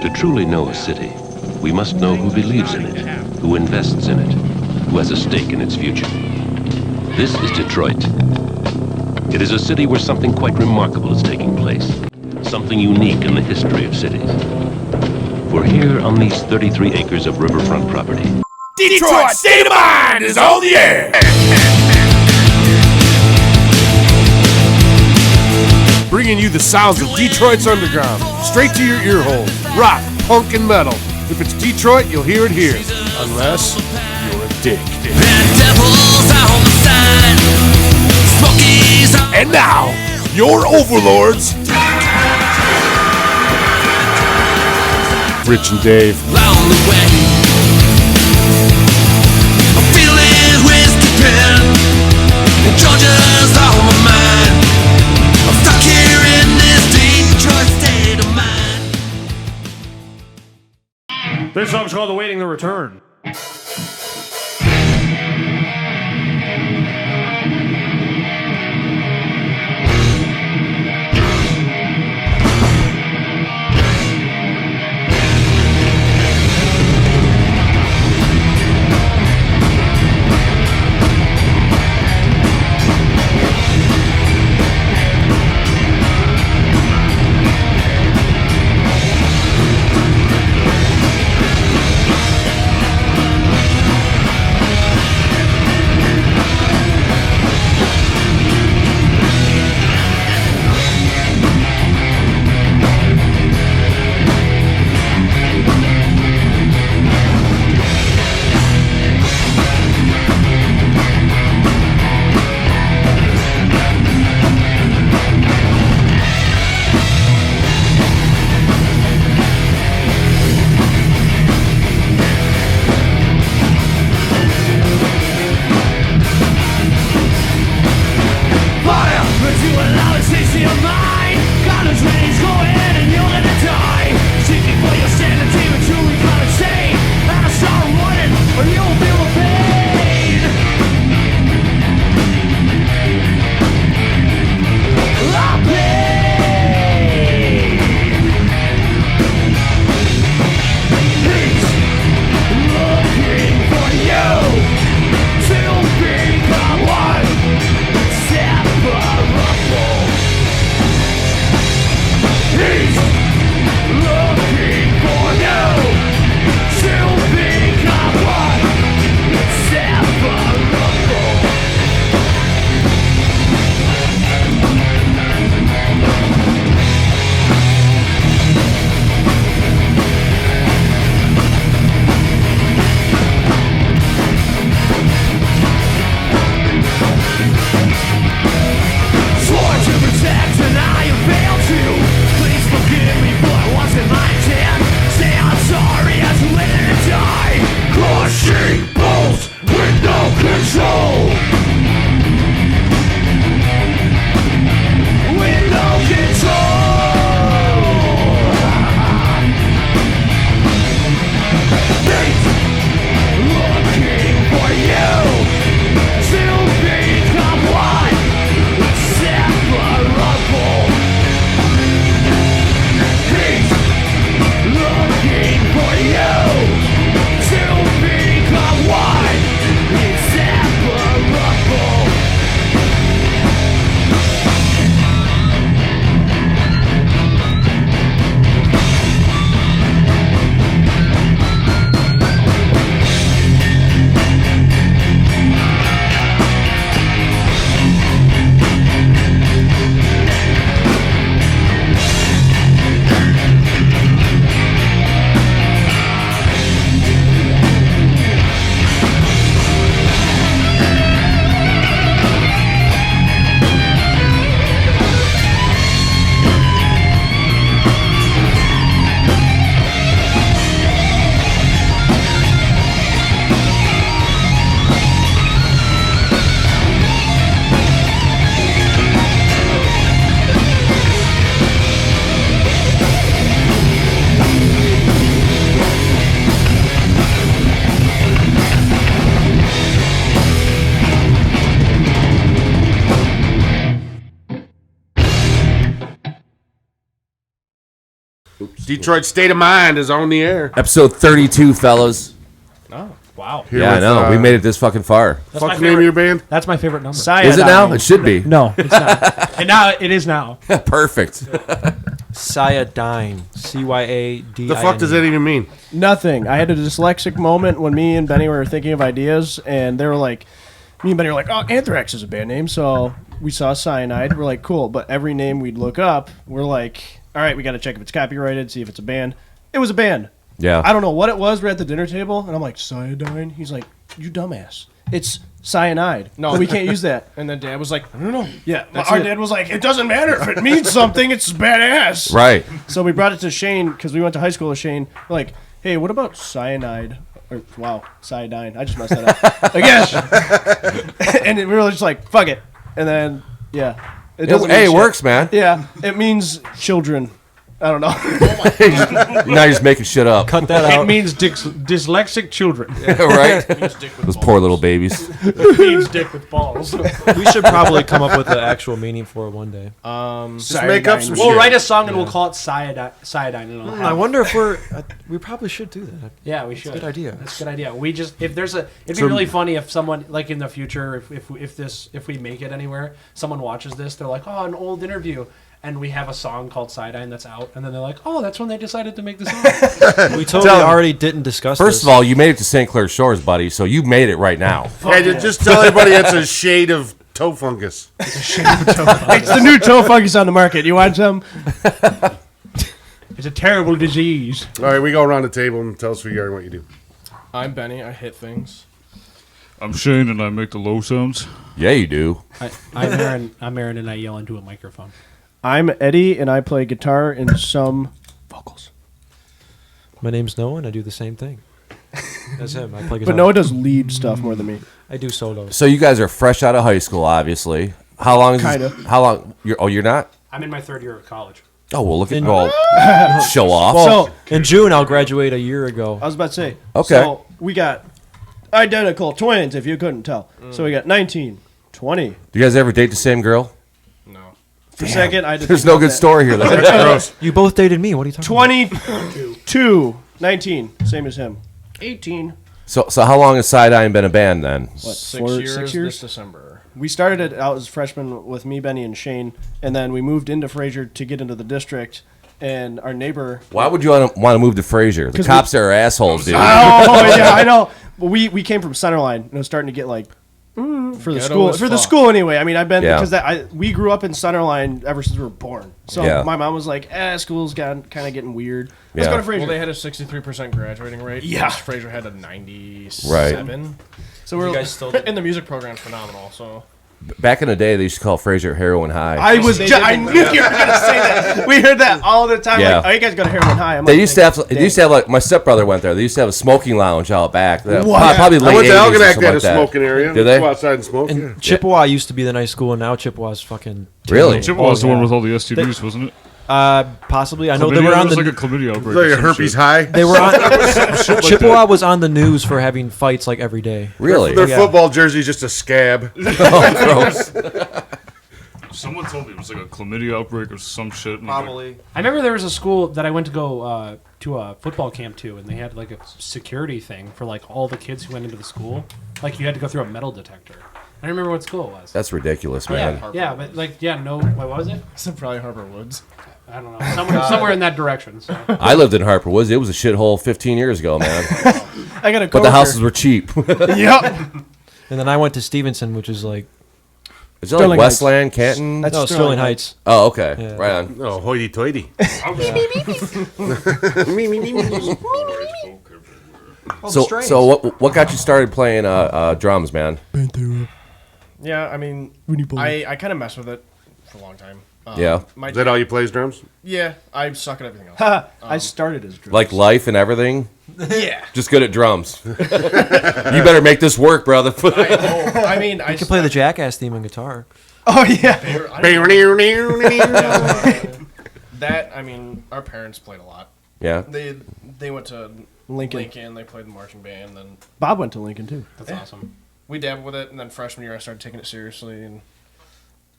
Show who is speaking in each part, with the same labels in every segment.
Speaker 1: To truly know a city, we must know who believes in it, who invests in it, who has a stake in its future. This is Detroit. It is a city where something quite remarkable is taking place, something unique in the history of cities. For here on these 33 acres of riverfront property,
Speaker 2: Detroit State of Mind is on the air! Bringing you the sounds of Detroit's underground, straight to your ear holes. Rock, punk, and metal. If it's Detroit, you'll hear it here. Unless you're a dick. And now, your overlords, Rich and Dave.
Speaker 3: I'm feeling whiskey pen, and Georgia's on my mind. I'm stuck here in this Detroit state of mind.
Speaker 2: This song's called Awaiting the Return. Detroit State of Mind is on the air.
Speaker 4: Episode 32, fellas.
Speaker 5: Oh, wow.
Speaker 2: Here
Speaker 4: Yeah, I
Speaker 2: with,
Speaker 4: know. We made it this fucking far.
Speaker 2: Fuck the name of your band?
Speaker 5: That's my favorite number.
Speaker 4: Is it now? It should be.
Speaker 5: No, it's not. And now it is now.
Speaker 4: Perfect.
Speaker 6: Cyadine. Cyadine.
Speaker 2: The fuck does that even mean?
Speaker 7: Nothing. I had a dyslexic moment when me and Benny were thinking of ideas, and they were like, me and Benny were like, oh, Anthrax is a band name, so we saw Cyanide. We're like, cool, but every name we'd look up, we're like, all right, we got to check if it's copyrighted, see if it's a band. It was a band.
Speaker 4: Yeah.
Speaker 7: I don't know what it was. We're at the dinner table, and I'm like, Cyadine? He's like, you dumbass. It's cyanide. No, we can't use that.
Speaker 5: And then Dad was like, I don't know.
Speaker 7: Yeah, our dad was like, it doesn't matter if it means something, it's badass.
Speaker 4: Right.
Speaker 7: So we brought it to Shane, because we went to high school with Shane. We're like, hey, what about cyanide? Or, wow, Cyadine. I just messed that up. Again. And we were just like, fuck it. And then, yeah. It doesn't
Speaker 4: Hey,
Speaker 7: mean
Speaker 4: it
Speaker 7: shit.
Speaker 4: works, man.
Speaker 7: Yeah, it means children. I don't know.
Speaker 4: Now you're just making shit up.
Speaker 6: Cut that
Speaker 5: It
Speaker 6: out.
Speaker 5: means dyslexic children.
Speaker 4: Right? Those poor little babies.
Speaker 5: It means dick with balls.
Speaker 6: We should probably come up with an actual meaning for it one day.
Speaker 2: Just make up some
Speaker 5: We'll
Speaker 2: shit.
Speaker 5: write a song and we'll call it Cyadine. And it'll
Speaker 6: I
Speaker 5: have-
Speaker 6: wonder if we probably should do that.
Speaker 5: Yeah, we should.
Speaker 6: Good idea.
Speaker 5: That's a good idea. We just it'd be really funny if someone like in the future if we make it anywhere, someone watches this, they're like, oh, an old interview. And we have a song called Cyadine that's out, and then they're like, "Oh, that's when they decided to make the song."
Speaker 6: We totally already didn't discuss
Speaker 4: First
Speaker 6: this.
Speaker 4: of all, you made it to St. Clair Shores, buddy, so you made it right now.
Speaker 2: Hey, just tell everybody it's a shade of toe fungus.
Speaker 7: It's the new toe fungus on the market. You want some?
Speaker 5: It's a terrible disease.
Speaker 2: All right, we go around the table and tell us who you are and what you do.
Speaker 8: I'm Benny. I hit things.
Speaker 9: I'm Shane, and I make the low sounds.
Speaker 4: Yeah, you do.
Speaker 5: I'm Aaron, and I yell into a microphone.
Speaker 7: I'm Eddie, and I play guitar and some vocals.
Speaker 6: My name's Noah, and I do the same thing. That's him. I play guitar.
Speaker 7: But Noah does lead stuff more than me.
Speaker 6: I do solos.
Speaker 4: So you guys are fresh out of high school, obviously. How long is
Speaker 7: Kinda.
Speaker 4: How long? You're not?
Speaker 5: I'm in my third year of college.
Speaker 4: Oh, well, look at show off.
Speaker 6: Well,
Speaker 7: So-
Speaker 6: in June, I'll graduate a year ago.
Speaker 7: I was about to say.
Speaker 4: Okay.
Speaker 7: So we got identical twins, if you couldn't tell. So we got 19, 20.
Speaker 4: Do you guys ever date the same girl?
Speaker 7: For a second, I just
Speaker 4: There's no good story here. Though.
Speaker 2: Gross.
Speaker 6: You both dated me. What are you talking about?
Speaker 7: 22, 19, same as him. 18.
Speaker 4: So how long has Cyadine been a band then?
Speaker 7: What,
Speaker 8: 6 years this December.
Speaker 7: We started it out as freshmen with me, Benny, and Shane, and then we moved into Fraser to get into the district. And our neighbor.
Speaker 4: Why would you want to move to Fraser? The
Speaker 7: 'Cause
Speaker 4: cops there are assholes, dude.
Speaker 7: Oh yeah, I know. But we came from Centerline, and it was starting to get like for the
Speaker 8: Ghetto
Speaker 7: school.
Speaker 8: as
Speaker 7: For the
Speaker 8: fuck.
Speaker 7: school anyway. I mean, I've been
Speaker 4: Yeah.
Speaker 7: because we grew up in Centerline ever since we were born. So
Speaker 4: Yeah.
Speaker 7: my mom was like, school's kind of getting weird.
Speaker 4: Yeah.
Speaker 7: Let's go to Fraser.
Speaker 8: Well, they had a 63% graduating rate.
Speaker 7: Yeah.
Speaker 8: Fraser had a 97.
Speaker 7: So we're
Speaker 6: You guys still
Speaker 8: And the music program's phenomenal. So
Speaker 4: Back in the day, they used to call Fraser Heroin High.
Speaker 7: I knew you were gonna say that. We heard that all the time.
Speaker 4: Yeah.
Speaker 7: Like, oh, you guys go to Heroin High. I'm
Speaker 4: They
Speaker 7: like,
Speaker 4: used to have. They used to have like my stepbrother went there. They used to have a smoking lounge out back.
Speaker 7: What?
Speaker 4: Probably late
Speaker 2: I went to
Speaker 4: 80s or
Speaker 2: Algonac,
Speaker 4: something
Speaker 2: they had a
Speaker 4: like that.
Speaker 2: smoking area.
Speaker 4: Did they?
Speaker 2: Go outside and smoke.
Speaker 6: And
Speaker 2: yeah.
Speaker 6: Chippewa used to be the nice school, and now Chippewa's fucking
Speaker 4: Really?
Speaker 9: Chippewa was the one with all the STDs, wasn't it?
Speaker 6: possibly. I know they were
Speaker 9: Chlamydia?
Speaker 6: on
Speaker 9: It was
Speaker 6: the.
Speaker 9: like a chlamydia outbreak.
Speaker 2: Like
Speaker 9: or
Speaker 2: a
Speaker 9: some
Speaker 2: herpes
Speaker 9: shit.
Speaker 2: high.
Speaker 6: They were on. Chippewa was on the news for having fights like every day.
Speaker 4: Really?
Speaker 2: Their
Speaker 6: Yeah.
Speaker 2: football jersey's just a scab.
Speaker 4: Oh, gross.
Speaker 9: Someone told me it was like a chlamydia outbreak or some shit. and I'm like,
Speaker 5: I remember there was a school that I went to go to a football camp to, and they had like a security thing for like all the kids who went into the school. Like you had to go through a metal detector. I don't remember what school it was.
Speaker 4: That's ridiculous, man.
Speaker 5: Yeah, but like, no, what was it?
Speaker 8: it's probably Harper Woods.
Speaker 5: I don't know. Somewhere in that direction. So.
Speaker 4: I lived in Harper Woods. It was a shithole 15 years ago, man.
Speaker 7: I got a
Speaker 4: But the houses were cheap.
Speaker 7: Yep.
Speaker 6: And then I went to Stevenson, which is like
Speaker 4: Is it like
Speaker 7: Sterling Heights.
Speaker 4: Westland, Canton?
Speaker 7: That's
Speaker 6: no Sterling Heights.
Speaker 4: Oh, okay.
Speaker 6: Yeah.
Speaker 4: Right on.
Speaker 2: Oh, hoity-toity.
Speaker 4: So what got you started playing drums, man?
Speaker 8: Yeah, I mean, I kind of messed with it for a long time.
Speaker 4: Yeah.
Speaker 8: My
Speaker 2: Is that all you play is drums?
Speaker 8: Yeah, I suck at everything else.
Speaker 7: I started as drums.
Speaker 4: Like life and everything?
Speaker 8: Yeah.
Speaker 4: Just good at drums. You better make this work, brother.
Speaker 8: I mean, I
Speaker 6: You can play the Jackass theme on guitar.
Speaker 7: Oh yeah.
Speaker 8: that. I mean, our parents played a lot.
Speaker 4: Yeah.
Speaker 8: They went to
Speaker 7: Lincoln.
Speaker 8: Lincoln. They played the marching band. Then
Speaker 7: Bob went to Lincoln too.
Speaker 5: That's awesome.
Speaker 8: we dabbled with it, and then freshman year I started taking it seriously, and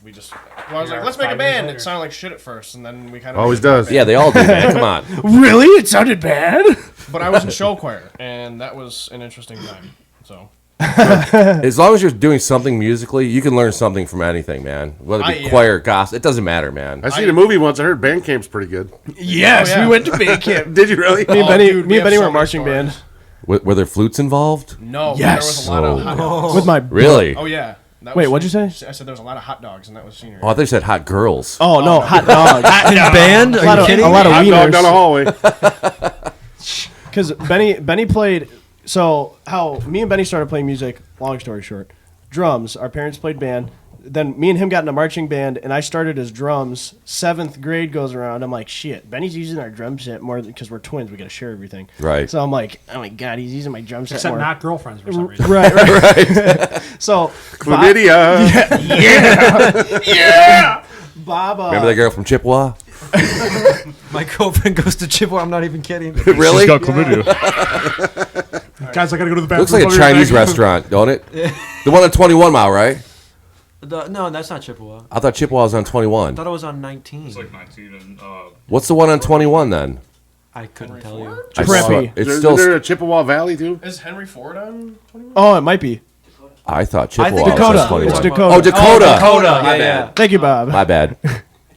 Speaker 8: we just. Well, I was like, let's make a band. It sounded like shit at first, and then we kind of
Speaker 2: Always does.
Speaker 4: Yeah, they all do, man. Come on.
Speaker 7: Really? It sounded bad.
Speaker 8: But I was in show choir, and that was an interesting time. So.
Speaker 4: As long as you're doing something musically, you can learn something from anything, man. Whether it be choir, gospel, it doesn't matter, man.
Speaker 2: I seen a movie once. I heard band camp's pretty good.
Speaker 7: Yes, we went to band camp.
Speaker 2: Did you really?
Speaker 7: Me and Benny were marching band.
Speaker 4: Were there flutes involved?
Speaker 8: No.
Speaker 7: Yes.
Speaker 8: There was a lot of hot dogs.
Speaker 7: With my
Speaker 4: Really?
Speaker 8: Oh yeah.
Speaker 7: Wait, what'd you say?
Speaker 8: I said there was a lot of hot dogs, and that was senior.
Speaker 4: Oh, I thought you said hot girls.
Speaker 7: Oh no, hot dogs.
Speaker 6: In band? Are you kidding?
Speaker 7: A lot of
Speaker 2: Hot dog down the
Speaker 7: wieners.
Speaker 2: hallway.
Speaker 7: Because Benny played. So how me and Benny started playing music. Long story short, drums. Our parents played band. Then me and him got in a marching band, and I started as drums. 7th grade goes around. I'm like, shit. Benny's using our drum set more because we're twins. We got to share everything.
Speaker 4: Right.
Speaker 7: So I'm like, oh my god, he's using my drum set
Speaker 5: Except
Speaker 7: more.
Speaker 5: not girlfriends for some reason.
Speaker 7: Right. So
Speaker 2: Chlamydia.
Speaker 7: yeah. Bob.
Speaker 4: Remember that girl from Chippewa?
Speaker 6: My girlfriend goes to Chippewa. I'm not even kidding.
Speaker 4: Really?
Speaker 9: She's got chlamydia.
Speaker 5: Guys, I gotta go to the bathroom.
Speaker 4: Looks like a Chinese restaurant, don't it? The one on 21 Mile, right?
Speaker 6: No, that's not Chippewa.
Speaker 4: I thought Chippewa was on 21.
Speaker 6: I thought it was on 19.
Speaker 9: It's like 19 and
Speaker 4: What's the one on 21 then?
Speaker 6: I couldn't tell you.
Speaker 7: Preppy.
Speaker 4: It's
Speaker 2: Is
Speaker 4: still.
Speaker 2: there a Chippewa Valley too?
Speaker 8: Is Henry Ford on 21?
Speaker 7: Oh, it might be.
Speaker 4: I thought Chippewa
Speaker 6: think
Speaker 4: was
Speaker 7: Dakota.
Speaker 4: on 21.
Speaker 7: It's Dakota.
Speaker 4: Oh, Dakota.
Speaker 6: Dakota.
Speaker 4: My
Speaker 6: Yeah,
Speaker 4: bad.
Speaker 7: Thank you, Bob.
Speaker 4: My bad.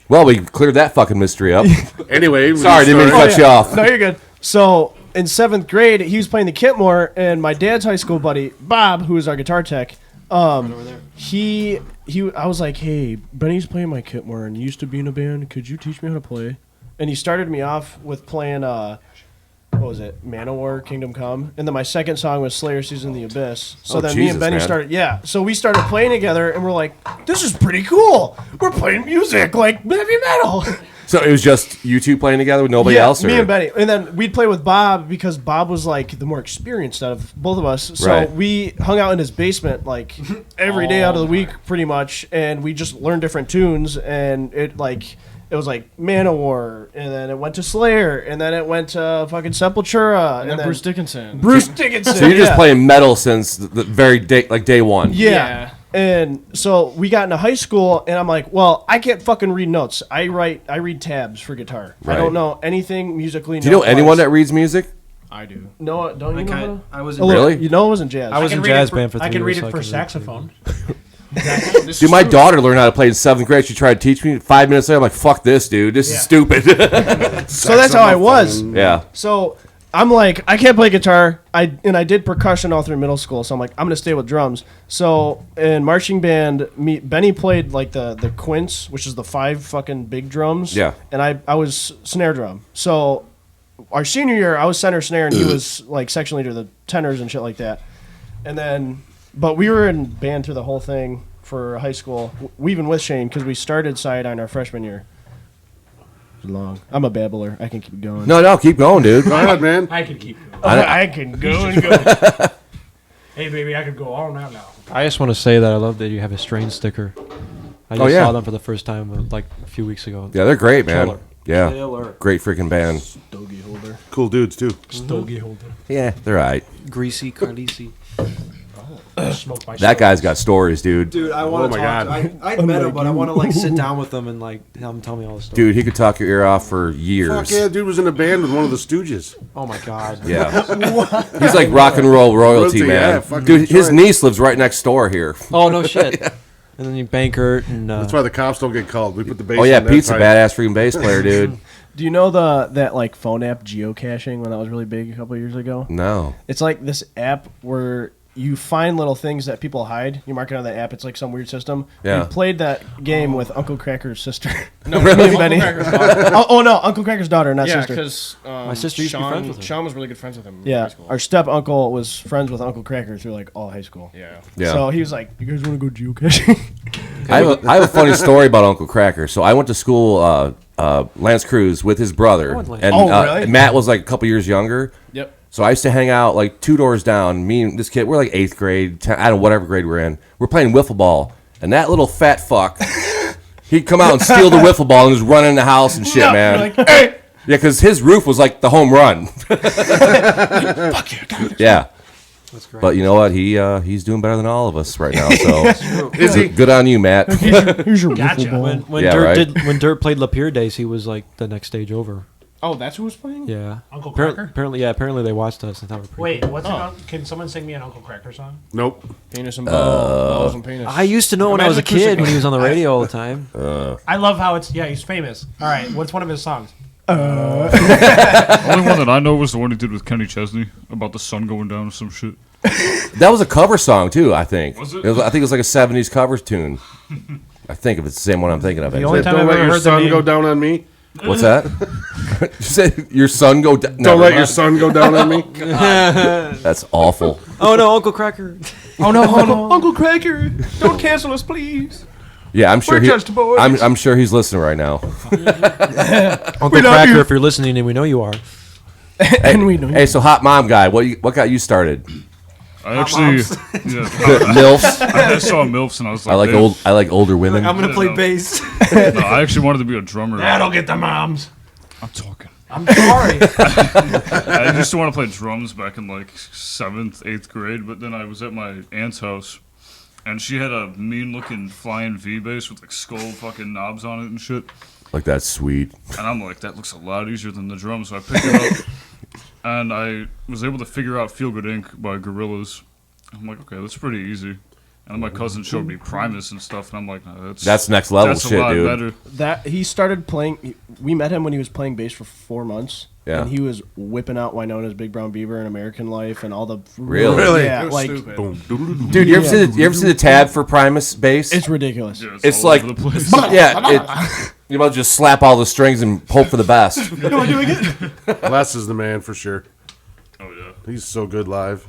Speaker 4: Well, we cleared that fucking mystery up.
Speaker 2: Anyway,
Speaker 4: Sorry, didn't mean to cut you off.
Speaker 7: No, you're good. So in 7th grade, he was playing the Kitmore, and my dad's high school buddy Bob, who is our guitar tech, he I was like, hey, Benny's playing my Kitmore and used to be in a band. Could you teach me how to play? And he started me off with playing what was it, Manowar, Kingdom Come, and then my second song was Slayer, Season of the Abyss. So
Speaker 4: Oh,
Speaker 7: then me
Speaker 4: Jesus,
Speaker 7: and Benny
Speaker 4: man.
Speaker 7: started, so we started playing together, and we're like, this is pretty cool. We're playing music like heavy metal.
Speaker 4: So it was just you two playing together with nobody
Speaker 7: Yeah,
Speaker 4: else? Or?
Speaker 7: me and Benny. And then we'd play with Bob because Bob was like the more experienced out of both of us. So
Speaker 4: Right.
Speaker 7: we hung out in his basement like every day out of the week pretty much, and we just learned different tunes, and it was like Manowar, and then it went to Slayer, and then it went to fucking Sepultura,
Speaker 8: And then Bruce Dickinson.
Speaker 7: Bruce Dickinson.
Speaker 4: So you're just
Speaker 7: yeah.
Speaker 4: playing metal since the very day, like day one.
Speaker 7: Yeah. And so we got into high school, and I'm like, well, I can't fucking read notes. I read tabs for guitar.
Speaker 4: Right.
Speaker 7: I don't know anything musically.
Speaker 4: Do you know anyone that reads music?
Speaker 8: I do.
Speaker 7: No, don't you know?
Speaker 6: I was
Speaker 7: A little-
Speaker 4: Really?
Speaker 7: You know it wasn't jazz.
Speaker 6: I was
Speaker 5: I can
Speaker 6: in
Speaker 5: read
Speaker 6: jazz
Speaker 5: it
Speaker 6: band for 3
Speaker 5: I can read
Speaker 6: years,
Speaker 5: it
Speaker 6: so
Speaker 5: for
Speaker 6: read
Speaker 5: saxophone.
Speaker 4: Dude, my daughter learned how to play in 7th grade. She tried to teach me. 5 minutes later, I'm like, fuck this, dude. This is stupid.
Speaker 7: So that's how I was.
Speaker 4: Yeah.
Speaker 7: So I'm like, I can't play guitar. I did percussion all through middle school. So I'm like, I'm gonna stay with drums. So in marching band, Benny played like the quints, which is the 5 fucking big drums.
Speaker 4: Yeah.
Speaker 7: And I was snare drum. So our senior year, I was center snare, and he was like section leader, the tenors and shit like that. And then, but we were in band through the whole thing for high school. We even with Shane because we started Cyadine our freshman year. Long. I'm a babbler. I can keep going.
Speaker 4: No, keep going, dude.
Speaker 2: Go ahead, man.
Speaker 5: I can keep going.
Speaker 7: I can go and go.
Speaker 5: Hey, baby, I could go all night now.
Speaker 6: I just want to say that I love that you have a Strain sticker. I just
Speaker 4: Oh, yeah.
Speaker 6: saw them for the first time like a few weeks ago.
Speaker 4: Yeah, they're great, man.
Speaker 6: Killer.
Speaker 4: Yeah.
Speaker 6: Killer.
Speaker 4: Great freaking band.
Speaker 7: Stogie holder.
Speaker 2: Cool dudes too.
Speaker 5: Stogie holder.
Speaker 4: Yeah, they're all right.
Speaker 6: Greasy, Carlisi.
Speaker 5: Smoke my
Speaker 4: That guy's got stories, dude.
Speaker 6: Dude, I
Speaker 2: Oh
Speaker 6: want
Speaker 2: my
Speaker 6: to talk.
Speaker 2: God.
Speaker 6: I met him, but I want to like sit down with him and like have him tell me all the stories.
Speaker 4: Dude, he could talk your ear off for years.
Speaker 2: Fuck yeah, dude was in a band with one of the Stooges.
Speaker 6: Oh my god.
Speaker 4: Yeah. He's like rock and roll royalty,
Speaker 2: Royalty, yeah,
Speaker 4: man.
Speaker 2: fucking
Speaker 4: Dude, his
Speaker 2: Detroit.
Speaker 4: niece lives right next door here.
Speaker 6: Oh no shit. And then you Bankert and
Speaker 2: That's why the cops don't get called. We put the bass.
Speaker 4: Oh yeah,
Speaker 2: in that
Speaker 4: Pete's a
Speaker 2: pipe.
Speaker 4: badass freaking bass player, dude.
Speaker 7: Do you know that like phone app geocaching when that was really big a couple of years ago?
Speaker 4: No.
Speaker 7: It's like this app where you find little things that people hide. You mark it on the app. It's like some weird system.
Speaker 4: Yeah.
Speaker 7: We played that game with Uncle Cracker's sister.
Speaker 8: No,
Speaker 7: Me and
Speaker 8: Uncle
Speaker 7: Benny.
Speaker 8: Cracker's daughter.
Speaker 7: Oh no, Uncle Cracker's daughter, not
Speaker 8: Yeah,
Speaker 7: sister.
Speaker 8: because
Speaker 6: My sister used to be
Speaker 8: Sean,
Speaker 6: friends with him.
Speaker 8: Sean was really good friends with him. in
Speaker 7: Yeah,
Speaker 8: high school.
Speaker 7: our step uncle was friends with Uncle Cracker through like all high school.
Speaker 8: Yeah.
Speaker 4: Yeah.
Speaker 7: So he was like, "You guys want to go geocaching?"
Speaker 4: I have a funny story about Uncle Cracker. So I went to school, Lance Cruz, with his brother,
Speaker 6: went Lance.
Speaker 4: and
Speaker 7: Oh, really?
Speaker 4: Matt was like a couple years younger.
Speaker 8: Yep.
Speaker 4: So I used to hang out like 2 doors down. Me and this kid, we're like 8th grade, 10, I don't know, whatever grade we're in. We're playing wiffle ball, and that little fat fuck, he'd come out and steal the wiffle ball and just run in the house and shit, man.
Speaker 7: Hey!
Speaker 4: Yeah, because his roof was like the home run.
Speaker 7: Fuck you, God.
Speaker 4: Yeah.
Speaker 6: That's great.
Speaker 4: But you know what? He's doing better than all of us right now. So
Speaker 2: Is he?
Speaker 4: good on you, Matt.
Speaker 7: Here's your
Speaker 5: Gotcha.
Speaker 7: wiffle ball.
Speaker 6: When
Speaker 4: Yeah,
Speaker 6: Dirt
Speaker 4: right.
Speaker 6: when Dirt played Lapeer Days, he was like the next stage over.
Speaker 7: Oh, that's who was playing?
Speaker 6: Yeah.
Speaker 5: Uncle Cracker?
Speaker 6: Apparently they watched us and thought we were pretty
Speaker 5: Wait,
Speaker 6: cool.
Speaker 5: what's can someone sing me an Uncle Cracker song?
Speaker 2: Nope.
Speaker 7: Penis and balls and penis.
Speaker 6: I used to know when I was a
Speaker 7: Imagine
Speaker 6: kid when he was on the radio all the time.
Speaker 5: I love how he's famous. All right, what's one of his songs?
Speaker 9: The only one that I know was the one he did with Kenny Chesney about the sun going down or some shit.
Speaker 4: That was a cover song too. I think.
Speaker 9: Was it?
Speaker 4: I think it was like a '70s cover tune. I think if it's the same one I'm thinking of.
Speaker 5: The only time
Speaker 2: Don't
Speaker 5: I've
Speaker 2: let
Speaker 5: ever
Speaker 2: your
Speaker 5: heard the
Speaker 2: son
Speaker 5: name.
Speaker 2: go down on me.
Speaker 4: What's that? You said your son go down.
Speaker 2: Don't let your son go down on me.
Speaker 4: That's awful.
Speaker 6: Oh no, Uncle Cracker.
Speaker 7: Oh no, Uncle Cracker! Don't cancel us, please.
Speaker 4: Yeah, I'm sure.
Speaker 7: We're just boys.
Speaker 4: I'm sure he's listening right now.
Speaker 6: Uncle Cracker, if you're listening, and we know you are.
Speaker 7: And we know.
Speaker 4: Hey, so hot mom guy, what got you started?
Speaker 9: I actually,
Speaker 4: MILFs.
Speaker 9: I saw MILFs and I was like,
Speaker 4: I like older women.
Speaker 6: I'm gonna play
Speaker 9: no.
Speaker 6: bass.
Speaker 9: No, I actually wanted to be a drummer.
Speaker 5: That'll get the moms.
Speaker 9: I'm talking.
Speaker 5: I'm sorry.
Speaker 9: I used to want to play drums back in like 7th, 8th grade, but then I was at my aunt's house, and she had a mean-looking flying V bass with like skull fucking knobs on it and shit.
Speaker 4: Like that's sweet.
Speaker 9: And I'm like, that looks a lot easier than the drums, so I picked it up, and I was able to figure out Feel Good Inc. by Gorillaz. I'm like, okay, that's pretty easy. And then my cousin showed me Primus and stuff, and I'm like, no,
Speaker 4: That's next level
Speaker 9: that's
Speaker 4: shit,
Speaker 9: a lot
Speaker 4: dude.
Speaker 9: better.
Speaker 7: That he started playing. We met him when he was playing bass for 4 months.
Speaker 4: Yeah.
Speaker 7: And he was whipping out Winona's Big Brown Beaver and American Life and all the
Speaker 4: Really?
Speaker 7: Yeah,
Speaker 2: It was
Speaker 7: like
Speaker 2: stupid.
Speaker 4: Dude, you ever see the tab for Primus bass?
Speaker 7: it's ridiculous.
Speaker 9: Yeah,
Speaker 4: It's
Speaker 9: all
Speaker 4: like,
Speaker 9: over the place.
Speaker 4: yeah, you might just slap all the strings and hope for the best.
Speaker 2: Les is the man for sure.
Speaker 9: Oh yeah.
Speaker 2: He's so good live.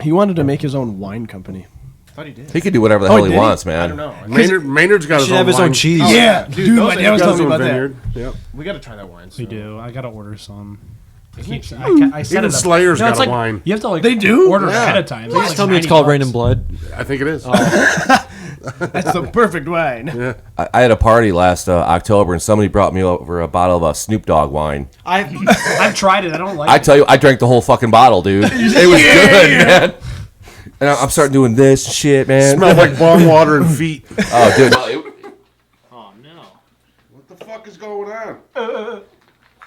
Speaker 7: He wanted to make his own wine company. I thought he did.
Speaker 4: He can do whatever the hell he
Speaker 7: did he?
Speaker 4: wants, man.
Speaker 7: I don't know.
Speaker 2: Maynard's got his
Speaker 6: Should
Speaker 2: own
Speaker 6: have his own
Speaker 2: wine.
Speaker 6: cheese.
Speaker 7: Yeah, dude, my dad was
Speaker 2: He's got his
Speaker 7: telling me
Speaker 2: own
Speaker 7: about that.
Speaker 2: vineyard. Yep.
Speaker 7: We got to try that wine.
Speaker 5: We do. I gotta order some. I set
Speaker 2: Even
Speaker 5: it up.
Speaker 2: Slayer's got
Speaker 5: it's
Speaker 2: a
Speaker 5: like,
Speaker 2: wine.
Speaker 5: You have to like
Speaker 7: They do?
Speaker 5: order
Speaker 2: Yeah.
Speaker 5: ahead of time.
Speaker 6: Please tell me it's called Rain and Blood.
Speaker 2: I think it is.
Speaker 7: That's the perfect wine.
Speaker 4: I had a party last October, and somebody brought me over a bottle of Snoop Dogg wine.
Speaker 5: I've tried it. I don't like
Speaker 4: I
Speaker 5: it.
Speaker 4: tell you, I drank the whole fucking bottle, dude. It was good, man. And I'm starting doing this shit, man.
Speaker 2: Smelled like bong water and feet.
Speaker 4: Oh, dude.
Speaker 5: Oh no.
Speaker 2: What the fuck is going on?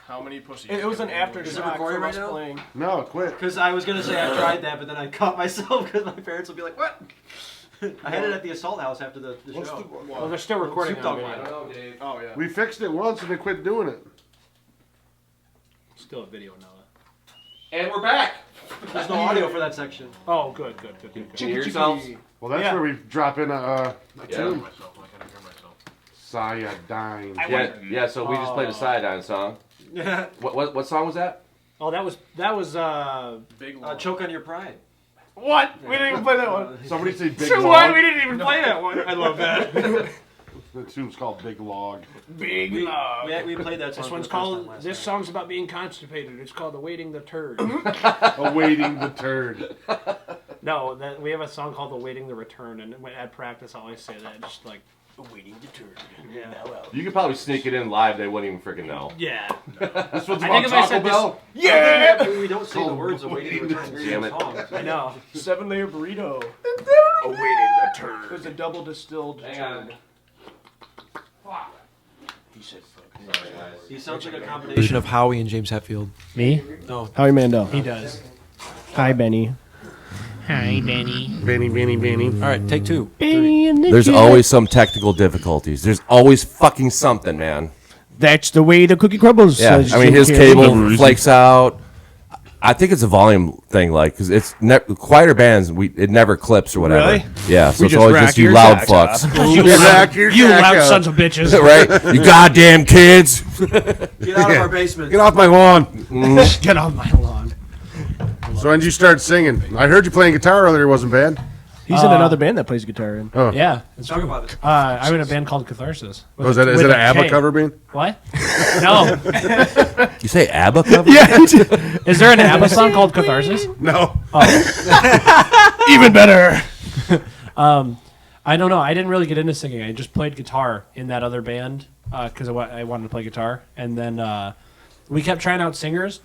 Speaker 7: How many pussies? It was an aftershock
Speaker 6: recording
Speaker 7: from
Speaker 6: right
Speaker 7: us
Speaker 6: now?
Speaker 7: playing.
Speaker 2: No, quit.
Speaker 6: Because I was gonna say I tried that, but then I caught myself because my parents would be like, "What?" I had it at the assault house after the show.
Speaker 5: Well, they're still recording
Speaker 6: Snoop
Speaker 5: on
Speaker 6: Dogg
Speaker 5: video.
Speaker 6: wine.
Speaker 7: Oh yeah.
Speaker 2: We fixed it once and they quit doing it.
Speaker 5: Still a video now.
Speaker 4: And we're back.
Speaker 6: There's no audio for that section.
Speaker 5: Oh, good.
Speaker 4: Can you hear yourselves?
Speaker 2: Well, that's
Speaker 5: Yeah.
Speaker 2: where we drop in a tune.
Speaker 5: Myself, I gotta hear myself.
Speaker 2: Cyadine.
Speaker 4: Yeah, so we just played a Cyadine song. What song was that?
Speaker 5: Oh, that was
Speaker 7: Big
Speaker 6: Choke on Your Pride.
Speaker 5: what? We didn't even play that one.
Speaker 2: Somebody say Big
Speaker 5: So
Speaker 2: Log.
Speaker 5: why we didn't even play that one? I love that.
Speaker 2: The tune's called Big Log.
Speaker 5: Big love.
Speaker 6: We played that song.
Speaker 5: This
Speaker 6: for
Speaker 5: one's
Speaker 6: the first time
Speaker 5: called.
Speaker 6: last
Speaker 5: This
Speaker 6: night.
Speaker 5: song's about being constipated. It's called "Awaiting the Turd."
Speaker 2: Awaiting the turd.
Speaker 5: No, we have a song called "Awaiting the Return," and at practice, I always say that, just like awaiting the turd. Yeah.
Speaker 4: You could probably sneak it in live. They wouldn't even freaking know.
Speaker 5: Yeah.
Speaker 2: This one's
Speaker 5: I
Speaker 2: about
Speaker 5: think if I
Speaker 2: Taco
Speaker 5: said this-
Speaker 2: Bell.
Speaker 5: Yeah.
Speaker 6: We don't say the words of Waiting to Return.
Speaker 4: Damn it.
Speaker 5: I know.
Speaker 7: 7-layer burrito.
Speaker 5: Awaiting the turd.
Speaker 7: It was a double distilled.
Speaker 4: on.
Speaker 6: He sounds like a combination of Howie and James Hetfield.
Speaker 5: Me?
Speaker 6: No,
Speaker 7: Howie Mandel.
Speaker 5: He does.
Speaker 7: Hi, Benny.
Speaker 5: Hi, Benny.
Speaker 2: Benny.
Speaker 6: all right, take two.
Speaker 4: There's always some technical difficulties. There's always fucking something, man.
Speaker 7: That's the way the cookie crumbles.
Speaker 4: Yeah,
Speaker 7: says
Speaker 4: I mean,
Speaker 7: Jim
Speaker 4: his
Speaker 7: Carrey.
Speaker 4: cable flakes out. I think it's a volume thing, like, because it's quieter bands. It never clips or whatever.
Speaker 7: Really?
Speaker 4: Yeah, so
Speaker 7: We
Speaker 4: it's
Speaker 7: just
Speaker 4: always
Speaker 7: rack
Speaker 4: just you
Speaker 7: your
Speaker 4: loud
Speaker 7: jacks
Speaker 4: fucks,
Speaker 5: You loud sons of bitches.
Speaker 4: right? You goddamn kids.
Speaker 6: Get out of our basement.
Speaker 2: Get off my lawn.
Speaker 5: Get on my lawn.
Speaker 2: So when did you start singing? I heard you playing guitar earlier. It wasn't bad.
Speaker 7: He's in another band that plays guitar in.
Speaker 5: Yeah. It's
Speaker 6: Talk
Speaker 5: true.
Speaker 6: about it.
Speaker 5: I'm in a band called Catharsis.
Speaker 2: Oh, is it an ABBA cover band?
Speaker 5: What? No.
Speaker 4: You say ABBA cover?
Speaker 5: Is there an ABBA song called Catharsis?
Speaker 2: No.
Speaker 7: Even better.
Speaker 5: I don't know. I didn't really get into singing. I just played guitar in that other band because I wanted to play guitar. And then we kept trying out singers.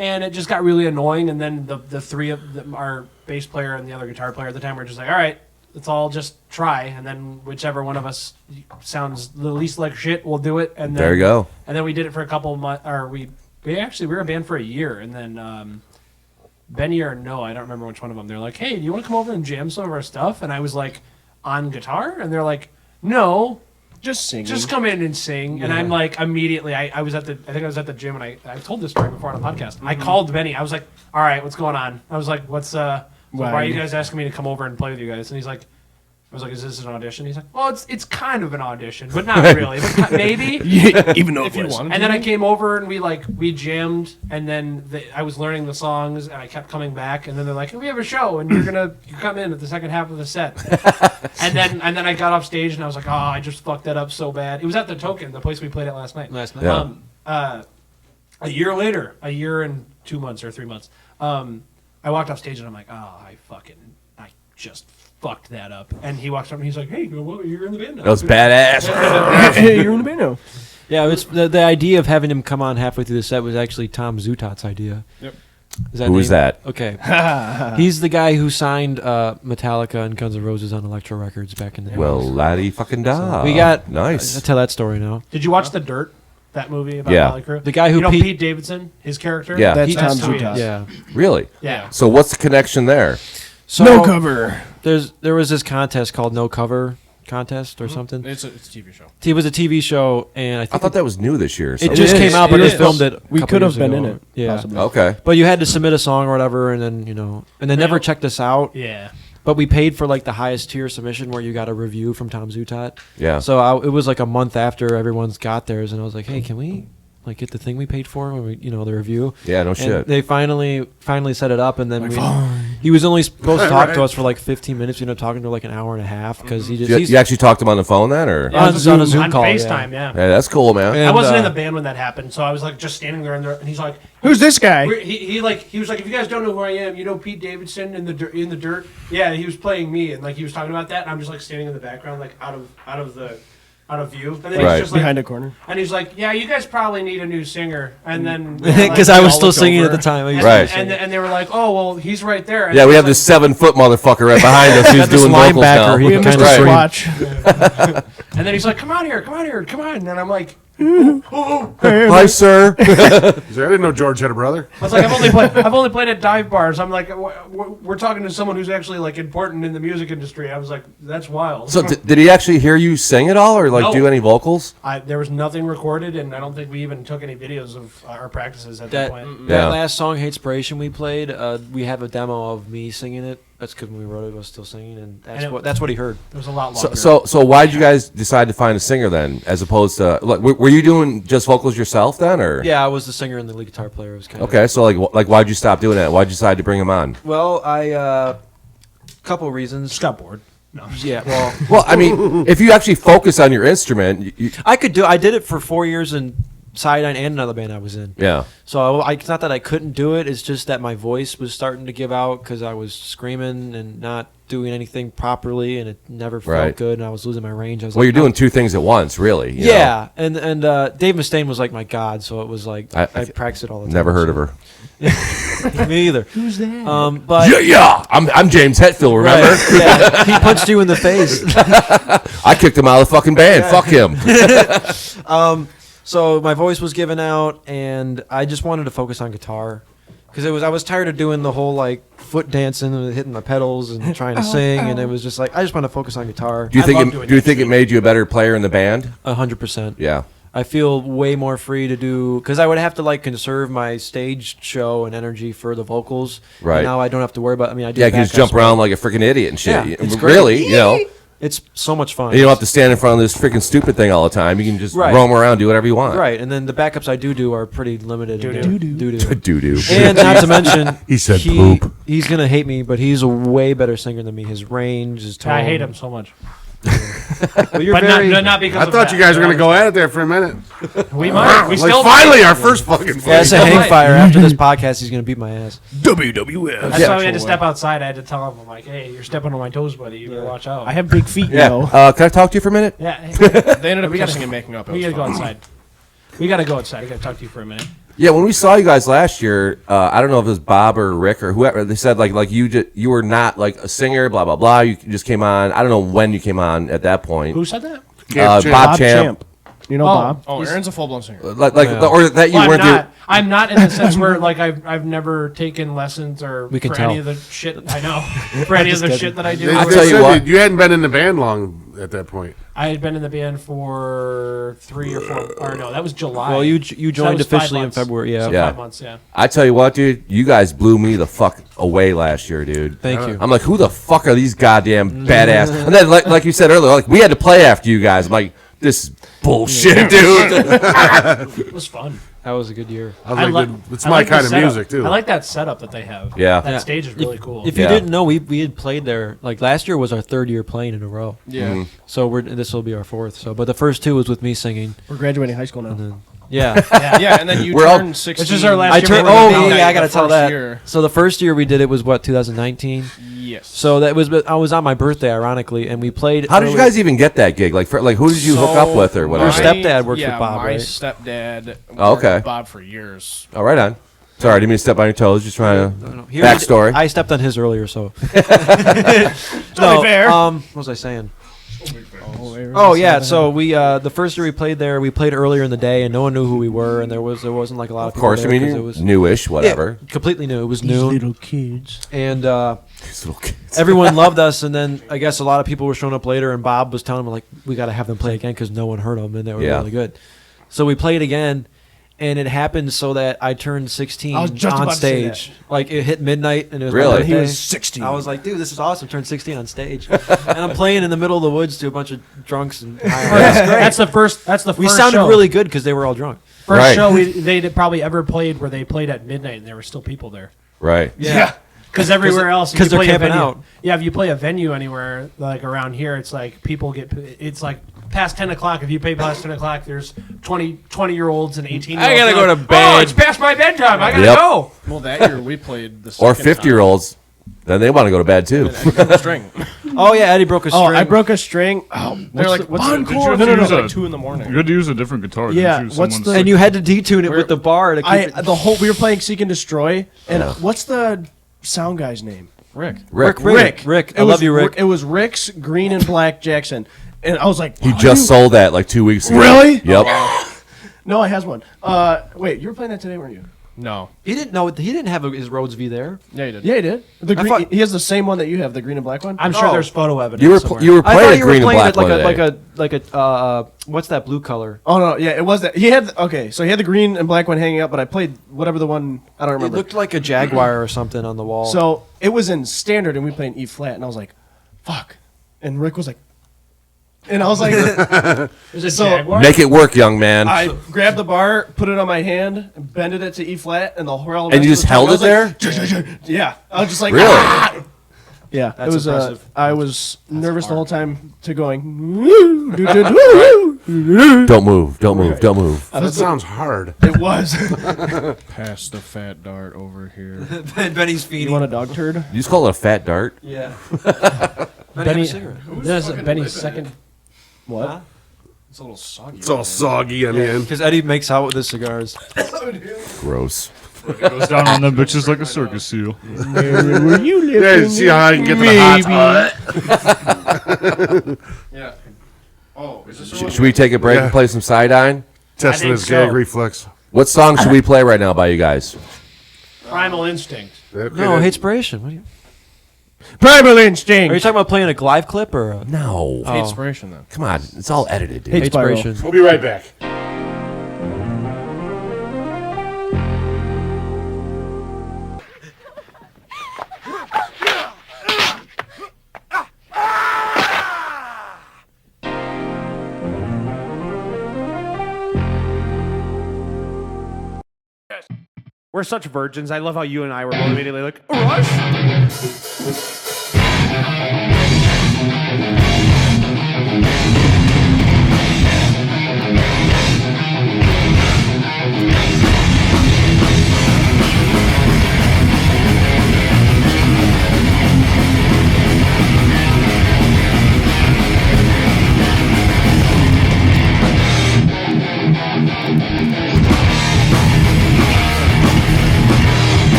Speaker 5: And it just got really annoying. And then the three of them, our bass player and the other guitar player at the time were just like, all right, let's all just try. And then whichever one of us sounds the least like shit, we'll do it. And then,
Speaker 4: There you go.
Speaker 5: And then we did it for a couple of months. Or we were a band for a year. And then Benny or no, I don't remember which one of them. They're like, hey, do you want to come over and jam some of our stuff? And I was like, on guitar? And they're like, no.
Speaker 7: Just singing.
Speaker 5: Just come in and sing. And I'm like, immediately, I think I was at the gym, and I told this story before on a podcast. I called Benny. I was like, all right, what's going on? I was like, why are you guys asking me to come over and play with you guys? And he's like, I was like, is this an audition? He's like, well, it's kind of an audition, but not really. But maybe.
Speaker 7: Even though
Speaker 5: if you wanted. And then I came over and we jammed, and then I was learning the songs, and I kept coming back, and then they're like, we have a show, and you come in at the second half of the set. and then I got off stage, and I was like, oh, I just fucked that up so bad. It was at the Token, the place we played at last night.
Speaker 4: Yeah.
Speaker 5: A year later, a year and 2 months or 3 months, I walked off stage, and I'm like, oh, I just fucked that up. And he walks up and he's like, hey, well, you're in the band now.
Speaker 4: That was badass.
Speaker 7: Hey, you're in the band now.
Speaker 10: Yeah, it's the idea of having him come on halfway through the set was actually Tom Zutot's idea.
Speaker 7: Yep.
Speaker 4: Who is that?
Speaker 10: Okay. He's the guy who signed Metallica and Guns N' Roses on Electro Records back in the 80s.
Speaker 4: Well, laddie fucking da.
Speaker 10: We got...
Speaker 4: Nice.
Speaker 10: I'll tell that story now.
Speaker 5: Did you watch The Dirt? That movie about Mötley Crüe?
Speaker 10: The guy who...
Speaker 5: Pete Davidson, his character?
Speaker 4: Yeah.
Speaker 7: That's Tom
Speaker 5: who he is.
Speaker 7: Zutot.
Speaker 10: Yeah.
Speaker 4: Really?
Speaker 5: Yeah.
Speaker 4: So what's the connection there?
Speaker 10: So
Speaker 7: No cover.
Speaker 10: There was this contest called No Cover Contest or something.
Speaker 7: It's a TV show.
Speaker 10: It was a TV show, and I
Speaker 4: I
Speaker 10: think
Speaker 4: thought that was new this year. or
Speaker 10: it
Speaker 4: something.
Speaker 10: just came out, but
Speaker 7: It
Speaker 10: they
Speaker 7: is.
Speaker 10: filmed it.
Speaker 7: We could have been
Speaker 10: ago.
Speaker 7: in it.
Speaker 10: Yeah.
Speaker 7: Possibly.
Speaker 4: Okay.
Speaker 10: But you had to submit a song or whatever, and then and they never checked us out.
Speaker 5: Yeah.
Speaker 10: But we paid for like the highest tier submission where you got a review from Tom Zutot.
Speaker 4: Yeah.
Speaker 10: So it was like a month after everyone's got theirs, and I was like, hey, can we like get the thing we paid for when we the review?
Speaker 4: Yeah, no
Speaker 10: And
Speaker 4: shit.
Speaker 10: they finally set it up, and then he was only supposed to talk to us for like 15 minutes. Talking to like an hour and a half because he just
Speaker 4: You actually talked to him on the phone then, or?
Speaker 10: on a Zoom
Speaker 5: on
Speaker 10: call.
Speaker 5: FaceTime, yeah.
Speaker 4: Yeah, that's cool, man.
Speaker 10: And,
Speaker 5: I wasn't in the band when that happened, so I was like just standing there, and he's like,
Speaker 7: Who's this guy?
Speaker 5: he was like, if you guys don't know who I am, you know Pete Davidson in the Dirt. Yeah, he was playing me, and like he was talking about that, and I'm just like standing in the background, like out of view, and then
Speaker 4: Right.
Speaker 5: he's just like
Speaker 7: Behind a corner.
Speaker 5: and he's like, yeah, you guys probably need a new singer, and then
Speaker 10: because I was still singing at the time. I used to
Speaker 4: Right.
Speaker 10: sing.
Speaker 5: and they were like, oh well, he's right there. And
Speaker 4: Yeah, we
Speaker 5: I
Speaker 4: have
Speaker 5: was
Speaker 4: this 7-foot motherfucker right behind us who's
Speaker 10: Got this
Speaker 4: doing vocals
Speaker 10: linebacker,
Speaker 4: now.
Speaker 10: he
Speaker 7: We
Speaker 10: can
Speaker 7: have
Speaker 10: kinda
Speaker 7: Mr.
Speaker 10: scream.
Speaker 7: Squatch.
Speaker 5: and then he's like, come on here, come on, and I'm like,
Speaker 4: Hi, sir.
Speaker 2: He's like, I didn't know George had a brother.
Speaker 5: I was like, I've only played at dive bars. I'm like, we're talking to someone who's actually like important in the music industry. I was like, that's wild.
Speaker 4: So did he actually hear you sing at all, or like
Speaker 5: No.
Speaker 4: do any vocals?
Speaker 5: There was nothing recorded, and I don't think we even took any videos of our practices at that point.
Speaker 10: That
Speaker 4: Yeah.
Speaker 10: last song, Hatespiration, we played, we have a demo of me singing it. That's because when we wrote it, I was still singing, and that's what he heard.
Speaker 5: It was a lot longer.
Speaker 4: So why did you guys decide to find a singer then, as opposed to like were you doing just vocals yourself then, or?
Speaker 10: Yeah, I was the singer and the lead guitar player. It was kind
Speaker 4: Okay, so like why'd you stop doing that? Why'd you decide to bring him on?
Speaker 10: Well, couple reasons.
Speaker 5: just got bored. No.
Speaker 10: Yeah, well,
Speaker 4: Well, I mean, if you actually focus on your instrument,
Speaker 10: I did it for 4 years in Cyadine and another band I was in.
Speaker 4: yeah.
Speaker 10: So it's not that I couldn't do it. It's just that my voice was starting to give out because I was screaming and not doing anything properly, and it never felt
Speaker 4: Right.
Speaker 10: good, and I was losing my range. I was
Speaker 4: Well,
Speaker 10: like,
Speaker 4: you're doing two things at once, really. you know?
Speaker 10: Yeah, and Dave Mustaine was like my god, so it was like I practiced it all the time.
Speaker 4: Never heard of her.
Speaker 10: Me either. Who's that? But
Speaker 4: Yeah. I'm James Hetfield. Remember?
Speaker 10: right, yeah, he punched you in the face.
Speaker 4: I kicked him out of the fucking band. Fuck him.
Speaker 10: So my voice was giving out, and I just wanted to focus on guitar because I was tired of doing the whole like foot dancing and hitting my pedals and trying to sing, and it was just like I just want to focus on guitar.
Speaker 4: Do you
Speaker 5: love
Speaker 4: think
Speaker 5: doing
Speaker 4: do you
Speaker 5: that
Speaker 4: think it made you a better player in the band?
Speaker 10: 100%.
Speaker 4: Yeah.
Speaker 10: I feel way more free to do because I would have to like conserve my stage show and energy for the vocals.
Speaker 4: Right.
Speaker 10: And now I don't have to worry about. I mean, I do.
Speaker 4: Yeah, you can just
Speaker 10: backups,
Speaker 4: jump
Speaker 10: but
Speaker 4: around like a freaking idiot and shit.
Speaker 10: Yeah, it's great.
Speaker 4: Really, you know.
Speaker 10: It's so much fun.
Speaker 4: And you don't have to stand in front of this freaking stupid thing all the time. You can just
Speaker 10: Right.
Speaker 4: roam around, do whatever you want.
Speaker 10: Right, and then the backups I do are pretty limited. Doo-doo.
Speaker 4: Doo-doo.
Speaker 10: And not to mention,
Speaker 2: He said poop.
Speaker 10: He's gonna hate me, but he's a way better singer than me. His range, his tone.
Speaker 5: I hate him so much.
Speaker 10: But you're
Speaker 5: But
Speaker 10: very.
Speaker 5: not because
Speaker 2: I
Speaker 5: of
Speaker 2: thought
Speaker 5: that.
Speaker 2: you guys were going to go at it there for a minute.
Speaker 5: We might. We
Speaker 2: Like,
Speaker 5: still
Speaker 2: finally, our first fucking
Speaker 10: yeah,
Speaker 2: fight.
Speaker 10: it's a hang fire. After this podcast, he's gonna beat my ass.
Speaker 2: WWF.
Speaker 5: That's why we had to step outside. I had to tell him, I'm like, hey, you're stepping on my toes, buddy. You better watch out.
Speaker 7: I have big feet,
Speaker 4: Yeah.
Speaker 7: you know.
Speaker 4: Can I talk to you for a minute?
Speaker 5: Yeah.
Speaker 7: They ended up
Speaker 5: We gotta-
Speaker 7: kissing and making up. It
Speaker 5: We
Speaker 7: was
Speaker 5: gotta go
Speaker 7: fun.
Speaker 5: outside. We gotta go outside. I gotta talk to you for a minute.
Speaker 4: Yeah, when we saw you guys last year, I don't know if it was Bob or Rick or whoever. They said like you were not like a singer, blah blah blah. You just came on. I don't know when you came on at that point.
Speaker 5: Who said that?
Speaker 4: Bob Champ.
Speaker 7: You know Bob?
Speaker 8: Oh, Aaron's a full-blown singer.
Speaker 4: Or that you
Speaker 5: Well,
Speaker 4: weren't.
Speaker 5: I'm not in the sense where like I've never taken lessons or
Speaker 10: We can
Speaker 5: for
Speaker 10: tell.
Speaker 5: any of the shit I know for any of the shit that I do.
Speaker 4: I'll
Speaker 2: They
Speaker 4: tell you
Speaker 2: said
Speaker 4: what.
Speaker 2: You hadn't been in the band long at that point.
Speaker 5: I had been in the band for 3 or 4, or no, that was July.
Speaker 10: Well, you
Speaker 5: So that
Speaker 10: joined
Speaker 5: was 5
Speaker 10: officially in
Speaker 5: months.
Speaker 10: February. Yeah.
Speaker 5: So
Speaker 4: Yeah.
Speaker 5: 5 months, yeah.
Speaker 4: I tell you what, dude, you guys blew me the fuck away last year, dude.
Speaker 10: Thank you.
Speaker 4: I'm like, who the fuck are these goddamn badass? And then, like you said earlier, like we had to play after you guys. I'm like, this is bullshit, dude.
Speaker 5: It was fun.
Speaker 10: That was a good year.
Speaker 2: I was like,
Speaker 5: li-
Speaker 2: it's
Speaker 5: I
Speaker 2: my
Speaker 5: like the
Speaker 2: kind of
Speaker 5: setup.
Speaker 2: music too.
Speaker 5: I like that setup that they have.
Speaker 4: Yeah.
Speaker 5: That
Speaker 10: Yeah.
Speaker 5: stage is really cool.
Speaker 10: If you
Speaker 4: Yeah.
Speaker 10: didn't know, we had played there. Like last year was our 3rd year playing in a row.
Speaker 7: Yeah.
Speaker 10: So this will be our 4th. So, but the first 2 was with me singing.
Speaker 7: We're graduating high school now.
Speaker 10: And then, yeah.
Speaker 7: Yeah, and then you
Speaker 4: We're all-
Speaker 7: turned 16.
Speaker 5: This is our last
Speaker 10: I
Speaker 5: year.
Speaker 10: turned.
Speaker 5: we were
Speaker 10: Oh
Speaker 5: down
Speaker 10: yeah,
Speaker 5: there.
Speaker 10: I gotta
Speaker 7: the
Speaker 10: tell
Speaker 7: first
Speaker 10: that.
Speaker 7: year.
Speaker 10: So the first year we did it was what 2019.
Speaker 7: Yes.
Speaker 10: So that was I was on my birthday, ironically, and we played.
Speaker 4: How did you guys even get that gig? Like, who did you hook up with or
Speaker 10: Your
Speaker 4: whatever?
Speaker 10: stepdad worked
Speaker 7: yeah,
Speaker 10: with Bob,
Speaker 7: my
Speaker 10: right?
Speaker 7: stepdad
Speaker 4: Oh,
Speaker 7: worked
Speaker 4: okay.
Speaker 7: with Bob for years.
Speaker 4: Oh, right on. Sorry, I didn't mean to step on your toes. Just trying to
Speaker 10: Here-
Speaker 4: backstory.
Speaker 10: I stepped on his earlier, so.
Speaker 7: be fair.
Speaker 10: What was I saying? Oh yeah, so we the first year we played there, we played earlier in the day, and no one knew who we were, and there wasn't like a lot of
Speaker 4: Of
Speaker 10: people
Speaker 4: course, I
Speaker 10: there
Speaker 4: mean,
Speaker 10: 'cause
Speaker 4: you're
Speaker 10: it was
Speaker 4: newish, whatever.
Speaker 10: Yeah, completely new. It was noon,
Speaker 7: little kids.
Speaker 10: and
Speaker 4: These little kids.
Speaker 10: everyone loved us. And then I guess a lot of people were showing up later, and Bob was telling them like we got to have them play again because no one heard them, and they were
Speaker 4: Yeah.
Speaker 10: really good. So we played again. And it happened so that I turned 16
Speaker 7: I was just
Speaker 10: on
Speaker 7: about to say
Speaker 10: stage. Like it hit midnight, and it was
Speaker 4: Really?
Speaker 10: my
Speaker 7: He
Speaker 10: birthday.
Speaker 7: was 16.
Speaker 10: I was like, dude, this is awesome. Turned 16 on stage, and I'm playing in the middle of the woods to a bunch of drunks. And
Speaker 5: That's the first. That's the first.
Speaker 10: we sounded
Speaker 5: show.
Speaker 10: really good because they were all drunk.
Speaker 5: First
Speaker 4: Right.
Speaker 5: show they'd probably ever played where they played at midnight and there were still people there.
Speaker 4: Right.
Speaker 7: Yeah.
Speaker 5: Because everywhere else, if
Speaker 10: 'cause
Speaker 5: you
Speaker 10: they're
Speaker 5: play a
Speaker 10: camping
Speaker 5: venue-
Speaker 10: out.
Speaker 5: Yeah, if you play a venue anywhere like around here, it's like people get. It's like past 10 o'clock. If you play past 10 o'clock, there's 20-year-olds and 18-year-olds.
Speaker 10: I gotta go to
Speaker 5: Oh,
Speaker 10: bed.
Speaker 5: it's past my bedtime. I gotta
Speaker 4: Yep.
Speaker 5: go.
Speaker 7: Well, that year we played the
Speaker 4: Or
Speaker 7: second
Speaker 4: 50-year-olds. Then they want to go to bed too.
Speaker 7: time. String.
Speaker 10: Oh yeah, Eddie broke a string.
Speaker 7: Oh, I broke a string. Oh, they're like,
Speaker 9: what's
Speaker 7: encore.
Speaker 9: did you have
Speaker 7: No,
Speaker 9: to
Speaker 7: no, no,
Speaker 9: use
Speaker 7: like
Speaker 9: a-
Speaker 7: 2 in the
Speaker 9: You
Speaker 7: morning.
Speaker 9: had to use a different guitar.
Speaker 7: Yeah,
Speaker 9: Didn't you?
Speaker 7: what's
Speaker 9: Someone's-
Speaker 7: the-
Speaker 10: and you had to detune it with the bar to keep it.
Speaker 7: We were playing Seek and Destroy, and what's the sound guy's name? Rick.
Speaker 4: Rick.
Speaker 10: Rick. I love you, Rick.
Speaker 7: It was Rick's Green and Black Jackson, and I was like,
Speaker 4: He
Speaker 7: "Wow,
Speaker 4: just
Speaker 7: you-"
Speaker 4: sold that like 2 weeks ago.
Speaker 7: Really?
Speaker 4: Yep.
Speaker 7: No, I has one. Wait, you were playing that today, weren't you?
Speaker 8: No.
Speaker 10: He didn't know. He didn't have his Rhodes V there.
Speaker 8: Yeah, you did.
Speaker 7: Yeah, he did. The
Speaker 10: I
Speaker 7: green,
Speaker 10: thought-
Speaker 7: he has the same one that you have, the green and black one.
Speaker 5: I'm sure
Speaker 10: Oh.
Speaker 5: there's photo evidence.
Speaker 4: You were
Speaker 5: somewhere.
Speaker 4: you were
Speaker 10: I
Speaker 4: playing
Speaker 10: thought
Speaker 4: a
Speaker 10: you were
Speaker 4: green and
Speaker 10: playing
Speaker 4: black
Speaker 10: it like
Speaker 4: one
Speaker 10: a
Speaker 4: today.
Speaker 10: what's that blue color?
Speaker 7: Oh no, yeah, it was that. He had so he had the green and black one hanging up, but I played whatever the one I don't
Speaker 10: It
Speaker 7: remember.
Speaker 10: looked like a Jaguar or something on the wall.
Speaker 7: So it was in standard, and we played in E flat, and I was like, "Fuck!" And Rick was like, and I was like,
Speaker 5: Is it
Speaker 7: So-
Speaker 5: Jaguar?
Speaker 4: Make it work, young man.
Speaker 7: I grabbed the bar, put it on my hand, and bended it to E flat, and the whole
Speaker 4: And you
Speaker 7: rest
Speaker 4: just
Speaker 7: of the time
Speaker 4: held
Speaker 7: I was
Speaker 4: it
Speaker 7: like, yeah, I was just like,
Speaker 4: Really?
Speaker 7: "Ah!" Yeah,
Speaker 10: That's
Speaker 7: it was.
Speaker 10: impressive.
Speaker 7: I was nervous the whole time to going.
Speaker 4: Don't move. Don't move. Don't move.
Speaker 2: That sounds hard.
Speaker 7: It was.
Speaker 8: Pass the fat dart over here.
Speaker 10: Benny's
Speaker 7: You
Speaker 10: feeding.
Speaker 7: want a dog turd?
Speaker 4: You just call it a fat dart?
Speaker 10: Yeah.
Speaker 5: Benny.
Speaker 10: cigarette.
Speaker 5: This is Benny's second.
Speaker 7: What?
Speaker 10: Huh?
Speaker 8: It's a little soggy.
Speaker 2: It's all soggy on the end.
Speaker 10: Because Eddie makes out with his cigars.
Speaker 4: Gross.
Speaker 9: Goes down on them bitches like a circus seal.
Speaker 7: Were you
Speaker 2: Yeah, see how I can get to the hot
Speaker 8: Yeah. Oh, is this
Speaker 4: Should we take a break and
Speaker 2: Yeah.
Speaker 4: play some Cyadine?
Speaker 2: testing
Speaker 5: think
Speaker 2: his gag
Speaker 5: so.
Speaker 2: reflex.
Speaker 4: What song should we play right now by you guys?
Speaker 5: Primal Instinct.
Speaker 2: Okay,
Speaker 10: No,
Speaker 2: that-
Speaker 10: Hatespiration. What are you?
Speaker 7: Primal
Speaker 10: Are
Speaker 7: Instinct.
Speaker 10: you talking about playing a live clip or? A,
Speaker 4: No.
Speaker 10: Oh.
Speaker 8: inspiration then?
Speaker 4: Come on. It's all edited, dude.
Speaker 7: Hate Spiral.
Speaker 10: Hatespiration.
Speaker 2: We'll be right back.
Speaker 11: We're such virgins. I love how you and I were both immediately like, Rush?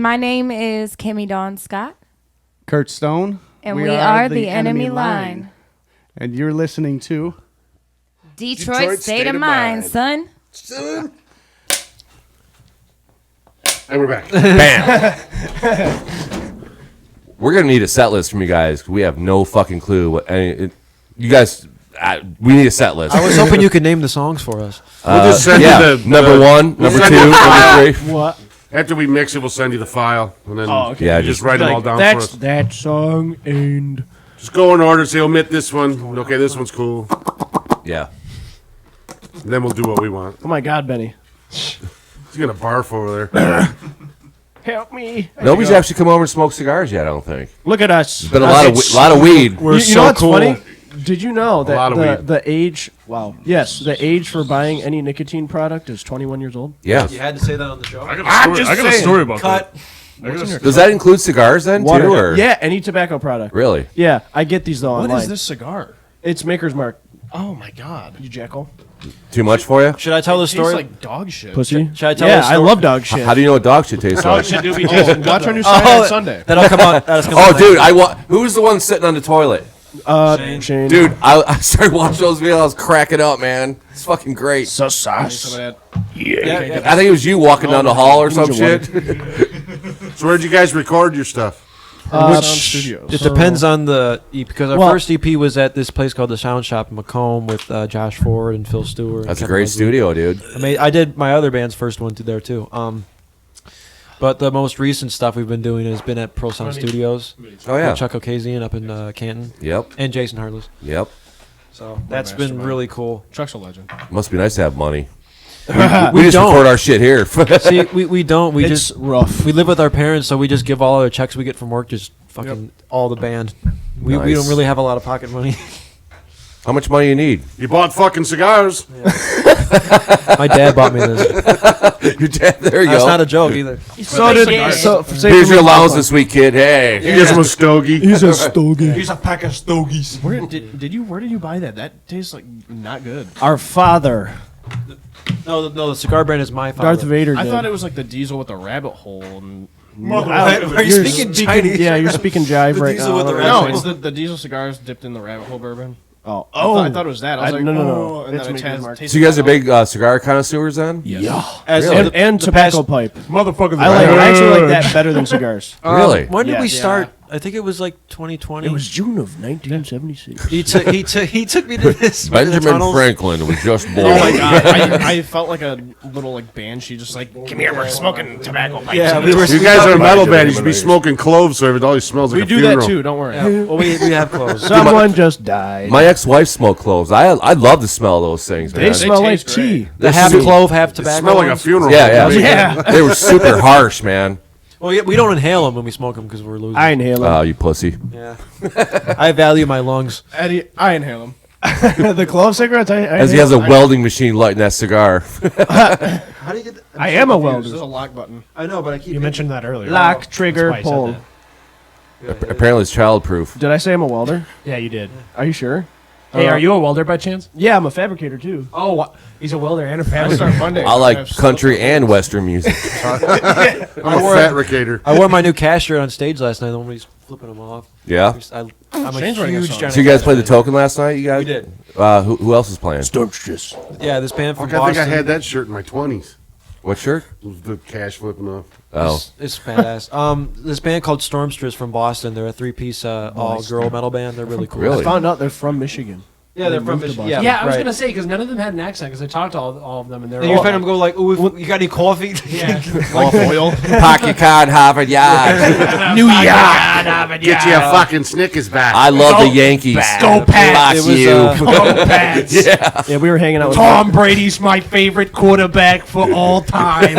Speaker 12: my name is Kimmy Dawn Scott.
Speaker 13: Kurt Stone.
Speaker 12: And we are the enemy line.
Speaker 13: And you're listening to
Speaker 12: Detroit State of Mind, son.
Speaker 2: And we're back.
Speaker 4: Bam. We're gonna need a set list from you guys. We have no fucking clue what any. You guys, we need a set list.
Speaker 10: I was hoping you could name the songs for us.
Speaker 2: We'll just send you the
Speaker 4: number one, number two, number three.
Speaker 2: What? After we mix it, we'll send you the file, and then
Speaker 4: yeah,
Speaker 2: just write them all down for us.
Speaker 7: That song and
Speaker 2: just go in order. Say omit this one. Okay, this one's cool.
Speaker 4: Yeah.
Speaker 2: And then we'll do what we want.
Speaker 7: Oh my God, Benny.
Speaker 2: He's gonna barf over there.
Speaker 7: Help me.
Speaker 4: Nobody's actually come over and smoked cigars yet. I don't think.
Speaker 7: Look at us.
Speaker 4: It's been a lot of weed.
Speaker 7: We're you know what's funny? Did you know that
Speaker 2: weed.
Speaker 7: the age? Wow. Yes, the age for buying any nicotine product is 21 years old.
Speaker 4: Yeah.
Speaker 10: You had to say that on the show.
Speaker 9: I got a story about that.
Speaker 4: Does that include cigars then
Speaker 7: Water.
Speaker 4: too? Or?
Speaker 7: Yeah, any tobacco product.
Speaker 4: Really?
Speaker 7: Yeah, I get these though online.
Speaker 8: What is this cigar?
Speaker 7: It's Maker's Mark.
Speaker 8: Oh my God.
Speaker 7: You jackal.
Speaker 4: Too much for you?
Speaker 10: Should I tell the
Speaker 8: It tastes
Speaker 10: story?
Speaker 8: like dog shit.
Speaker 7: Pussy.
Speaker 10: Should I tell
Speaker 7: Yeah,
Speaker 10: the
Speaker 7: I
Speaker 10: story?
Speaker 7: love dog shit.
Speaker 4: How do you know what dog shit tastes like?
Speaker 8: Shit do be tasting. Watch our new sign
Speaker 10: Oh,
Speaker 8: on Sunday.
Speaker 10: That'll come out.
Speaker 4: Oh, dude, who's the one sitting on the toilet?
Speaker 7: Shane.
Speaker 4: Dude, I started watching those videos. I was cracking up, man. It's fucking great.
Speaker 7: So
Speaker 8: Some of
Speaker 7: sauce.
Speaker 8: that.
Speaker 10: Yeah.
Speaker 4: I think it was you walking down the hall or some shit.
Speaker 2: So where'd you guys record your stuff?
Speaker 8: Sound Studios.
Speaker 10: It depends on the EP because our
Speaker 7: Well-
Speaker 10: first EP was at this place called the Sound Shop in Macomb with Josh Ford and Phil Stewart. and
Speaker 4: That's a
Speaker 10: Kevin
Speaker 4: great
Speaker 10: Leslie.
Speaker 4: studio, dude.
Speaker 10: I did my other band's first one there too. But the most recent stuff we've been doing has been at Pro Sound Studios.
Speaker 4: Oh yeah.
Speaker 10: With Chuck Ocasian up in Canton.
Speaker 4: Yep.
Speaker 10: And Jason Harless.
Speaker 4: Yep.
Speaker 10: So that's been
Speaker 8: mastermind.
Speaker 10: really cool.
Speaker 8: Chuck's a legend.
Speaker 4: Must be nice to have money. We
Speaker 10: We
Speaker 4: just
Speaker 10: don't.
Speaker 4: record our shit here.
Speaker 10: See, we don't. We
Speaker 7: It's
Speaker 10: just
Speaker 7: rough.
Speaker 10: we live with our parents, so we just give all our checks we get from work, just fucking all the band. We
Speaker 4: Nice.
Speaker 10: don't really have a lot of pocket money.
Speaker 4: How much money you need?
Speaker 2: You bought fucking cigars.
Speaker 10: My dad bought me this.
Speaker 4: Your dad. There you
Speaker 10: That's
Speaker 4: go.
Speaker 10: not a joke either.
Speaker 7: So did so. say
Speaker 4: Here's
Speaker 7: for
Speaker 4: your
Speaker 7: me,
Speaker 4: allowance
Speaker 7: Papa.
Speaker 4: this week, kid. Hey.
Speaker 2: You guys want stogie?
Speaker 7: He's a stogie.
Speaker 8: He's a pack of stogies.
Speaker 7: Where did you buy that? That tastes like
Speaker 8: Not good.
Speaker 7: our father,
Speaker 10: No, the cigar brand is my father.
Speaker 7: Darth Vader.
Speaker 8: I
Speaker 7: did.
Speaker 8: thought it was like the diesel with the rabbit hole. And
Speaker 10: Are you
Speaker 7: You're
Speaker 10: speaking Chinese?
Speaker 7: Yeah, you're speaking jive right
Speaker 10: diesel
Speaker 7: now.
Speaker 10: with the
Speaker 8: no,
Speaker 10: rabbit
Speaker 8: it's the diesel cigars dipped in the rabbit hole bourbon.
Speaker 7: Oh,
Speaker 8: I thought it was that. I was like,
Speaker 7: no.
Speaker 8: oh, and
Speaker 7: It's
Speaker 8: then it
Speaker 7: Maker's Mark.
Speaker 8: tasted
Speaker 4: So you guys are
Speaker 8: like-
Speaker 4: big cigar connoisseurs then?
Speaker 10: As
Speaker 4: Really?
Speaker 7: and tobacco pipe.
Speaker 8: Motherfuckers.
Speaker 7: I actually like that better than cigars.
Speaker 4: Really?
Speaker 10: When did
Speaker 7: Yeah.
Speaker 10: we
Speaker 7: Yeah.
Speaker 10: start? I think it was like 2020.
Speaker 7: It was June of 1976.
Speaker 10: He took me to this
Speaker 4: Benjamin
Speaker 10: tunnels.
Speaker 4: Franklin was just born.
Speaker 8: Oh my god! I felt like a little like banshee, just like, come here, we're smoking tobacco pipes.
Speaker 10: Yeah, we were.
Speaker 2: You guys are a metal band. You should be smoking cloves so it always smells like
Speaker 8: We
Speaker 2: a
Speaker 8: do
Speaker 2: funeral.
Speaker 8: that too. Don't worry.
Speaker 10: Yeah, well, we have clothes.
Speaker 7: Someone just died.
Speaker 4: My ex-wife smoked cloves. I love the smell of those things, man.
Speaker 7: They smell like
Speaker 8: taste great.
Speaker 7: tea.
Speaker 10: The
Speaker 4: They're
Speaker 10: half
Speaker 4: super-
Speaker 10: clove, half
Speaker 2: They
Speaker 10: tobacco.
Speaker 2: smell like a
Speaker 10: ones.
Speaker 2: funeral.
Speaker 4: Yeah, yeah.
Speaker 7: Yeah.
Speaker 4: They were super harsh, man.
Speaker 10: Well, yeah, we don't inhale them when we smoke them because we're losing.
Speaker 7: I inhale
Speaker 4: Oh,
Speaker 7: them.
Speaker 4: you pussy.
Speaker 10: Yeah, I value my lungs.
Speaker 8: Eddie, I inhale them.
Speaker 7: The clove cigarettes.
Speaker 4: As he has a welding machine lighting that cigar.
Speaker 10: How do you get? That?
Speaker 7: I am a
Speaker 8: There's
Speaker 7: welder.
Speaker 8: a lock button.
Speaker 10: I know, but I keep.
Speaker 11: You mentioned that earlier.
Speaker 7: Lock, trigger,
Speaker 11: That's why I
Speaker 7: pull.
Speaker 11: said that.
Speaker 4: Apparently it's childproof.
Speaker 7: Did I say I'm a welder?
Speaker 11: Yeah, you did.
Speaker 7: Are you sure?
Speaker 11: Hey, are you a welder by chance?
Speaker 7: Yeah, I'm a fabricator too.
Speaker 11: Oh, he's a welder and a
Speaker 8: I
Speaker 11: fabricator.
Speaker 8: start Monday.
Speaker 4: I like country and western music.
Speaker 2: I'm a fabricator.
Speaker 10: I wore my new cash shirt on stage last night. Nobody's flipping them off.
Speaker 4: Yeah.
Speaker 10: I'm a
Speaker 8: Shane's running a
Speaker 10: huge
Speaker 8: song.
Speaker 10: Johnny
Speaker 4: So you guys
Speaker 10: Cash
Speaker 4: played the
Speaker 10: fan.
Speaker 4: token last night, you guys?
Speaker 10: We did.
Speaker 4: Who else is playing?
Speaker 10: Yeah, this band from
Speaker 2: Fuck, I
Speaker 10: Boston.
Speaker 2: think I had that shirt in my 20s.
Speaker 4: What shirt?
Speaker 2: With the cash flipping off.
Speaker 4: Oh.
Speaker 10: It's badass. This band called Stormstress from Boston. They're a three-piece all-girl metal band. They're really cool.
Speaker 4: Really?
Speaker 7: I found out they're from Michigan.
Speaker 10: Yeah, they're
Speaker 7: They
Speaker 10: from
Speaker 7: moved to
Speaker 10: Michigan.
Speaker 5: Yeah, I was
Speaker 10: right.
Speaker 5: gonna say because none of them had an accent because I talked to all of them and they were
Speaker 10: And your
Speaker 5: all
Speaker 10: friend would go like, "Ooh, you got any coffee?"
Speaker 5: Yeah.
Speaker 8: Off oil.
Speaker 4: Park your car in Harvard Yard.
Speaker 2: New York. Get you a fucking Snickers back.
Speaker 4: I love the Yankees.
Speaker 5: Go Pats!
Speaker 4: Fuck you.
Speaker 5: Go Pats!
Speaker 4: Yeah.
Speaker 7: Yeah, we were hanging out with
Speaker 5: Tom Brady's my favorite quarterback for all time.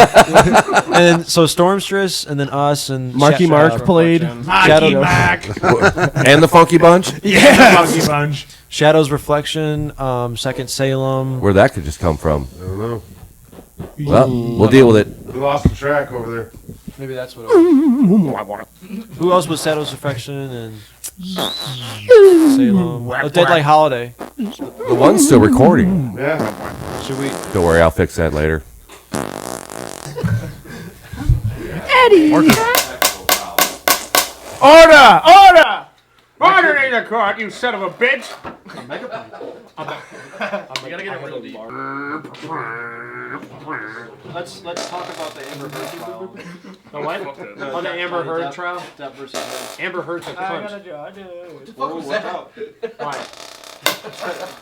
Speaker 10: And so Stormstress, and then us, and
Speaker 7: Marky Mark played.
Speaker 5: Marky Mark.
Speaker 4: And the Funky Bunch?
Speaker 5: Yeah. Funky Bunch.
Speaker 10: Shadows Reflection, Second Salem.
Speaker 4: Where that could just come from.
Speaker 2: I don't know.
Speaker 4: Well, we'll deal with it.
Speaker 2: We lost the track over there.
Speaker 10: Maybe that's what it was. Who else was Shadows Reflection and Salem? Deadlight Holiday.
Speaker 4: The one's still recording.
Speaker 2: Yeah.
Speaker 10: Should we?
Speaker 4: Don't worry, I'll fix that later.
Speaker 12: Eddie.
Speaker 11: Order! Order in the court, you son of a bitch!
Speaker 6: Let's talk about the Amber Heard trial.
Speaker 11: The what? Oh, the Amber Heard trial?
Speaker 6: Depp versus Heard.
Speaker 11: Amber Heard's a cunt.
Speaker 6: What the fuck was that?
Speaker 11: Why?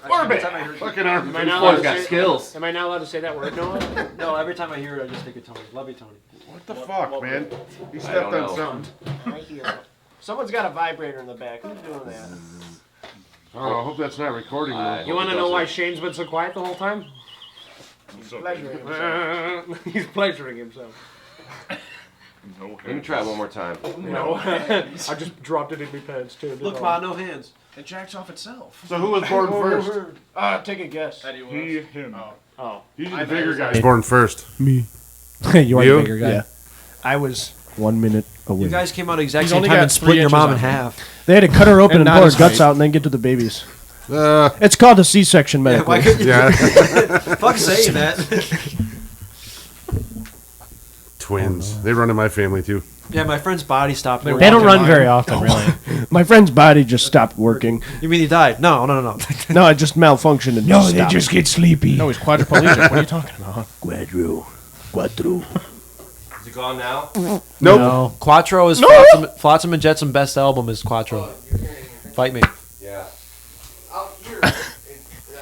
Speaker 6: Orbit!
Speaker 2: Fucking arm.
Speaker 11: Am I not allowed to
Speaker 4: got
Speaker 11: say-
Speaker 4: skills.
Speaker 11: Am I not allowed to say that word, Noah?
Speaker 6: No, every time I hear it, I just think of Tony. Love you, Tony.
Speaker 2: What the fuck, man? He stepped on something.
Speaker 11: I hear it. Someone's got a vibrator in the back. Who's doing that?
Speaker 2: Oh, I hope that's not recording. though.
Speaker 11: You want to know why Shane's been so quiet the whole time? He's pleasuring himself. He's pleasuring himself.
Speaker 4: Let me try it one more time.
Speaker 11: No, I just dropped it in my pants too.
Speaker 6: Look, Ma, no hands.
Speaker 8: It jacks off itself.
Speaker 2: So who was born first?
Speaker 11: Take a guess.
Speaker 9: He, him.
Speaker 11: Oh.
Speaker 2: He's the bigger guy. Was born first.
Speaker 7: Me. You are
Speaker 2: You?
Speaker 7: the bigger guy. Yeah. I was 1 minute away.
Speaker 10: You guys came out at the exact
Speaker 7: He's
Speaker 10: same
Speaker 7: only
Speaker 10: time
Speaker 7: got
Speaker 10: and
Speaker 7: 3
Speaker 10: split your
Speaker 7: inches
Speaker 10: mom
Speaker 7: on
Speaker 10: in
Speaker 7: him.
Speaker 10: half.
Speaker 7: They had to cut her open
Speaker 8: And
Speaker 7: and
Speaker 8: not
Speaker 7: pull her
Speaker 8: his
Speaker 7: guts
Speaker 8: height.
Speaker 7: out and then get to the babies. It's called a C-section medically.
Speaker 2: Yeah.
Speaker 10: Fuck saying that.
Speaker 2: Twins. They run in my family too.
Speaker 10: Yeah, my friend's body stopped working.
Speaker 7: They don't run very often, really. My friend's body just stopped working.
Speaker 10: You mean he died? No.
Speaker 7: No, it just malfunctioned and
Speaker 8: No, they
Speaker 7: stopped.
Speaker 8: just get sleepy. No, he's quadriplegic. What are you talking about?
Speaker 13: Quattro.
Speaker 4: Is he gone now?
Speaker 2: Nope.
Speaker 7: No.
Speaker 10: Quattro is Flotsam and Jetsam best album is Quattro. Fight me.
Speaker 4: Yeah.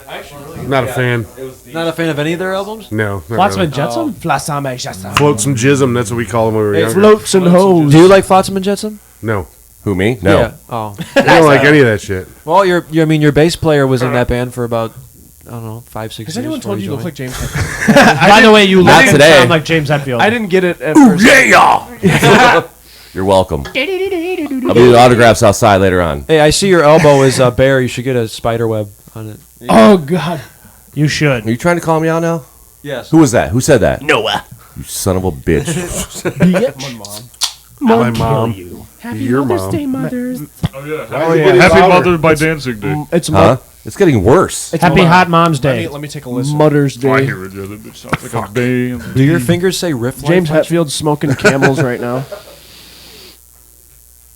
Speaker 2: I'm not a fan.
Speaker 10: Not a fan of any of their albums?
Speaker 2: No.
Speaker 7: Flotsam and
Speaker 2: Really.
Speaker 7: Jetsam?
Speaker 8: Flotsam and Jetsam.
Speaker 2: Floats and jism. That's what we call them when we were
Speaker 10: Hey,
Speaker 2: younger.
Speaker 7: Floats and hoes.
Speaker 10: Do you like Flotsam and Jetsam?
Speaker 2: No.
Speaker 4: Who, me? No.
Speaker 10: Yeah. Oh.
Speaker 2: I don't like any of that shit.
Speaker 10: Well, your bass player was in that band for about, I don't know, 5-6 years.
Speaker 8: Has anyone
Speaker 10: before
Speaker 8: told you you look
Speaker 10: joined.
Speaker 8: like James Hetfield?
Speaker 7: By the way, you
Speaker 4: Not
Speaker 7: look and
Speaker 4: today.
Speaker 7: sound like James Hetfield. I didn't get it at first.
Speaker 4: You're welcome. I'll be doing autographs outside later on.
Speaker 10: Hey, I see your elbow is bare. You should get a spider web on it.
Speaker 7: Oh, God. You should.
Speaker 4: Are you trying to call me out now?
Speaker 10: Yes.
Speaker 4: Who was that? Who said that?
Speaker 13: Noah.
Speaker 4: You son of a bitch.
Speaker 2: My mom. Your mom.
Speaker 11: Mothers.
Speaker 9: Oh, yeah.
Speaker 2: Oh, yeah.
Speaker 9: Happy
Speaker 2: Louder.
Speaker 9: Mother by Dancing Day.
Speaker 7: It's
Speaker 4: Huh? It's getting worse.
Speaker 7: Happy Hot Mom's Day.
Speaker 8: Let me take a listen.
Speaker 7: Mother's
Speaker 9: I
Speaker 7: Day.
Speaker 9: hear it, the other bitch sounds like a band.
Speaker 10: Do your fingers say riff like
Speaker 7: James
Speaker 10: that?
Speaker 7: Hetfield's smoking Camels right now.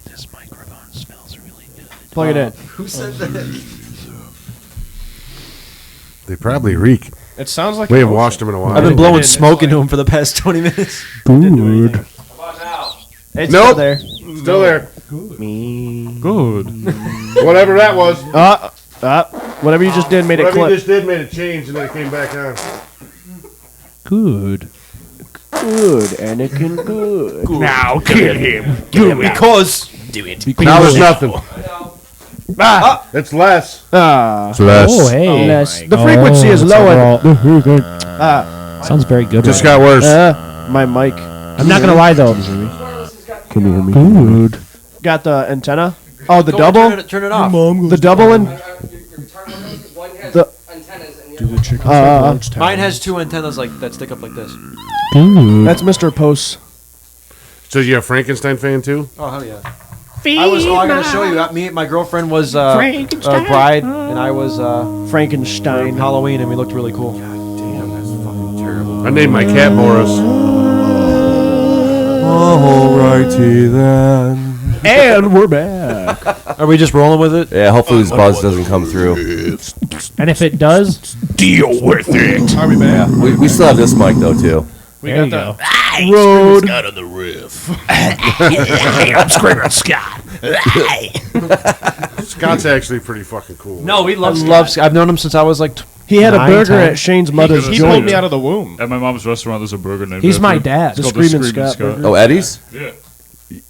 Speaker 8: This microphone smells really good.
Speaker 7: Plug it in.
Speaker 10: Who said that?
Speaker 2: They probably reek.
Speaker 8: It sounds like
Speaker 2: We haven't washed them in a while.
Speaker 10: I've been blowing smoke into him for the past 20 minutes.
Speaker 7: Good. It's
Speaker 2: Nope.
Speaker 7: still there.
Speaker 2: Still there.
Speaker 9: Good.
Speaker 2: Whatever that was.
Speaker 7: Whatever you just did made it
Speaker 2: Whatever you
Speaker 7: clip.
Speaker 2: just did made it change and then it came back on.
Speaker 7: Good. Good, Anakin, good.
Speaker 8: Now kill him.
Speaker 10: Because.
Speaker 2: Now there's nothing. It's less.
Speaker 7: It's
Speaker 2: less.
Speaker 7: Oh, hey. Less. The frequency is lower.
Speaker 8: Sounds very good.
Speaker 2: Just got worse.
Speaker 7: My mic.
Speaker 8: I'm not gonna lie though.
Speaker 7: Can you hear me? Good. Got the antenna? Oh, the
Speaker 10: Go
Speaker 7: double?
Speaker 10: Turn it off.
Speaker 7: The double and
Speaker 10: Mine has 2 antennas like that stick up like this.
Speaker 7: that's Mr. Post.
Speaker 2: So you a Frankenstein fan too?
Speaker 10: Oh hell yeah! I gotta show you. My girlfriend was a bride, and I was
Speaker 7: Frankenstein.
Speaker 10: Halloween, and we looked really cool.
Speaker 2: I named my cat Boris.
Speaker 4: Alrighty then.
Speaker 7: And we're back.
Speaker 10: Are we just rolling with it?
Speaker 4: Yeah, hopefully this buzz doesn't come through.
Speaker 8: And if it does,
Speaker 13: Deal with it.
Speaker 7: Are we back?
Speaker 4: We still have this mic though too.
Speaker 8: there you go.
Speaker 7: Road.
Speaker 13: Scott on the riff. Hey, I'm screaming Scott.
Speaker 2: Scott's actually pretty fucking cool.
Speaker 10: No, we love. I've known him since I was like.
Speaker 7: He had a
Speaker 10: 9,
Speaker 7: burger
Speaker 10: 10.
Speaker 7: at Shane's mother's
Speaker 8: He
Speaker 7: joint.
Speaker 8: pulled me out of the womb.
Speaker 9: At my mom's restaurant, there's a burger named
Speaker 8: He's
Speaker 9: after
Speaker 8: my
Speaker 9: him.
Speaker 8: dad.
Speaker 9: It's
Speaker 7: The
Speaker 9: called
Speaker 7: Screamin' Scott burger.
Speaker 4: Oh, Eddie's?
Speaker 9: Yeah.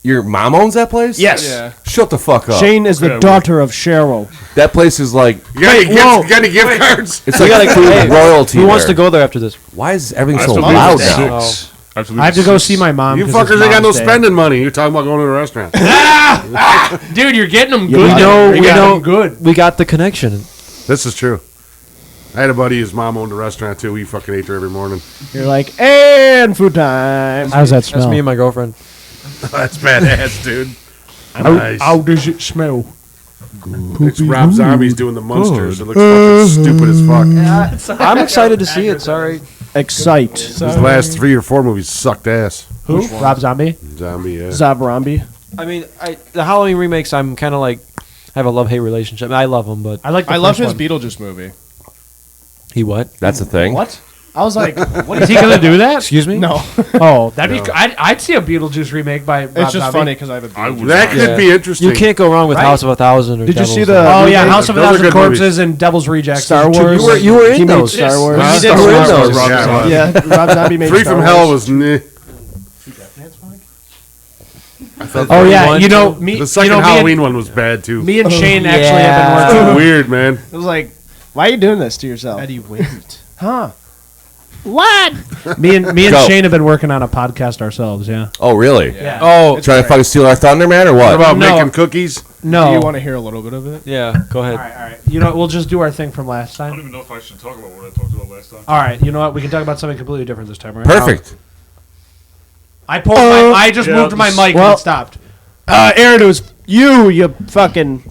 Speaker 4: Your mom owns that place?
Speaker 7: Yes.
Speaker 8: Yeah.
Speaker 4: Shut the fuck up.
Speaker 7: Shane is the
Speaker 9: Yeah,
Speaker 7: daughter of Cheryl.
Speaker 4: That place is like
Speaker 2: You got, any
Speaker 7: whoa.
Speaker 2: gifts, got any gift cards?
Speaker 4: it's like food royalty.
Speaker 10: Who wants to
Speaker 4: there.
Speaker 10: go there after this?
Speaker 4: Why is everything
Speaker 9: I
Speaker 4: so
Speaker 9: have to leave
Speaker 4: loud
Speaker 9: at
Speaker 4: now?
Speaker 9: 6. I
Speaker 8: I have to go see my mom.
Speaker 2: You
Speaker 8: 'cause
Speaker 2: fuckers
Speaker 8: it's
Speaker 2: ain't got no
Speaker 8: Mom's Day.
Speaker 2: spending money. You're talking about going to a restaurant.
Speaker 8: Dude, you're getting them
Speaker 7: Yeah,
Speaker 8: good.
Speaker 7: we know.
Speaker 8: good.
Speaker 10: We got the connection.
Speaker 2: This is true. I had a buddy, his mom owned a restaurant too. We fucking ate there every morning.
Speaker 7: You're like, and food time.
Speaker 8: How's that
Speaker 10: That's
Speaker 8: smell?
Speaker 10: me and my girlfriend.
Speaker 2: That's badass, dude. Nice.
Speaker 8: How does it smell?
Speaker 2: It's Rob Zombie's doing the Munsters. It looks fucking stupid as fuck.
Speaker 10: I'm excited to see it. Sorry.
Speaker 7: Excite.
Speaker 2: His last 3 or 4 movies sucked ass.
Speaker 8: Who? Rob Zombie.
Speaker 2: Zombie, yeah.
Speaker 7: Zabrambi.
Speaker 10: I mean, the Halloween remakes, I'm kind of like, I have a love-hate relationship. I love them, but
Speaker 5: I like.
Speaker 8: I love his
Speaker 5: one.
Speaker 8: Beetlejuice movie.
Speaker 10: He what?
Speaker 4: That's the thing.
Speaker 5: What?
Speaker 7: I was like, what
Speaker 5: Is he gonna do that?
Speaker 10: Excuse me?
Speaker 8: No,
Speaker 5: Oh, that'd be. I'd see a Beetlejuice remake by. Rob
Speaker 8: it's just
Speaker 5: Zombie.
Speaker 8: funny because I have a Beetlejuice.
Speaker 2: That could be interesting.
Speaker 10: You can't go wrong with
Speaker 5: Right?
Speaker 10: House of a Thousand. Or
Speaker 8: Did you
Speaker 10: Devil's
Speaker 8: see the-
Speaker 5: Oh yeah,
Speaker 8: Those
Speaker 5: House of a
Speaker 2: are
Speaker 5: Thousand
Speaker 2: good movies.
Speaker 5: Corpses and Devil's Rejects.
Speaker 7: Star Wars.
Speaker 10: You were in
Speaker 7: He made
Speaker 10: those.
Speaker 7: Star Wars.
Speaker 2: Huh?
Speaker 8: He did
Speaker 10: You were in
Speaker 8: Star
Speaker 10: those.
Speaker 8: Wars.
Speaker 2: Yeah.
Speaker 7: Yeah, Rob Zombie made
Speaker 2: Three
Speaker 7: Star
Speaker 2: from Hell
Speaker 7: Wars.
Speaker 2: was. Meh.
Speaker 5: Oh yeah,
Speaker 10: One,
Speaker 5: you know
Speaker 10: two.
Speaker 5: me.
Speaker 2: The second
Speaker 5: you know,
Speaker 2: Halloween one was bad too.
Speaker 5: Me and Shane
Speaker 10: yeah.
Speaker 5: actually have been
Speaker 2: Too
Speaker 5: working.
Speaker 2: weird, man.
Speaker 7: It was like, why are you doing this to yourself?
Speaker 8: Eddie wins.
Speaker 7: Huh? What?
Speaker 5: Me and
Speaker 4: Go.
Speaker 5: Shane have been working on a podcast ourselves. Yeah.
Speaker 4: Oh, really?
Speaker 5: Yeah.
Speaker 10: Oh,
Speaker 4: Trying to fucking steal our thunder, man, or
Speaker 2: What
Speaker 4: what?
Speaker 2: about
Speaker 5: No.
Speaker 2: making cookies?
Speaker 5: No.
Speaker 8: Do you want to hear a little bit of it?
Speaker 10: yeah. Go ahead.
Speaker 5: All right. You know, we'll just do our thing from last
Speaker 9: I don't
Speaker 5: time.
Speaker 9: even know if I should talk about what I talked about last time.
Speaker 5: All right. You know what? We can talk about something completely different this time, right?
Speaker 4: Perfect.
Speaker 5: I pulled my. I just moved my mic and
Speaker 7: Well-
Speaker 5: it stopped.
Speaker 7: Aaron, it was you fucking.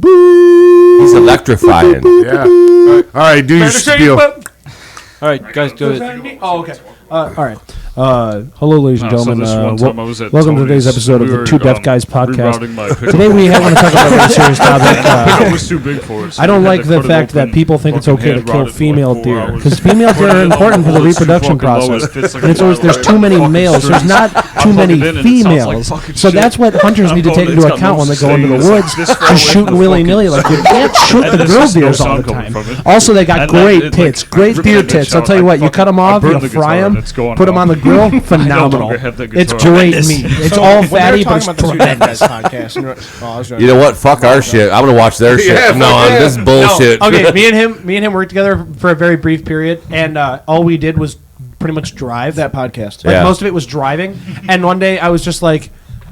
Speaker 4: He's electrifying.
Speaker 2: Yeah. All right, do your spiel.
Speaker 10: All right, guys, do it.
Speaker 5: Oh, okay. All right. Hello, ladies and
Speaker 9: No, so
Speaker 5: gentlemen.
Speaker 9: this one time I was at
Speaker 5: welcome to
Speaker 9: Tony's.
Speaker 5: today's episode of
Speaker 9: We
Speaker 5: the
Speaker 9: were,
Speaker 5: Two Deaf Guys podcast.
Speaker 9: rerouting my pickup.
Speaker 5: Today we want to talk about a very serious topic.
Speaker 9: Pickup was too big for it. so
Speaker 5: I don't
Speaker 9: we had
Speaker 5: like
Speaker 9: to
Speaker 5: the
Speaker 9: cut it
Speaker 5: fact that
Speaker 9: open,
Speaker 5: people think it's
Speaker 9: fucking
Speaker 5: okay to
Speaker 9: hand
Speaker 5: kill
Speaker 9: rotted for
Speaker 5: female
Speaker 9: like 4
Speaker 5: deer
Speaker 9: hours.
Speaker 5: because female deer are important for the
Speaker 9: It's too
Speaker 5: reproduction
Speaker 9: fucking low,
Speaker 5: process.
Speaker 9: it fits like
Speaker 5: And it's
Speaker 9: a
Speaker 5: always there's too many
Speaker 9: fucking
Speaker 5: males. There's not too
Speaker 9: plug
Speaker 5: many
Speaker 9: it in and it sounds like
Speaker 5: females.
Speaker 9: fucking
Speaker 5: So
Speaker 9: shit.
Speaker 5: that's what hunters need to take into account when they go into the woods and shooting willy nilly. Like you can't shoot
Speaker 9: And
Speaker 5: the
Speaker 9: there's
Speaker 5: girl
Speaker 9: just no
Speaker 5: deers all
Speaker 9: sound
Speaker 5: the
Speaker 9: coming
Speaker 5: time.
Speaker 9: from it.
Speaker 5: Also, they got
Speaker 9: And then
Speaker 5: great
Speaker 9: it, like,
Speaker 5: tits, great
Speaker 9: ripped
Speaker 5: deer
Speaker 9: the
Speaker 5: tits.
Speaker 9: guitar.
Speaker 5: I'll tell you what, you cut them
Speaker 9: I
Speaker 5: off,
Speaker 9: burned
Speaker 5: you
Speaker 9: the
Speaker 5: fry
Speaker 9: guitar and
Speaker 5: them,
Speaker 9: it's going
Speaker 5: put them on the
Speaker 9: off.
Speaker 5: grill,
Speaker 9: I no
Speaker 5: phenomenal.
Speaker 9: longer have the
Speaker 5: It's
Speaker 9: guitar.
Speaker 5: great meat. It's
Speaker 8: So,
Speaker 5: all
Speaker 8: when they were
Speaker 5: fatty, but
Speaker 8: talking
Speaker 5: it's
Speaker 8: about the Two Deaf Guys podcast, and I was
Speaker 4: You know what? Fuck our shit. I'm gonna watch their shit.
Speaker 2: Yeah,
Speaker 4: No,
Speaker 2: fuck yeah.
Speaker 4: this is bullshit.
Speaker 5: No, okay, me and him worked together for a very brief period, and all we did was pretty much drive.
Speaker 7: That podcast.
Speaker 5: Like
Speaker 4: Yeah.
Speaker 5: most of it was driving. And one day I was just like,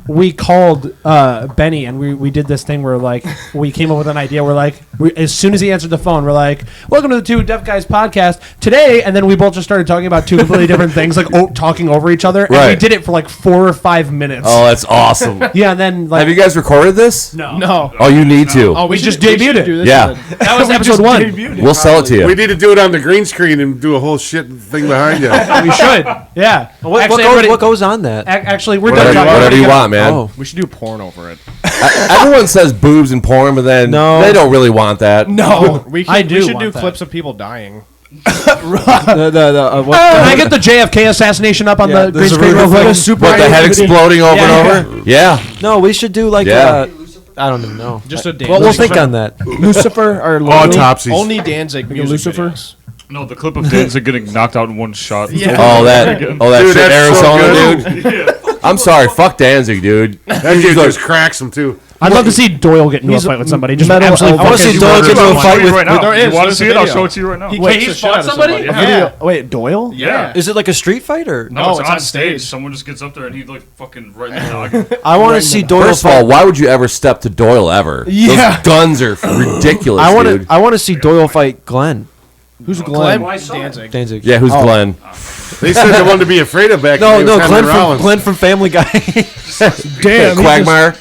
Speaker 5: we called Benny and we did this thing where like we came up with an idea. We're like, as soon as he answered the phone, we're like, "Welcome to the Two Deaf Guys podcast today." And then we both just started talking about two completely different things, like talking over each other. And we
Speaker 4: Right.
Speaker 5: did it for like 4 or 5 minutes.
Speaker 4: Oh, that's awesome.
Speaker 5: Yeah, and then like
Speaker 4: Have you guys recorded this?
Speaker 5: no,
Speaker 4: Oh, you need to.
Speaker 5: we just debuted it.
Speaker 7: Do this
Speaker 4: Yeah.
Speaker 7: in the-
Speaker 5: That was
Speaker 7: We
Speaker 5: episode
Speaker 7: just
Speaker 5: 1.
Speaker 7: debuted it.
Speaker 4: We'll sell it to
Speaker 2: We
Speaker 4: you.
Speaker 2: need to do it on the green screen and do a whole shit thing behind you.
Speaker 5: We should. Yeah.
Speaker 10: What goes on that?
Speaker 5: Actually, we're
Speaker 4: Whatever,
Speaker 5: done talking.
Speaker 4: whatever you want, man.
Speaker 10: Oh,
Speaker 8: We should do porn over it.
Speaker 4: Everyone says boobs and porn, but then
Speaker 10: No.
Speaker 4: they don't really want that.
Speaker 5: No,
Speaker 8: We
Speaker 5: I
Speaker 8: should,
Speaker 5: do
Speaker 8: we should
Speaker 5: want
Speaker 8: do
Speaker 5: that.
Speaker 8: clips of people dying.
Speaker 10: what?
Speaker 5: Can I get the JFK assassination up on the green screen real quick?
Speaker 4: But the head exploding over and over? Yeah.
Speaker 10: No, we should do like
Speaker 4: Yeah.
Speaker 10: I don't even know.
Speaker 8: Just a dance.
Speaker 10: Well, we'll think on that.
Speaker 7: Lucifer or
Speaker 2: Autopsies.
Speaker 8: Only Danzig music
Speaker 7: Lucifer?
Speaker 8: videos.
Speaker 9: No, the clip of Danzig getting knocked out in one shot.
Speaker 4: Oh, that
Speaker 2: Dude,
Speaker 4: shit,
Speaker 2: that's so
Speaker 4: Arizona,
Speaker 2: good.
Speaker 4: dude. I'm sorry. Fuck Danzig, dude.
Speaker 2: That dude just cracks him too.
Speaker 5: I'd love to see Doyle get into a
Speaker 7: He's
Speaker 5: fight with somebody. Just
Speaker 7: metal
Speaker 5: absolutely.
Speaker 7: elf.
Speaker 10: I want to see Doyle get into a
Speaker 9: I'll show
Speaker 10: fight
Speaker 9: you
Speaker 10: with.
Speaker 9: right now.
Speaker 8: there
Speaker 9: You
Speaker 8: is,
Speaker 9: want to
Speaker 8: there's
Speaker 9: see
Speaker 8: a
Speaker 9: it? I'll
Speaker 8: video.
Speaker 9: show it to you right now.
Speaker 8: He
Speaker 5: Wait,
Speaker 8: kicks
Speaker 5: he
Speaker 8: the shit
Speaker 5: fought
Speaker 8: out of
Speaker 5: somebody?
Speaker 8: somebody.
Speaker 5: Yeah.
Speaker 8: Yeah.
Speaker 7: Wait, Doyle?
Speaker 9: Yeah.
Speaker 10: Is it like a street fight or?
Speaker 9: No,
Speaker 8: No,
Speaker 9: it's
Speaker 8: it's
Speaker 9: on
Speaker 8: on
Speaker 9: stage.
Speaker 8: stage.
Speaker 9: Someone just gets up there and he like fucking right in the dog.
Speaker 10: I want to see Doyle
Speaker 4: First of
Speaker 10: fight.
Speaker 4: all, why would you ever step to Doyle ever?
Speaker 7: Yeah.
Speaker 4: Those guns are ridiculous,
Speaker 10: I want
Speaker 4: dude.
Speaker 10: to. I want to see Doyle fight Glenn
Speaker 7: Who's Glenn?
Speaker 8: Danzig.
Speaker 10: Danzig.
Speaker 4: Yeah, who's Glenn?
Speaker 2: They said the one to be afraid of back
Speaker 10: No,
Speaker 2: then.
Speaker 10: no,
Speaker 2: was Henry
Speaker 10: Glenn from
Speaker 2: Rollins.
Speaker 10: Glenn from Family Guy.
Speaker 7: Damn.
Speaker 4: Quagmire?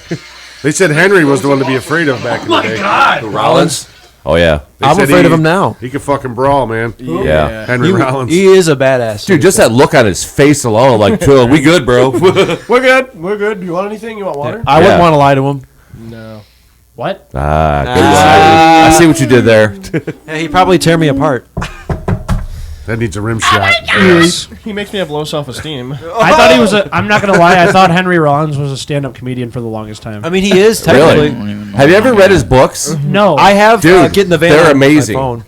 Speaker 2: They said Henry was the one to be afraid of back in the day.
Speaker 4: Rollins? Oh, yeah.
Speaker 2: They
Speaker 10: I'm
Speaker 2: said
Speaker 10: afraid of him now.
Speaker 2: He could fucking brawl, man.
Speaker 4: Yeah.
Speaker 2: Henry Rollins.
Speaker 10: He is a badass.
Speaker 4: Dude, just that look on his face alone, like, "Chill, we good, bro."
Speaker 7: We're good. We're good. Do you want anything? You want water?
Speaker 10: I wouldn't
Speaker 4: Yeah.
Speaker 10: want to lie to him.
Speaker 7: No.
Speaker 5: What?
Speaker 4: Good lie. I see what you did there.
Speaker 10: Yeah, he'd probably tear me apart.
Speaker 2: That needs a rim shot.
Speaker 8: He makes me have low self-esteem.
Speaker 5: I thought he was a. I'm not gonna lie. I thought Henry Rollins was a stand-up comedian for the longest time.
Speaker 10: I mean, he is
Speaker 4: Really?
Speaker 10: technically.
Speaker 4: Have you ever read his books?
Speaker 5: No,
Speaker 10: I have.
Speaker 4: Dude,
Speaker 10: Get in the van.
Speaker 4: they're
Speaker 10: on my
Speaker 4: amazing.
Speaker 10: phone.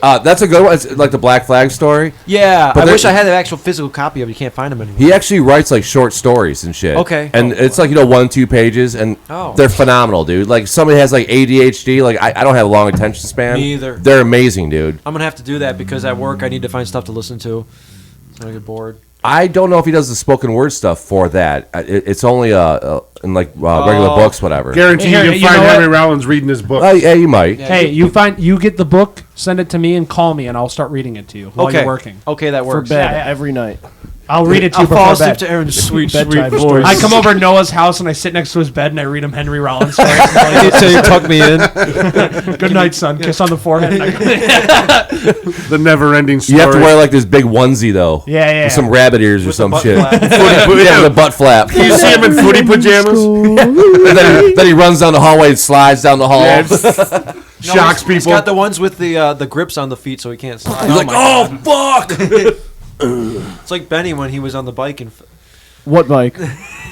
Speaker 4: That's a good one. It's like the Black Flag story.
Speaker 10: Yeah,
Speaker 4: But
Speaker 10: I
Speaker 4: they're-
Speaker 10: wish I had the actual physical copy of it. You can't find them anymore.
Speaker 4: He actually writes like short stories and shit.
Speaker 10: Okay.
Speaker 4: And it's like, 1-2 pages, and
Speaker 10: Oh.
Speaker 4: they're phenomenal, dude. Like somebody has like ADHD. Like I don't have a long attention span.
Speaker 10: Me either.
Speaker 4: They're amazing, dude.
Speaker 10: I'm gonna have to do that because at work I need to find stuff to listen to. So I get bored.
Speaker 4: I don't know if he does the spoken word stuff for that. It's only in like regular books, whatever.
Speaker 2: Guarantee
Speaker 5: Here,
Speaker 2: you
Speaker 5: you
Speaker 2: can find
Speaker 5: know what?
Speaker 2: Henry Rollins reading his book.
Speaker 4: Yeah, you might.
Speaker 5: Hey, you get the book, send it to me, and call me, and I'll start reading it to you while
Speaker 10: Okay.
Speaker 5: you're working.
Speaker 10: Okay, that
Speaker 7: For
Speaker 10: works.
Speaker 7: bed every night.
Speaker 5: I'll read it to you
Speaker 10: I'll fall
Speaker 5: before
Speaker 10: asleep
Speaker 5: bed.
Speaker 10: to Aaron's sweet,
Speaker 7: Bedtime
Speaker 10: sweet
Speaker 7: stories.
Speaker 10: voice.
Speaker 5: I come over to Noah's house and I sit next to his bed and I read him Henry Rollins stories.
Speaker 10: So you tuck me in.
Speaker 5: Good night, son. Kiss on the forehead.
Speaker 2: The never-ending story.
Speaker 4: You have to wear like this big onesie though.
Speaker 5: Yeah.
Speaker 4: With some rabbit ears or some
Speaker 10: butt
Speaker 4: shit.
Speaker 10: flap.
Speaker 4: Yeah, with a butt flap.
Speaker 2: You see him in footy pajamas?
Speaker 4: And then he runs down the hallway and slides down the hall.
Speaker 2: Yeah,
Speaker 10: No,
Speaker 2: shocks
Speaker 10: he's
Speaker 2: people.
Speaker 10: got the ones with the grips on the feet so he can't slide.
Speaker 4: He's like, oh fuck!
Speaker 10: It's like Benny when he was on the bike.
Speaker 7: What bike?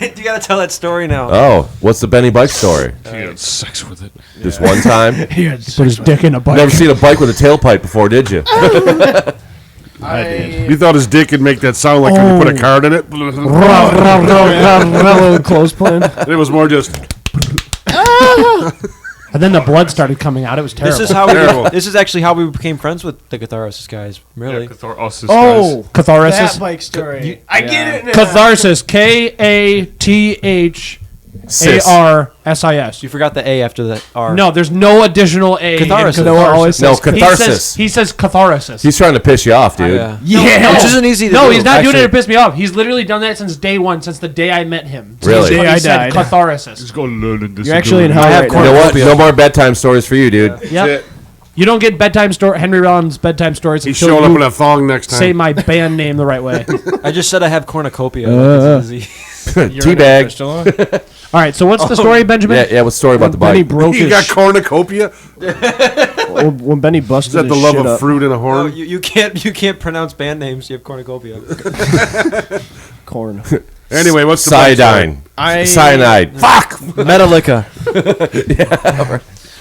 Speaker 10: You gotta tell that story now.
Speaker 4: Oh, what's the Benny bike story?
Speaker 9: He had sex with it.
Speaker 4: Just one time.
Speaker 5: He had to put his dick in a bike.
Speaker 4: Never seen a bike with a tailpipe before, did you?
Speaker 2: I did. You thought his dick could make that sound like when you put a card in it?
Speaker 7: Clothespin.
Speaker 2: It was more just...
Speaker 5: And then the blood started coming out. It was terrible.
Speaker 10: This is how
Speaker 2: Terrible.
Speaker 10: this is actually how we became friends with the Catharsis guys. Really?
Speaker 9: Catharsis.
Speaker 7: Oh,
Speaker 5: Catharsis.
Speaker 7: that bike story. I get it now.
Speaker 5: Catharsis. KATHARSIS.
Speaker 10: You forgot the A after the R.
Speaker 5: No, there's no additional A. in
Speaker 10: Catharsis.
Speaker 7: Noah always
Speaker 4: No,
Speaker 7: says
Speaker 4: catharsis.
Speaker 5: He says catharsis.
Speaker 4: He's trying to piss you off, dude.
Speaker 5: Yeah.
Speaker 10: Which isn't easy to
Speaker 5: No,
Speaker 10: do.
Speaker 5: he's not doing it
Speaker 10: actually.
Speaker 5: to piss me off. He's literally done that since day one, since the day I met him. Since
Speaker 4: Really?
Speaker 5: the day
Speaker 7: I
Speaker 5: I said
Speaker 7: died.
Speaker 5: catharsis.
Speaker 9: He's going to learn this.
Speaker 7: You're actually in hell
Speaker 10: I have
Speaker 7: right
Speaker 10: corn-
Speaker 4: You
Speaker 7: now.
Speaker 4: know what? No more bedtime stories for you, dude.
Speaker 5: Yep. You don't get Henry Rollins bedtime stories
Speaker 2: He's
Speaker 5: until
Speaker 2: showing up
Speaker 5: you
Speaker 2: in a thong next time.
Speaker 5: say my band name the right way.
Speaker 10: I just said I have cornucopia.
Speaker 4: Teabag.
Speaker 5: All right, so what's the story, Benjamin?
Speaker 4: Yeah, what's the story about the
Speaker 7: Benny
Speaker 4: bike?
Speaker 7: broke
Speaker 2: You
Speaker 7: his
Speaker 2: got cornucopia?
Speaker 7: when Benny busted
Speaker 2: Is that the
Speaker 7: his
Speaker 2: love
Speaker 7: shit
Speaker 2: of
Speaker 7: up.
Speaker 2: fruit and a
Speaker 10: No,
Speaker 2: horn?
Speaker 10: you can't pronounce band names. You have cornucopia.
Speaker 7: Corn.
Speaker 2: Anyway, what's the bike story?
Speaker 4: Cyadine. Cyanide. Fuck!
Speaker 10: Metallica.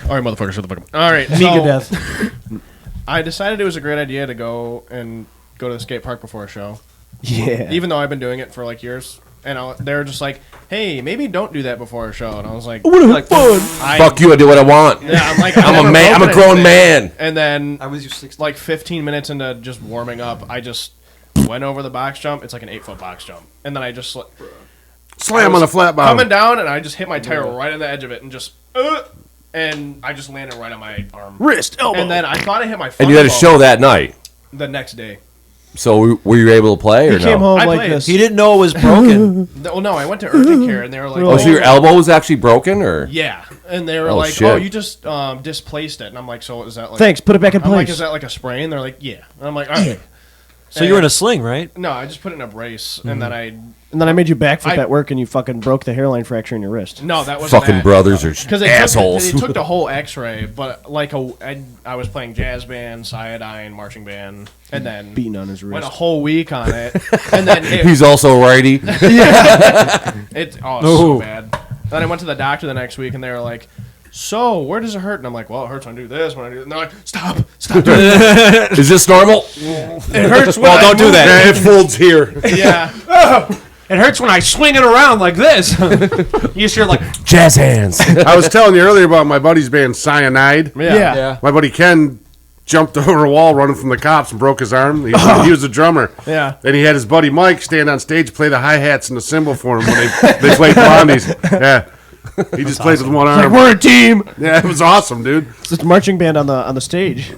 Speaker 8: All right, motherfucker, shut the fuck up. All right,
Speaker 5: Megadeth.
Speaker 8: I decided it was a great idea to go to the skate park before a show.
Speaker 7: Yeah.
Speaker 8: Even though I've been doing it for like years. And they were just like, hey, maybe don't do that before a show. And I was like,
Speaker 4: Fuck you, I do what I want.
Speaker 8: Yeah, I'm like,
Speaker 4: I'm a man. I'm a grown man.
Speaker 8: And then
Speaker 10: I was 16.
Speaker 8: like 15 minutes into just warming up, I just went over the box jump. It's like an 8-foot box jump. And then I just
Speaker 2: Slam on the flat bottom.
Speaker 8: coming down, and I just hit my tire right on the edge of it, and just and I just landed right on my arm,
Speaker 7: Wrist, elbow.
Speaker 8: and then I thought I hit my.
Speaker 4: And you had a
Speaker 8: bone
Speaker 4: show that night.
Speaker 8: the next day.
Speaker 4: So were you able to play or
Speaker 7: He came
Speaker 4: no?
Speaker 7: home
Speaker 8: I
Speaker 7: like
Speaker 8: played.
Speaker 7: this.
Speaker 10: He didn't know it was broken.
Speaker 8: No, I went to urgent care, and they were like,
Speaker 4: Oh, so your elbow was actually broken, or?
Speaker 8: yeah, and they were
Speaker 4: Oh,
Speaker 8: like,
Speaker 4: shit.
Speaker 8: oh, you just displaced it, and I'm like, so is that like?
Speaker 7: Thanks, put it back in
Speaker 8: I'm like,
Speaker 7: place.
Speaker 8: is that like a sprain? They're like, yeah, and I'm like, all right.
Speaker 10: So you were in a sling, right?
Speaker 8: No, I just put it in a brace, and then I.
Speaker 7: And then I made you backflip
Speaker 8: I-
Speaker 7: at work, and you fucking broke the hairline fracture in your wrist.
Speaker 8: No, that was
Speaker 4: Fucking brothers are
Speaker 8: because
Speaker 4: assholes.
Speaker 8: They took the whole X-ray, but like I was playing jazz band, Cyadine, marching band, and then
Speaker 7: Beating on his
Speaker 8: went a
Speaker 7: wrist.
Speaker 8: whole week on it, and then
Speaker 4: He's also a righty.
Speaker 8: it's so bad. Then I went to the doctor the next week, and they were like, "So where does it hurt?" And I'm like, "Well, it hurts when I do this. When I do," and they're like, "Stop doing that.
Speaker 4: Is this normal?
Speaker 8: It hurts when
Speaker 10: Well,
Speaker 8: I
Speaker 10: don't do
Speaker 8: move."
Speaker 10: that.
Speaker 2: Yeah, it folds here.
Speaker 8: Yeah,
Speaker 5: It hurts when I swing it around like this. You just hear like,
Speaker 4: Jazz hands.
Speaker 2: I was telling you earlier about my buddy's band Cyanide.
Speaker 8: yeah.
Speaker 2: My buddy Ken jumped over a wall running from the cops and broke his arm. He was a drummer.
Speaker 8: Yeah.
Speaker 2: Then he had his buddy Mike stand on stage, play the hi-hats and the cymbal for him when they played Blondies. Yeah. He just plays with one arm.
Speaker 7: We're a team.
Speaker 2: Yeah, it was awesome, dude.
Speaker 7: It's just marching band on the stage.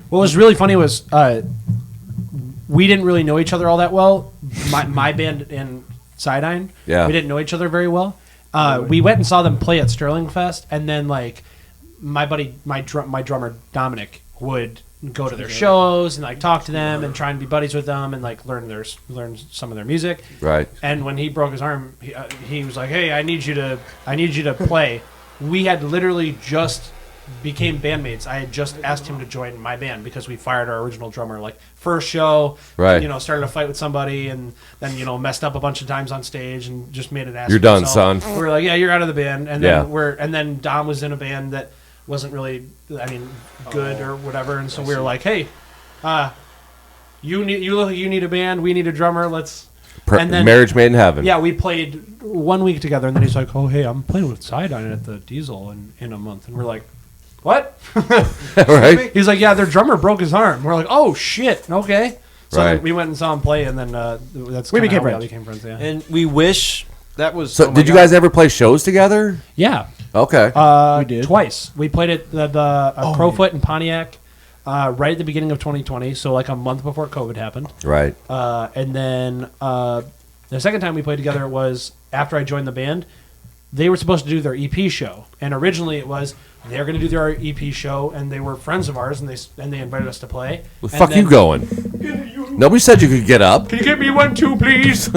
Speaker 5: what was really funny was we didn't really know each other all that well. My band and Cyadine,
Speaker 4: Yeah.
Speaker 5: we didn't know each other very well. We went and saw them play at Sterling Fest, and then like my buddy, my drummer Dominic would go to their shows and like talk to them and try and be buddies with them and like learn some of their music.
Speaker 4: Right.
Speaker 5: And when he broke his arm, he was like, "Hey, I need you to play." We had literally just became bandmates. I had just asked him to join my band because we fired our original drummer like first show.
Speaker 4: Right.
Speaker 5: You know, started a fight with somebody and then messed up a bunch of times on stage and just made an ass.
Speaker 4: You're
Speaker 5: of
Speaker 4: done,
Speaker 5: himself.
Speaker 4: son.
Speaker 5: We were like, "Yeah, you're out of the band." And
Speaker 4: Yeah.
Speaker 5: then Dom was in a band that wasn't really, good or whatever. And so we were like, "Hey, you need a band. We need a drummer. Let's." And then
Speaker 4: Marriage made in heaven.
Speaker 5: yeah, we played 1 week together, and then he's like, "Oh, hey, I'm playing with Cyadine at the Diesel in a month," and we're like, "What?"
Speaker 4: Right.
Speaker 5: He's like, "Yeah, their drummer broke his arm." We're like, "Oh shit, okay." So
Speaker 4: Right.
Speaker 5: then we went and saw him play, and then that's
Speaker 7: We
Speaker 5: kinda
Speaker 7: became
Speaker 5: how we all
Speaker 7: friends.
Speaker 5: became friends. Yeah,
Speaker 10: And we wish that was.
Speaker 4: So
Speaker 10: oh my
Speaker 4: did you
Speaker 10: God.
Speaker 4: guys ever play shows together?
Speaker 5: yeah.
Speaker 4: Okay.
Speaker 7: We did.
Speaker 5: Twice. We played at the Crowfoot in Pontiac. right at the beginning of 2020, so like a month before COVID happened.
Speaker 4: Right.
Speaker 5: And then the second time we played together was after I joined the band. They were supposed to do their EP show, and originally it was they were going to do their EP show, and they were friends of ours, and they invited us to play.
Speaker 4: Where the fuck you going? Nobody said you could get up.
Speaker 11: Can you get me one too, please?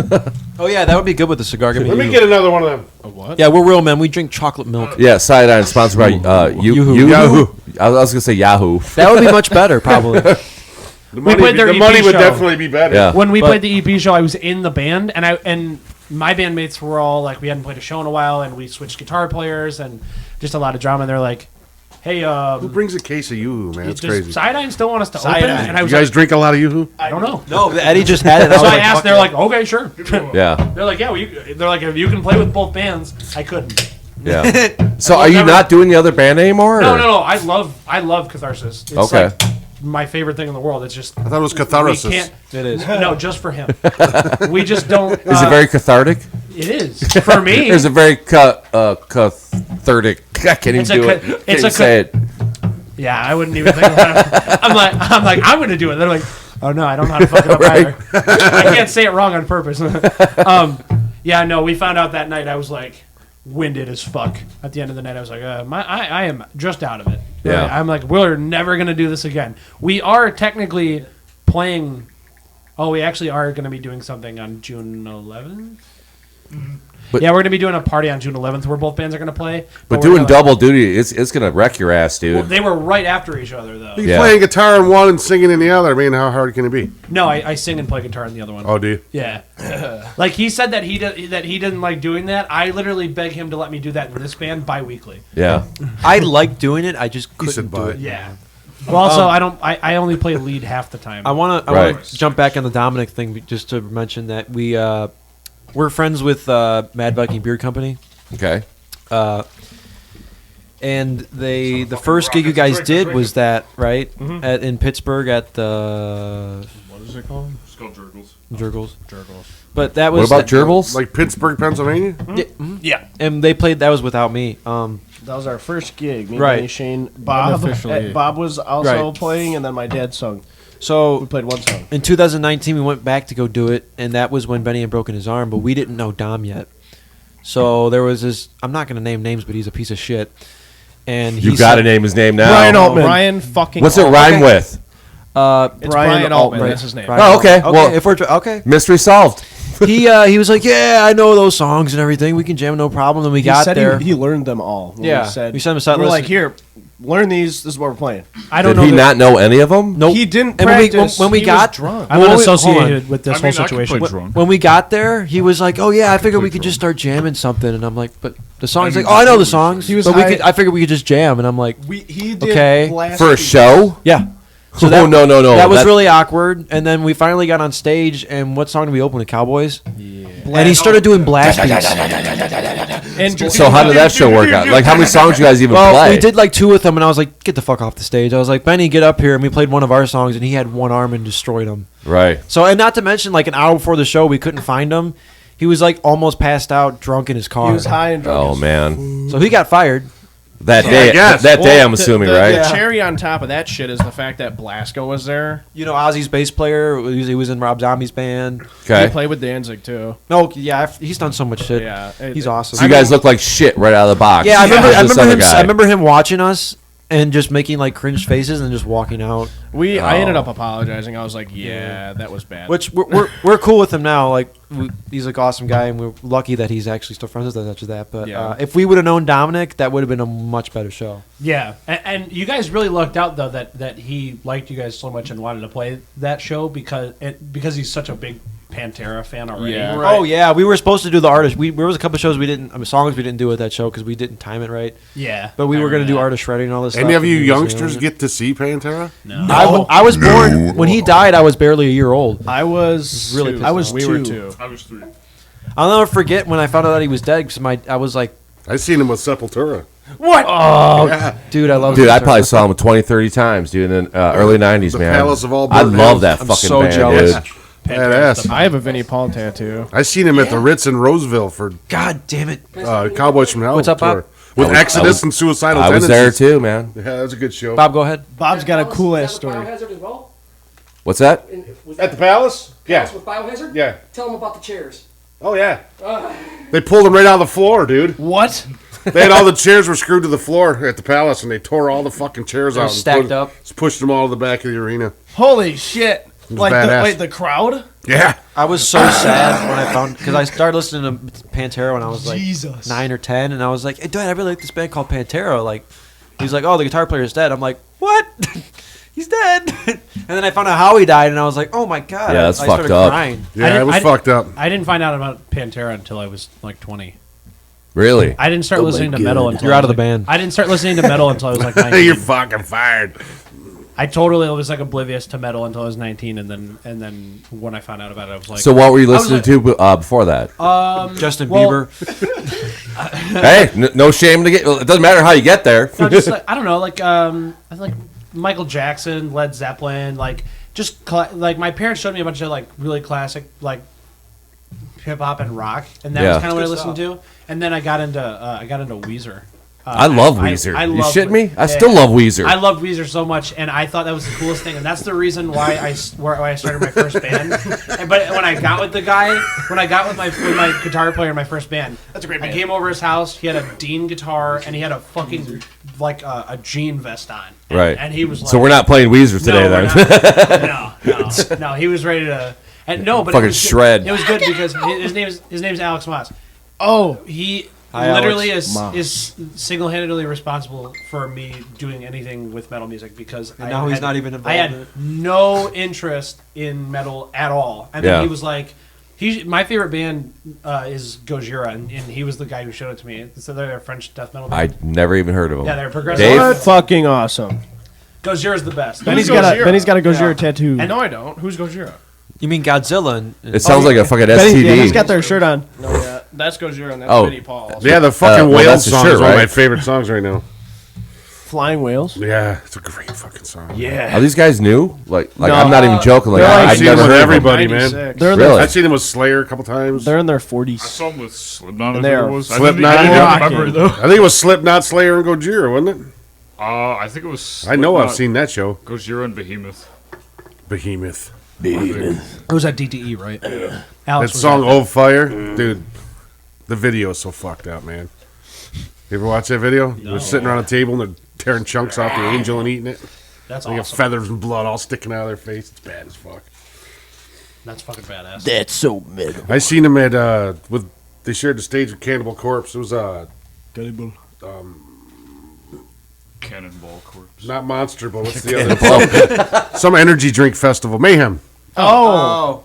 Speaker 10: Oh yeah, that would be good with the cigar. Give me
Speaker 2: Let me
Speaker 10: you.
Speaker 2: get another one of them.
Speaker 8: A what?
Speaker 10: Yeah, we're real men. We drink chocolate milk.
Speaker 4: Yeah, Cyadine, sponsored by
Speaker 10: Yahoo.
Speaker 4: Yahoo. I was going to say Yahoo.
Speaker 10: That would be much better, probably.
Speaker 2: The money,
Speaker 5: played their
Speaker 2: the
Speaker 5: EP
Speaker 2: money would
Speaker 5: show.
Speaker 2: definitely be better.
Speaker 4: Yeah.
Speaker 5: When we played the EP show, I was in the band, and my bandmates were all like, we hadn't played a show in a while, and we switched guitar players, and just a lot of drama. And they're like, "Hey,
Speaker 2: Who brings a case of Yoo-Hoo, man? That's
Speaker 5: does
Speaker 2: crazy.
Speaker 5: Cyadine still want us to open?"
Speaker 7: Cyadine.
Speaker 5: And I
Speaker 2: You
Speaker 5: was
Speaker 2: guys
Speaker 5: like,
Speaker 2: drink a lot of Yoo-Hoo?
Speaker 5: "I don't know."
Speaker 10: No, Eddie just had it. And
Speaker 5: So
Speaker 10: was
Speaker 5: I
Speaker 10: like,
Speaker 5: asked.
Speaker 10: fuck
Speaker 5: They're
Speaker 10: yeah.
Speaker 5: like, "Okay, sure."
Speaker 4: Yeah.
Speaker 5: They're like, "Yeah, they're like, if you can play with both bands, I couldn't."
Speaker 4: Yeah. So are you not doing the other band anymore?
Speaker 5: No,
Speaker 4: or-
Speaker 5: no. I love Catharsis. It's
Speaker 4: Okay.
Speaker 5: like my favorite thing in the world. It's just
Speaker 2: I thought it was
Speaker 5: we
Speaker 2: catharsis.
Speaker 5: can't.
Speaker 10: It is.
Speaker 5: No, just for him. We just don't.
Speaker 4: Is it very cathartic?
Speaker 5: It is for me.
Speaker 4: Is it very cathartic? I can't even
Speaker 5: It's a
Speaker 4: do
Speaker 5: ca-
Speaker 4: it.
Speaker 5: it's
Speaker 4: Can't
Speaker 5: a
Speaker 4: even say it.
Speaker 5: Yeah, I wouldn't even think about it. I'm gonna do it. They're like, oh no, I don't know how to fuck it up
Speaker 4: Right.
Speaker 5: either. I can't say it wrong on purpose. Yeah, no, we found out that night. I was like winded as fuck. At the end of the night, I was like, I am just out of it.
Speaker 4: Yeah.
Speaker 5: I'm like, we're never gonna do this again. We are technically playing. Oh, we actually are gonna be doing something on June 11th.
Speaker 4: But-
Speaker 5: yeah, we're gonna be doing a party on June 11th where both bands are gonna play.
Speaker 4: But
Speaker 5: we're
Speaker 4: doing
Speaker 5: gonna-
Speaker 4: double duty, it's gonna wreck your ass, dude.
Speaker 5: Well, they were right after each other though.
Speaker 2: You
Speaker 4: Yeah.
Speaker 2: playing guitar in one and singing in the other. I mean, how hard can it be?
Speaker 5: No, I sing and play guitar in the other one.
Speaker 2: Oh, do you?
Speaker 5: Yeah. Like he said that he didn't like doing that. I literally beg him to let me do that in this band bi-weekly.
Speaker 4: Yeah.
Speaker 10: I like doing it. I just
Speaker 2: He
Speaker 10: couldn't
Speaker 2: said
Speaker 10: do
Speaker 2: bye.
Speaker 10: it.
Speaker 5: Yeah. Well, also I only play lead half the time.
Speaker 10: I want to
Speaker 4: Right.
Speaker 10: jump back on the Dominic thing just to mention that we're friends with Mad Viking Beer Company,
Speaker 4: Okay.
Speaker 10: and the first gig you guys did was that right in Pittsburgh at the
Speaker 8: What is it called?
Speaker 9: It's called Jurgles.
Speaker 10: Jurgles. But that was
Speaker 4: What about gerbils?
Speaker 2: Like Pittsburgh, Pennsylvania?
Speaker 10: Yeah, and they played. That was without me.
Speaker 7: That was our first gig. Me,
Speaker 10: Right.
Speaker 7: Benny, Shane, Bob.
Speaker 8: Unofficially.
Speaker 7: Bob was also
Speaker 10: Right.
Speaker 7: playing, and then my dad sung. We
Speaker 10: So
Speaker 7: played one song.
Speaker 10: in 2019, we went back to go do it, and that was when Benny had broken his arm, but we didn't know Dom yet. So there was this. I'm not going to name names, but he's a piece of shit. And
Speaker 4: You
Speaker 10: he
Speaker 4: got to
Speaker 10: said-
Speaker 4: name his name now.
Speaker 7: Brian Altman.
Speaker 8: Brian fucking.
Speaker 4: What's it
Speaker 8: Altman.
Speaker 4: rhyme with?
Speaker 7: It's
Speaker 8: Brian Altman. That's his name.
Speaker 10: Brian
Speaker 4: Oh, okay.
Speaker 10: Altman.
Speaker 4: Well-
Speaker 10: if we're okay.
Speaker 4: Mystery solved.
Speaker 10: He was like, yeah, I know those songs and everything. We can jam, no problem. Then we
Speaker 7: He
Speaker 10: got
Speaker 7: said
Speaker 10: there.
Speaker 7: he learned them all. When
Speaker 10: Yeah.
Speaker 7: we said
Speaker 10: We sent him a set
Speaker 7: we were
Speaker 10: list.
Speaker 7: like, here, learn these. This is what we're playing.
Speaker 5: I don't
Speaker 4: Did
Speaker 5: know.
Speaker 4: he
Speaker 5: that-
Speaker 4: not know any of them?
Speaker 10: Nope.
Speaker 7: He didn't
Speaker 10: And when we-
Speaker 7: practice.
Speaker 10: when we
Speaker 7: He
Speaker 10: got-
Speaker 7: was drunk.
Speaker 5: I'm
Speaker 10: Well,
Speaker 5: unassociated with this
Speaker 9: I mean,
Speaker 5: whole
Speaker 9: I could
Speaker 5: situation.
Speaker 9: play drunk.
Speaker 10: When we got there, he was like, "Oh yeah, I figured we could just start jamming something." And I'm like, "But the songs." Like, "Oh, I know the songs."
Speaker 7: He was
Speaker 10: but we
Speaker 7: high-
Speaker 10: could. I figured we could just jam. And I'm like,
Speaker 7: He did
Speaker 10: Okay.
Speaker 7: blast
Speaker 4: For a
Speaker 7: the-
Speaker 4: show?
Speaker 10: "Yeah." So
Speaker 4: Oh, no.
Speaker 10: That was really awkward. And then we finally got on stage. And what song did we open with? Cowboys. And he started doing blast beats.
Speaker 7: And
Speaker 4: So how did that show work out? Like, how many songs you guys even
Speaker 10: Well,
Speaker 4: play?
Speaker 10: we did like two with him, and I was like, "Get the fuck off the stage!" I was like, "Benny, get up here!" And we played one of our songs, and he had one arm and destroyed him.
Speaker 4: Right.
Speaker 10: So, and not to mention, like an hour before the show, we couldn't find him. He was like almost passed out, drunk in his car.
Speaker 7: He was high and drunk.
Speaker 4: Oh, man.
Speaker 10: So he got fired.
Speaker 4: That day,
Speaker 2: guess.
Speaker 4: that day,
Speaker 8: Well,
Speaker 4: I'm assuming,
Speaker 8: the
Speaker 4: right?
Speaker 8: cherry on top of that shit is the fact that Blasco was there.
Speaker 10: You know, Ozzy's bass player. He was in Rob Zombie's band.
Speaker 8: He
Speaker 4: Okay.
Speaker 8: played with Danzig too.
Speaker 10: No, yeah, he's done so much shit.
Speaker 8: Yeah,
Speaker 10: He's awesome.
Speaker 4: So you guys look like shit right out of the box.
Speaker 10: Yeah, I remember.
Speaker 4: Versus
Speaker 10: I
Speaker 4: this
Speaker 10: remember
Speaker 4: other
Speaker 10: him.
Speaker 4: guy.
Speaker 10: I remember him watching us and just making like cringe faces and just walking out.
Speaker 8: I ended up apologizing. I was like, "Yeah, that was bad."
Speaker 10: Which we're cool with him now. Like he's like awesome guy, and we're lucky that he's actually still friends with us after that. But
Speaker 8: Yeah.
Speaker 10: if we would have known Dominic, that would have been a much better show.
Speaker 5: Yeah, and you guys really lucked out though that he liked you guys so much and wanted to play that show because he's such a big Pantera fan already.
Speaker 8: Yeah.
Speaker 10: Oh yeah, we were supposed to do the artist. There was a couple shows we didn't. songs we didn't do at that show because we didn't time it right.
Speaker 5: Yeah,
Speaker 10: But we
Speaker 5: I
Speaker 10: were going to
Speaker 5: remember
Speaker 10: do
Speaker 5: that.
Speaker 10: artist shredding and all this stuff.
Speaker 2: Any of you
Speaker 10: and he wasn't
Speaker 2: youngsters
Speaker 10: doing it.
Speaker 2: get to see Pantera?
Speaker 5: No.
Speaker 10: I was born when he died. I was barely a year old.
Speaker 7: I was
Speaker 10: Really
Speaker 7: two.
Speaker 10: pissed
Speaker 7: I was
Speaker 10: off.
Speaker 8: we
Speaker 7: two.
Speaker 8: were two.
Speaker 9: I was 3.
Speaker 10: I'll never forget when I found out that he was dead because I was like,
Speaker 2: I seen him with Sepultura.
Speaker 10: dude, I love
Speaker 4: Dude, I
Speaker 10: Pantera.
Speaker 4: probably saw him 20, 30 times, dude, in the early 90s,
Speaker 2: The
Speaker 4: man.
Speaker 2: Palace of All
Speaker 4: I
Speaker 2: Burnt
Speaker 4: love
Speaker 2: Hills.
Speaker 4: that
Speaker 10: I'm
Speaker 4: fucking
Speaker 10: so
Speaker 4: band,
Speaker 10: jealous.
Speaker 4: dude.
Speaker 2: Badass.
Speaker 8: I have a Vinnie Paul tattoo.
Speaker 2: I seen him at the Ritz in Roseville for
Speaker 10: God damn it!
Speaker 2: Cowboys from Hell
Speaker 10: What's up,
Speaker 2: tour.
Speaker 10: Bob?
Speaker 2: With Exodus and Suicidal
Speaker 4: I was
Speaker 2: Tendencies.
Speaker 4: there too, man.
Speaker 2: Yeah, that was a good show.
Speaker 10: Bob, go ahead.
Speaker 7: Bob's got a cool ass story.
Speaker 14: Biohazard as well?
Speaker 4: What's that?
Speaker 2: At the Palace? Yeah.
Speaker 14: With Biohazard?
Speaker 2: Yeah.
Speaker 14: Tell them about the chairs.
Speaker 2: Oh, yeah. They pulled them right out of the floor, dude.
Speaker 7: What?
Speaker 2: They had all the chairs were screwed to the floor at the Palace, and they tore all the fucking chairs out. And
Speaker 10: stacked up.
Speaker 2: Just pushed them all to the back of the arena.
Speaker 7: Holy shit!
Speaker 2: was
Speaker 7: Like
Speaker 2: badass.
Speaker 7: the crowd?
Speaker 2: Yeah.
Speaker 10: I was so sad when I found, because I started listening to Pantera when I was like
Speaker 7: Jesus.
Speaker 10: 9 or 10, and I was like, hey, Dad, I really like this band called Pantera. Like, he's like, oh, the guitar player is dead. I'm like, what? He's dead. And then I found out how he died, and I was like, oh my god.
Speaker 4: Yeah, that's
Speaker 10: I
Speaker 4: fucked
Speaker 10: started
Speaker 4: up.
Speaker 10: crying.
Speaker 2: Yeah, it was fucked up.
Speaker 5: I didn't find out about Pantera until I was like 20.
Speaker 4: Really?
Speaker 5: I didn't start listening to metal until
Speaker 10: You're
Speaker 5: I
Speaker 10: out of
Speaker 5: was
Speaker 10: the
Speaker 5: like-
Speaker 10: band.
Speaker 5: I didn't start listening to metal until I was like 19.
Speaker 2: You're fucking fired.
Speaker 5: I totally was like oblivious to metal until I was 19, and then when I found out about it, I was like.
Speaker 4: So what were you
Speaker 5: I was
Speaker 4: listening to before that?
Speaker 10: Justin
Speaker 5: well-
Speaker 10: Bieber.
Speaker 4: Hey, no shame to get. It doesn't matter how you get there.
Speaker 5: No, just like, I don't know, like Michael Jackson, Led Zeppelin, like just like my parents showed me a bunch of like really classic like hip hop and rock, and that
Speaker 4: Yeah.
Speaker 5: was kind of what I listened to. And then I got into Weezer.
Speaker 4: I love Weezer. You
Speaker 5: love
Speaker 4: shitting me? I
Speaker 5: yeah.
Speaker 4: still love Weezer.
Speaker 5: I loved Weezer so much, and I thought that was the coolest thing, and that's the reason why I started my first band. But when I got with the guy, when I got with my guitar player in my first band,
Speaker 7: That's a great band.
Speaker 5: I came over his house. He had a Dean guitar, and he had a fucking like a jean vest on. And,
Speaker 4: Right.
Speaker 5: And he was like,
Speaker 4: So we're not playing Weezer today,
Speaker 5: no,
Speaker 4: then.
Speaker 5: no. He was ready to. And no, but
Speaker 4: Fucking
Speaker 5: it was
Speaker 4: shred.
Speaker 5: It was good because his name's Alex Moss.
Speaker 7: Oh,
Speaker 5: He
Speaker 10: Hi,
Speaker 5: literally
Speaker 10: Alex.
Speaker 5: is single-handedly responsible for me doing anything with metal music because
Speaker 10: And now he's not even involved
Speaker 5: I had
Speaker 10: in it.
Speaker 5: no interest in metal at all, and
Speaker 4: Yeah.
Speaker 5: then he was like, my favorite band is Gojira, and he was the guy who showed it to me. So they're a French death metal band.
Speaker 4: I never even heard of him.
Speaker 5: Yeah, they're progressive.
Speaker 4: Dave?
Speaker 7: fucking awesome.
Speaker 5: Gojira's the best.
Speaker 7: Benny's
Speaker 8: Gojira?
Speaker 7: got a Gojira tattoo.
Speaker 5: And
Speaker 8: No, I don't. Who's Gojira?
Speaker 10: You mean Godzilla? And
Speaker 4: It sounds like a fucking
Speaker 7: Benny, yeah,
Speaker 4: STD.
Speaker 7: he's got their shirt on.
Speaker 8: No, yeah, that's Gojira and that's
Speaker 4: Oh.
Speaker 8: Vinnie Paul.
Speaker 2: Yeah, the fucking
Speaker 4: well,
Speaker 2: Whales
Speaker 4: that's the
Speaker 2: song
Speaker 4: shirt,
Speaker 2: is one of my
Speaker 4: right?
Speaker 2: favorite songs right now.
Speaker 7: Flying whales.
Speaker 2: Yeah, it's a great fucking song.
Speaker 4: Are these guys new? Like
Speaker 7: No.
Speaker 4: I'm not even joking. Like
Speaker 7: They're like-
Speaker 4: I
Speaker 2: I've seen them
Speaker 4: never
Speaker 2: with
Speaker 4: heard of them.
Speaker 2: everybody, man.
Speaker 8: 96.
Speaker 7: They're in
Speaker 4: Really?
Speaker 2: I've seen them with Slayer a couple times.
Speaker 7: They're in their
Speaker 9: I
Speaker 7: 40s.
Speaker 9: saw him with Slipknot. I
Speaker 7: And
Speaker 9: think
Speaker 7: they
Speaker 9: it
Speaker 7: are
Speaker 9: was.
Speaker 2: Slipknot,
Speaker 9: I didn't
Speaker 2: yeah.
Speaker 9: remember it though.
Speaker 2: I think it was Slipknot, Slayer, and Gojira, wasn't it?
Speaker 9: I think it was.
Speaker 2: I know I've
Speaker 9: Slipknot,
Speaker 2: seen that show.
Speaker 9: Gojira and Behemoth.
Speaker 2: Behemoth.
Speaker 5: it was at DTE, right?
Speaker 2: That
Speaker 5: Alex was
Speaker 2: song,
Speaker 5: at
Speaker 2: "Old Fire," dude. The video is so fucked up, man. You ever watch that video? They're sitting around a table and they're tearing chunks off the angel and eating it.
Speaker 5: That's
Speaker 2: They got
Speaker 5: awesome.
Speaker 2: feathers and blood all sticking out of their face. It's bad as fuck.
Speaker 5: That's fucking badass.
Speaker 7: That's so metal.
Speaker 2: I seen them at they shared the stage with Cannibal Corpse. It was
Speaker 9: Cannonball Corpse.
Speaker 2: not Monster, but what's the other? Some energy drink festival, Mayhem.
Speaker 7: Oh.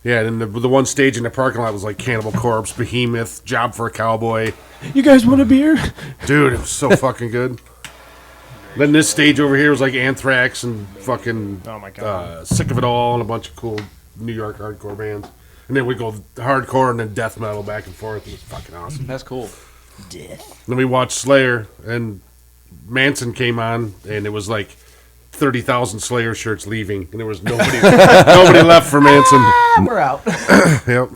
Speaker 2: Yeah, and the one stage in the parking lot was like Cannibal Corpse, Behemoth, Job for a Cowboy.
Speaker 7: You guys want a beer?
Speaker 2: Dude, it was so fucking good. Then this stage over here was like Anthrax and fucking
Speaker 8: Oh my god.
Speaker 2: Sick of It All and a bunch of cool New York hardcore bands. And then we go hardcore and then death metal back and forth. It was fucking awesome.
Speaker 10: That's cool.
Speaker 2: Then we watched Slayer and Manson came on and it was like 30,000 Slayer shirts leaving and there was nobody nobody left for Manson.
Speaker 7: We're out.
Speaker 2: Yep.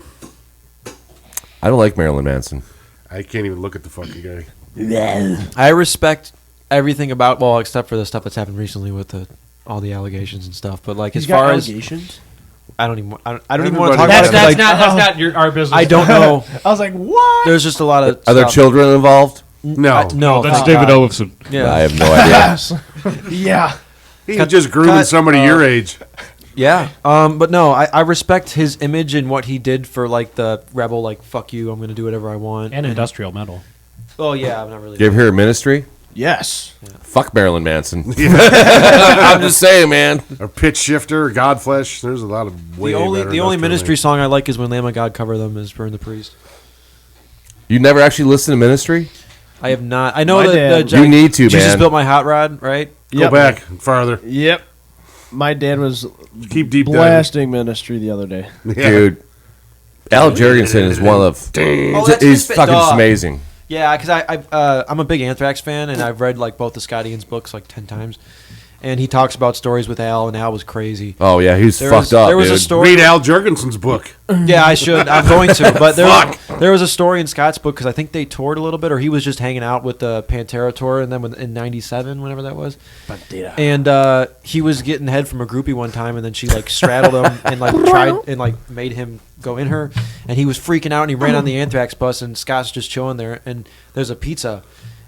Speaker 4: I don't like Marilyn Manson.
Speaker 2: I can't even look at the fucking guy.
Speaker 10: I respect everything about, well, except for the stuff that's happened recently with all the allegations and stuff. But like,
Speaker 7: He's
Speaker 10: as
Speaker 7: got
Speaker 10: far as
Speaker 7: allegations?
Speaker 10: I don't even want to talk
Speaker 5: That's,
Speaker 10: about it.
Speaker 5: that's not our business.
Speaker 10: I don't know.
Speaker 7: I was like, what?
Speaker 10: There's just a lot of.
Speaker 4: Are there
Speaker 10: stuff.
Speaker 4: children involved?
Speaker 2: No.
Speaker 10: No,
Speaker 9: That's
Speaker 10: thank
Speaker 9: David
Speaker 10: God.
Speaker 9: Ellefson.
Speaker 10: Yeah.
Speaker 4: I have no idea.
Speaker 7: Yeah.
Speaker 2: He's just grooming somebody your age.
Speaker 10: Yeah. But no, I respect his image and what he did for like the rebel, like fuck you, I'm gonna do whatever I want.
Speaker 5: And industrial metal.
Speaker 10: Oh yeah, I'm not really.
Speaker 4: You ever hear of Ministry?
Speaker 7: Yes.
Speaker 4: Fuck Marilyn Manson. I'm just saying, man.
Speaker 2: Or Pitch Shifter, or Godflesh. There's a lot of way
Speaker 10: The only
Speaker 2: better
Speaker 10: Ministry
Speaker 2: industrial
Speaker 10: song I like is when Lamb of God cover them is Burn the Priest.
Speaker 4: You never actually listened to Ministry?
Speaker 10: I have not. I know
Speaker 7: My
Speaker 10: that
Speaker 7: dad-
Speaker 10: the
Speaker 4: You need to,
Speaker 10: Jesus
Speaker 4: man.
Speaker 10: built my hot rod, right?
Speaker 2: names. Go back farther.
Speaker 7: Yep. My dad was
Speaker 2: Keep deep diving.
Speaker 7: blasting Ministry the other day.
Speaker 4: Dude. Al Jurgensen is one of.
Speaker 10: Oh, that's
Speaker 4: He's
Speaker 10: Misfit
Speaker 4: fucking
Speaker 10: Dog.
Speaker 4: amazing.
Speaker 10: Yeah, because I'm a big Anthrax fan, and I've read like both the Scott Ian's books like 10 times. and he talks about stories with Al, and Al was crazy.
Speaker 4: Oh yeah, he's
Speaker 10: There
Speaker 4: fucked
Speaker 10: was-
Speaker 4: up.
Speaker 10: there was a
Speaker 4: dude.
Speaker 10: story-
Speaker 2: Read Al Jurgensen's book.
Speaker 10: Yeah, I should. I'm going to. But there was a story in Scott's book because I think they toured a little bit, or he was just hanging out with the Pantera tour, and then in '97, whenever that was. And he was getting head from a groupie one time, and then she like straddled him and like tried and like made him go in her, and he was freaking out, and he ran on the Anthrax bus, and Scott's just chilling there, and there's a pizza.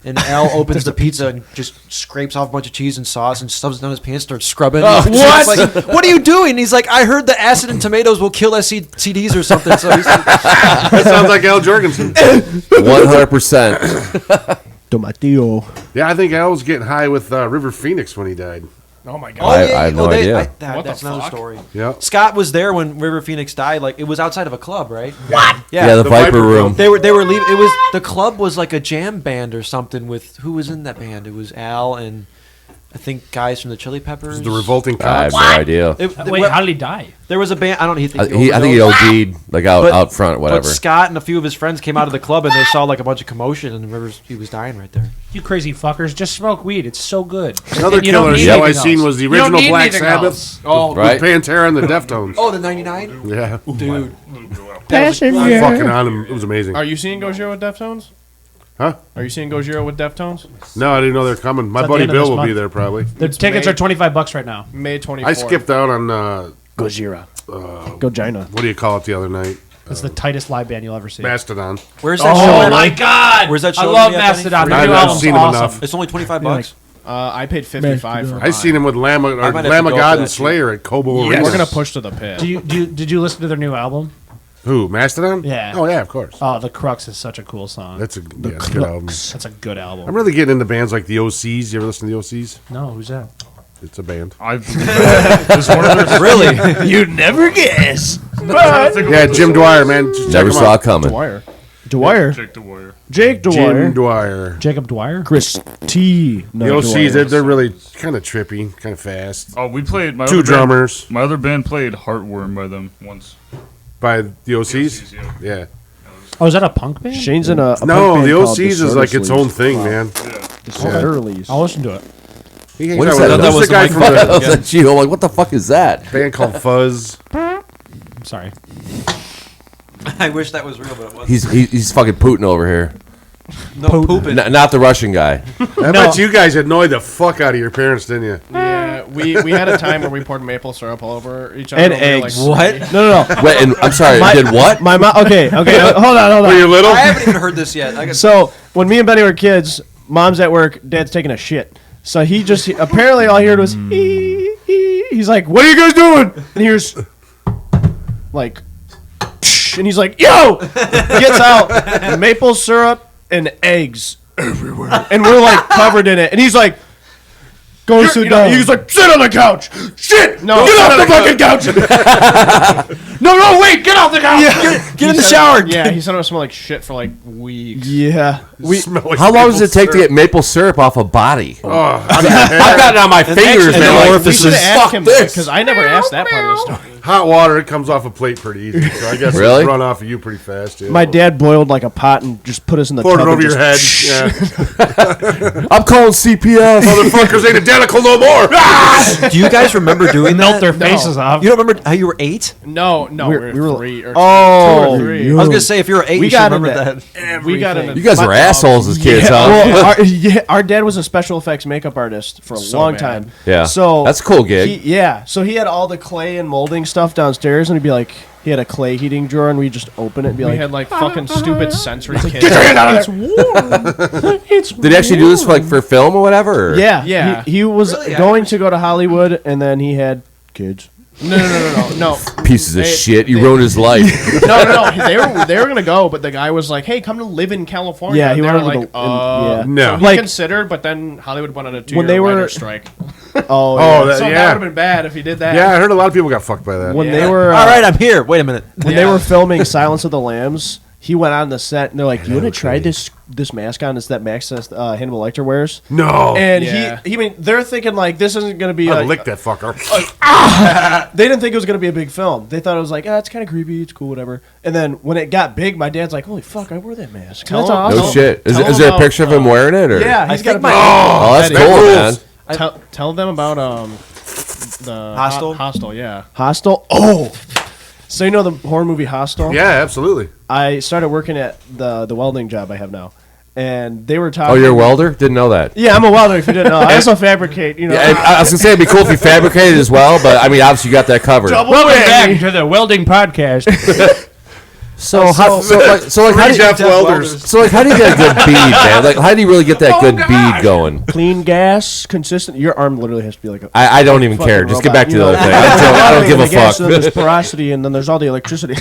Speaker 10: And Al opens the pizza and just scrapes off a bunch of cheese and sauce and stuffs it down his pants, starts scrubbing.
Speaker 4: Oh,
Speaker 10: What? Like, what are you doing? And he's like, I heard the acid and tomatoes will kill SCDs or something. So he's like,
Speaker 2: That sounds like Al Jurgensen.
Speaker 4: 100%.
Speaker 7: Tomatillo.
Speaker 2: Yeah, I think Al was getting high with River Phoenix when he died.
Speaker 8: Oh my
Speaker 10: oh,
Speaker 8: god.
Speaker 4: I have no idea.
Speaker 10: That's another story.
Speaker 2: Yeah.
Speaker 10: Scott was there when River Phoenix died. Like it was outside of a club, right?
Speaker 12: What?
Speaker 10: Yeah,
Speaker 4: the Viper Room.
Speaker 10: They were leaving. It was the club was like a jam band or something with who was in that band? It was Al and I think guys from the Chili Peppers.
Speaker 2: The Revolting
Speaker 4: I have
Speaker 2: Cops.
Speaker 4: no idea.
Speaker 5: Wait, how did he die?
Speaker 10: There was a band. I don't know.
Speaker 4: I think he OD'd like out front, or whatever.
Speaker 10: But Scott and a few of his friends came out of the club and they saw like a bunch of commotion and he was dying right there.
Speaker 5: You crazy fuckers, just smoke weed. It's so good.
Speaker 2: Another
Speaker 5: And you don't
Speaker 2: killer
Speaker 5: need
Speaker 2: show I
Speaker 5: anything
Speaker 2: seen
Speaker 5: else.
Speaker 2: was the
Speaker 5: You don't
Speaker 2: original
Speaker 5: need
Speaker 2: Black
Speaker 5: anything
Speaker 2: Sabbath.
Speaker 5: else.
Speaker 2: Oh,
Speaker 4: Right.
Speaker 2: with Pantera and the Deftones.
Speaker 10: Oh, the '99.
Speaker 2: Yeah.
Speaker 10: Dude.
Speaker 7: Passenger.
Speaker 2: Fucking on him. It was amazing.
Speaker 8: Are you seeing Gojira with Deftones?
Speaker 2: Huh?
Speaker 8: Are you seeing Gojira with Deftones?
Speaker 2: No, I didn't know they were coming. My
Speaker 5: It's at the
Speaker 2: buddy
Speaker 5: end of
Speaker 2: Bill
Speaker 5: this
Speaker 2: will be
Speaker 5: month.
Speaker 2: there probably.
Speaker 5: The
Speaker 8: It's
Speaker 5: tickets
Speaker 8: May-
Speaker 5: are $25 right now.
Speaker 8: May 24th.
Speaker 2: I skipped out on
Speaker 7: Gojira. Gojina.
Speaker 2: what do you call it the other night?
Speaker 5: It's the tightest live band you'll ever see.
Speaker 2: Mastodon.
Speaker 10: Where's that
Speaker 5: Oh
Speaker 10: show?
Speaker 5: my god!
Speaker 10: Where's that
Speaker 5: I
Speaker 10: show
Speaker 5: love
Speaker 10: gonna be at,
Speaker 5: Mastodon.
Speaker 10: Benny?
Speaker 5: Their new
Speaker 2: I've
Speaker 5: album's
Speaker 2: seen 'em
Speaker 5: awesome.
Speaker 2: enough.
Speaker 10: It's only $25.
Speaker 8: I paid 55 for.
Speaker 2: I seen him with Lamb
Speaker 10: I might have to
Speaker 2: of
Speaker 10: go for
Speaker 2: God
Speaker 10: that,
Speaker 2: and Slayer at Cobo
Speaker 8: We're
Speaker 2: Arena.
Speaker 8: gonna push to the pit.
Speaker 5: Did you listen to their new album?
Speaker 2: Who? Mastodon?
Speaker 5: Yeah.
Speaker 2: Oh yeah, of course.
Speaker 5: Oh, The Crux is such a cool song.
Speaker 2: That's a good album.
Speaker 5: That's a good album.
Speaker 2: I'm really getting into bands like the OCs. You ever listen to the OCs?
Speaker 5: No, who's that?
Speaker 2: It's a band.
Speaker 10: Really?
Speaker 7: You'd never guess.
Speaker 2: Yeah, Jim Dwyer, man. Just check
Speaker 4: Never
Speaker 2: him
Speaker 4: saw
Speaker 2: out.
Speaker 4: it coming.
Speaker 7: Dwyer. Dwyer.
Speaker 9: Jake the Warrior.
Speaker 7: Jake Dwyer.
Speaker 2: Jim Dwyer.
Speaker 5: Jacob Dwyer?
Speaker 7: Chris T.
Speaker 2: The OCs, they're really kind of trippy, kind of fast.
Speaker 9: Oh, we played my
Speaker 2: Two
Speaker 9: other band-
Speaker 2: drummers
Speaker 9: my other band played Heartworm by them once.
Speaker 2: by the OCs. Yeah.
Speaker 5: Oh, is that a punk band?
Speaker 7: Shane's in a punk
Speaker 2: No,
Speaker 7: band
Speaker 2: the
Speaker 7: called
Speaker 2: OCs is
Speaker 7: Disorder
Speaker 2: like its
Speaker 7: Sleeves.
Speaker 2: own thing,
Speaker 7: Wow.
Speaker 2: man.
Speaker 7: Disorder Release.
Speaker 5: I'll listen to it.
Speaker 2: He hangs
Speaker 4: What is
Speaker 2: out with
Speaker 4: that?
Speaker 2: this is the guy from a
Speaker 4: That was you. I'm like, what the fuck is that?
Speaker 2: band called Fuzz.
Speaker 5: I'm sorry.
Speaker 10: I wish that was real, but it wasn't.
Speaker 4: He's fucking Putin over here.
Speaker 10: No pooping.
Speaker 4: Not the Russian guy.
Speaker 2: I bet you guys annoyed the fuck out of your parents, didn't you?
Speaker 8: Yeah, we had a time where we poured maple syrup all over each other.
Speaker 7: And
Speaker 8: we were
Speaker 7: eggs.
Speaker 8: Like,
Speaker 10: What?
Speaker 7: No.
Speaker 4: Wait, and I'm sorry.
Speaker 7: My-
Speaker 4: did what?
Speaker 7: My mom. Okay. Hold on.
Speaker 2: Were you little?
Speaker 10: I haven't even heard this yet. I got
Speaker 7: So when me and Benny were kids, mom's at work, dad's taking a shit. So he just apparently all he heard was he's like, "What are you guys doing?" And he was like, and he's like, "Yo!" Gets out maple syrup and eggs everywhere, and we're like covered in it. And he's like, "Go sit down." He's like, "Sit on the couch." Shit! No, get off the fucking couch. No, wait, get off the couch. Yeah.
Speaker 10: get in the shower.
Speaker 8: yeah, he said it would smell like shit for like weeks.
Speaker 7: Yeah.
Speaker 4: How long does it take to get maple syrup off a body?
Speaker 2: Oh,
Speaker 4: I've got it on my fingers,
Speaker 10: and
Speaker 4: man.
Speaker 10: the
Speaker 4: Like,
Speaker 10: orifices.
Speaker 8: We should ask
Speaker 4: fuck
Speaker 8: him
Speaker 4: this.
Speaker 8: because I never asked that part of the story.
Speaker 2: hot water, it comes off a plate pretty easy. So I guess
Speaker 4: Really?
Speaker 2: it's run off of you pretty fast. Yeah.
Speaker 7: My dad boiled like a pot and just put us in the
Speaker 2: Poured it
Speaker 7: tub
Speaker 2: over
Speaker 7: and
Speaker 2: your head.
Speaker 7: just-
Speaker 2: Yeah.
Speaker 4: I'm calling CPS.
Speaker 2: Motherfuckers ain't identical no more.
Speaker 10: Do you guys remember doing
Speaker 5: Melt
Speaker 10: that?
Speaker 5: their faces off.
Speaker 10: You don't remember how you were 8?
Speaker 8: No,
Speaker 7: We
Speaker 8: we
Speaker 7: were-
Speaker 8: were 3 or
Speaker 7: Oh,
Speaker 8: 2 or 3.
Speaker 10: I was gonna say if you were 8,
Speaker 7: We
Speaker 10: you should
Speaker 7: got
Speaker 10: remember
Speaker 7: into
Speaker 10: that.
Speaker 8: We got into
Speaker 4: You guys were assholes as kids, huh?
Speaker 7: Well, our dad was a special effects makeup artist for a
Speaker 8: So
Speaker 7: long
Speaker 8: bad.
Speaker 7: time.
Speaker 4: Yeah.
Speaker 7: So
Speaker 4: That's a cool gig.
Speaker 7: So he had all the clay and molding stuff downstairs, and he'd be like, he had a clay heating drawer, and we'd just open it and be
Speaker 8: We
Speaker 7: like,
Speaker 8: had like fucking stupid sensory kits.
Speaker 7: "Get your hand out of there!" It's
Speaker 4: Did he actually do this for film or whatever? Or?
Speaker 7: Yeah,
Speaker 8: Yeah.
Speaker 7: He was
Speaker 10: Really?
Speaker 7: going to go to Hollywood, and then he had kids.
Speaker 8: No.
Speaker 4: Pieces of
Speaker 8: They-
Speaker 4: shit. You ruined his life.
Speaker 8: No. They were gonna go, but the guy was like, "Hey, come to live in California."
Speaker 7: Yeah, he
Speaker 8: and they were
Speaker 7: wanted to
Speaker 8: like,
Speaker 7: go- yeah.
Speaker 2: No.
Speaker 8: So he
Speaker 7: Like-
Speaker 8: considered, but then Hollywood went on a 2-year
Speaker 7: When they were-
Speaker 8: writer's strike.
Speaker 7: Oh,
Speaker 2: Oh,
Speaker 7: yeah.
Speaker 8: So that would have been bad if he did that.
Speaker 2: Yeah, I heard a lot of people got fucked by that.
Speaker 7: When they were
Speaker 10: All right, I'm here. Wait a minute.
Speaker 7: when they were filming Silence of the Lambs, he went on the set, and they're like, "Do you want to try this mask on? It's that mask that Hannibal Lecter wears."
Speaker 2: No.
Speaker 7: And
Speaker 8: Yeah.
Speaker 7: he mean, they're thinking like this isn't going to be.
Speaker 2: I'd
Speaker 7: A,
Speaker 2: lick that fucker.
Speaker 7: they didn't think it was going to be a big film. They thought it was like, it's kind of creepy, it's cool, whatever. And then when it got big, my dad's like, "Holy fuck, I wore that mask."
Speaker 8: Tell
Speaker 7: That's
Speaker 8: him-
Speaker 7: awesome.
Speaker 4: No shit. Is
Speaker 8: Tell
Speaker 4: there a
Speaker 8: him
Speaker 4: picture of him wearing it? Or?
Speaker 7: Yeah,
Speaker 10: I
Speaker 7: he's got a
Speaker 10: think my
Speaker 7: big-
Speaker 4: Oh, that's
Speaker 2: That
Speaker 4: cool,
Speaker 2: rules.
Speaker 4: man.
Speaker 7: Tell them about the
Speaker 10: Hostel?
Speaker 7: Hostel, yeah. Hostel. Oh. So you know the horror movie Hostel?
Speaker 2: Yeah, absolutely.
Speaker 7: I started working at the welding job I have now, and they were talking.
Speaker 4: Oh, you're a welder? Didn't know that.
Speaker 7: Yeah, I'm a welder. If you didn't know, I also fabricate. You know,
Speaker 4: Yeah, I was gonna say it'd be cool if you fabricated as well, but I mean, obviously you got that covered.
Speaker 5: Welcome back to the welding podcast.
Speaker 4: So how do you
Speaker 2: Jeff Welders.
Speaker 4: So like, how do you get a good bead, man? Like, how do you really get that good bead going?
Speaker 7: clean gas, consistent. Your arm literally has to be like a.
Speaker 4: I don't even
Speaker 7: fucking
Speaker 4: care. Just get
Speaker 7: robot,
Speaker 4: back to
Speaker 7: you
Speaker 4: the
Speaker 7: know?
Speaker 4: other thing. I don't give a
Speaker 7: The gas,
Speaker 4: fuck.
Speaker 7: and then there's porosity, and then there's all the electricity.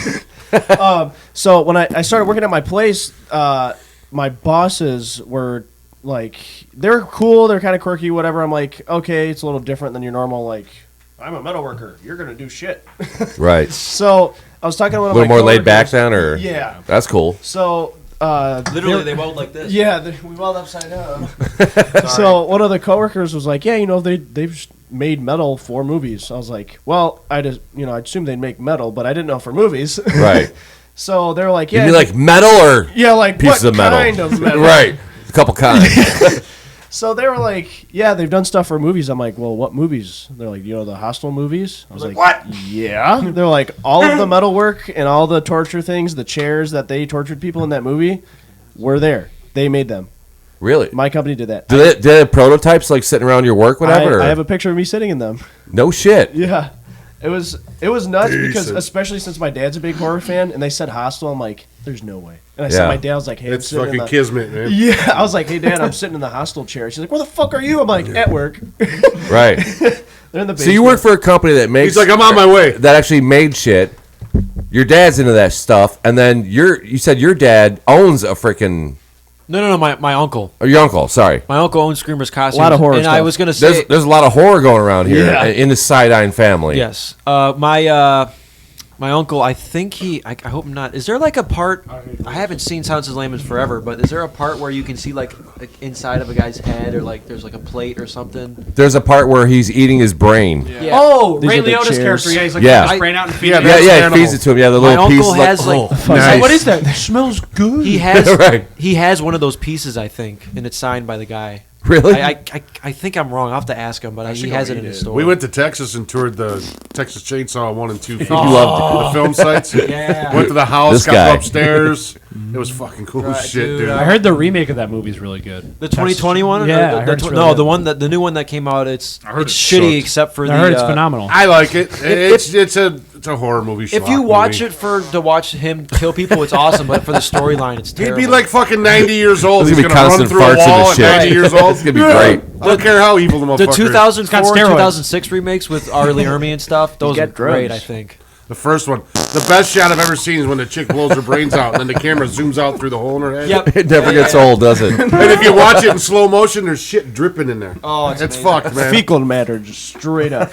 Speaker 7: So when I started working at my place, my bosses were like, they're cool, they're kind of quirky, whatever. I'm like, okay, it's a little different than your normal, like, I'm a metal worker, you're gonna do shit.
Speaker 4: Right.
Speaker 7: So I was talking to one
Speaker 4: A
Speaker 7: of my
Speaker 4: little more laid back
Speaker 7: coworkers.
Speaker 4: then, or
Speaker 7: Yeah.
Speaker 4: that's cool.
Speaker 7: So
Speaker 10: Literally, they weld like this.
Speaker 7: yeah, we weld upside down. So one of the coworkers was like, yeah, you know, they've made metal for movies. I was like, well, I just, you know, I assumed they'd make metal, but I didn't know for movies.
Speaker 4: Right.
Speaker 7: So they're like,
Speaker 4: You
Speaker 7: yeah,
Speaker 4: mean like metal or
Speaker 7: yeah, like
Speaker 4: pieces
Speaker 7: what
Speaker 4: of metal?
Speaker 7: kind of metal?
Speaker 4: Right. A couple kinds.
Speaker 7: So they were like, yeah, they've done stuff for movies. I'm like, well, what movies? They're like, you know, the Hostel movies. I was like, what? Yeah. They're like, all of the metal work and all the torture things, the chairs that they tortured people in that movie, were there. They made them.
Speaker 4: Really?
Speaker 7: My company did that.
Speaker 4: Do they have prototypes like sitting around your work, whatever?
Speaker 7: I
Speaker 4: or-
Speaker 7: have a picture of me sitting in them.
Speaker 4: No shit.
Speaker 7: Yeah. It was nuts because
Speaker 2: Decent.
Speaker 7: especially since my dad's a big horror fan and they said Hostel, I'm like, there's no way. And I said
Speaker 4: Yeah.
Speaker 7: my dad was like, hey, I'm
Speaker 2: It's
Speaker 7: sitting in
Speaker 2: fucking
Speaker 7: the,
Speaker 2: kismet, man.
Speaker 7: yeah, I was like, hey dad, I'm sitting in the Hostel chair. She's like, where the fuck are you? I'm like, at work.
Speaker 4: Right.
Speaker 7: They're in the basement.
Speaker 4: So you work for a company that makes.
Speaker 2: He's like, I'm on my way.
Speaker 4: That actually made shit. Your dad's into that stuff, and then you said your dad owns a freaking.
Speaker 10: No, my uncle.
Speaker 4: Or your uncle, sorry.
Speaker 10: My uncle owns Screamers Costumes.
Speaker 7: A lot of horror
Speaker 10: And I
Speaker 7: stuff.
Speaker 10: was going to say...
Speaker 4: There's a lot of horror going around here
Speaker 7: Yeah.
Speaker 4: in the Cyadine family.
Speaker 10: Yes. My uncle, I think I hope not. Is there like a part, I haven't seen Silence of the Lambs forever, but is there a part where you can see like inside of a guy's head or like there's like a plate or something?
Speaker 4: There's a part where he's eating his brain.
Speaker 10: Yeah.
Speaker 5: Oh,
Speaker 7: These
Speaker 5: Ray
Speaker 7: are the
Speaker 5: Liotta's
Speaker 7: chairs.
Speaker 5: character. Yeah, he's like
Speaker 4: Yeah.
Speaker 5: putting his brain out and feeding
Speaker 2: Yeah,
Speaker 5: it.
Speaker 2: that's
Speaker 4: Yeah,
Speaker 2: an
Speaker 4: he
Speaker 2: animal.
Speaker 4: feeds it to him. Yeah, the
Speaker 10: My
Speaker 4: little piece.
Speaker 10: uncle has like
Speaker 2: Nice.
Speaker 5: Like, what is that? That smells good.
Speaker 10: he has
Speaker 4: Right.
Speaker 10: he has one of those pieces, I think, and it's signed by the guy.
Speaker 4: Really?
Speaker 10: I think I'm wrong. I'll have to ask him, but he has it in his store.
Speaker 2: We went to Texas and toured the Texas Chainsaw 1 and 2 film,
Speaker 4: loved
Speaker 2: the film sites.
Speaker 5: Yeah.
Speaker 2: Went to the house,
Speaker 4: This
Speaker 2: got
Speaker 4: guy.
Speaker 2: upstairs. It was fucking cool as shit, dude.
Speaker 5: I heard the remake of that movie is really good.
Speaker 10: The 2020 one?
Speaker 5: Yeah,
Speaker 10: Or
Speaker 5: I heard it's really
Speaker 10: no,
Speaker 5: good.
Speaker 10: the new one that came out. It's
Speaker 2: heard
Speaker 10: it's
Speaker 2: it
Speaker 10: shitty
Speaker 2: sucked.
Speaker 10: except for the.
Speaker 5: I heard it's phenomenal.
Speaker 2: I like it. It's a horror movie.
Speaker 10: If you watch it to watch him kill people, it's awesome. But for the storyline, it's
Speaker 2: he'd
Speaker 10: terrible.
Speaker 2: be like fucking 90 years old.
Speaker 4: There's
Speaker 2: He's
Speaker 4: gonna be
Speaker 2: gonna run
Speaker 4: constant
Speaker 2: through a
Speaker 4: farts in
Speaker 2: wall
Speaker 4: the
Speaker 2: at
Speaker 4: shit.
Speaker 2: 90 years old.
Speaker 4: It's gonna be great.
Speaker 2: I don't care how evil the
Speaker 10: the
Speaker 2: motherfucker is.
Speaker 10: 2004
Speaker 5: It's got
Speaker 10: and
Speaker 5: steroids.
Speaker 10: 2006 remakes with R. Lee Ermey and stuff. Those are
Speaker 7: get
Speaker 10: great,
Speaker 7: drugs.
Speaker 10: I think.
Speaker 2: The first one. The best shot I've ever seen is when the chick blows her brains out and then the camera zooms out through the hole in her head.
Speaker 10: Yep.
Speaker 4: It never gets old, does it?
Speaker 2: And if you watch it in slow motion, there's shit dripping in there.
Speaker 10: Oh, it's
Speaker 2: It's
Speaker 10: amazing.
Speaker 2: fucked, man.
Speaker 7: fecal matter, just straight up.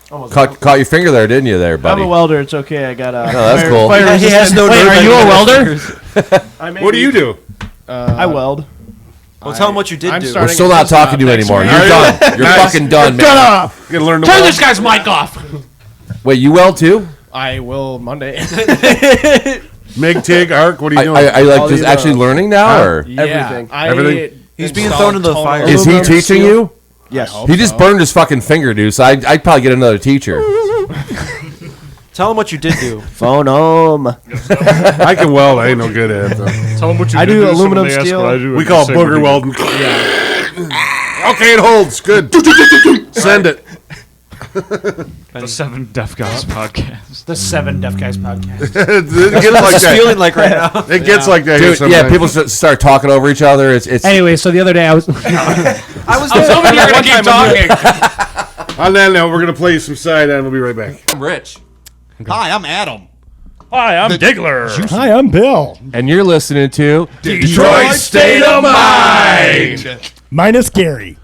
Speaker 4: Caught your finger there, didn't you, there,
Speaker 7: I'm
Speaker 4: buddy?
Speaker 7: a welder. It's okay. I got a.
Speaker 4: that's cool.
Speaker 7: Fire
Speaker 10: He has no.
Speaker 5: Wait,
Speaker 10: nerve
Speaker 5: are you a
Speaker 10: endings.
Speaker 5: welder?
Speaker 7: I may
Speaker 2: What do
Speaker 7: be-
Speaker 2: you do?
Speaker 7: I weld.
Speaker 10: Well, tell him what you did
Speaker 7: I'm
Speaker 10: do.
Speaker 4: We're
Speaker 7: starting-
Speaker 4: still not talking to you anymore. You're done. You're
Speaker 2: Nice.
Speaker 4: fucking done, man.
Speaker 2: You gotta learn to
Speaker 5: Turn
Speaker 2: weld.
Speaker 5: this guy's mic off.
Speaker 4: Wait, you weld too?
Speaker 7: I will Monday.
Speaker 2: MIG, TIG, ARC, what are you doing?
Speaker 4: I like
Speaker 7: All
Speaker 4: just
Speaker 7: the
Speaker 4: actually
Speaker 7: above.
Speaker 4: learning now, or
Speaker 7: Everything.
Speaker 2: Everything?
Speaker 10: He's being
Speaker 7: installed
Speaker 10: thrown into the
Speaker 7: total
Speaker 10: fire.
Speaker 4: is he
Speaker 7: aluminum
Speaker 4: teaching
Speaker 7: steel.
Speaker 4: you?
Speaker 7: Yes.
Speaker 4: He just burned his fucking finger, dude. So I'd probably get another teacher.
Speaker 10: Tell him what you did do.
Speaker 7: Phone home.
Speaker 2: I can weld. I ain't no good at it. Though.
Speaker 9: Tell them what you
Speaker 7: I
Speaker 9: did
Speaker 7: do
Speaker 9: so when
Speaker 7: aluminum
Speaker 9: they ask
Speaker 7: steel.
Speaker 9: what I do,
Speaker 2: We
Speaker 9: I
Speaker 2: call it
Speaker 9: say what
Speaker 2: booger
Speaker 9: you do.
Speaker 2: welding. Okay, it holds. Good. Send it.
Speaker 9: The 7 Deaf Guys podcast.
Speaker 5: The 7 Deaf Guys podcast.
Speaker 2: It gets
Speaker 10: That's
Speaker 2: like
Speaker 10: what
Speaker 2: that.
Speaker 10: feeling like right now.
Speaker 2: It gets like that. here
Speaker 4: Dude, yeah,
Speaker 2: sometimes.
Speaker 4: people start talking over each other. It's
Speaker 5: Anyway, so the other day I was.
Speaker 10: I was
Speaker 5: I was hoping you were going to keep talking.
Speaker 2: On that note, we're gonna play some side and we'll be right back.
Speaker 4: I'm Rich,
Speaker 13: Hi, I'm Adam.
Speaker 11: Hi, I'm Diggler.
Speaker 13: Hi, I'm Bill.
Speaker 4: and you're listening to
Speaker 13: Detroit State of Mind. Minus Gary.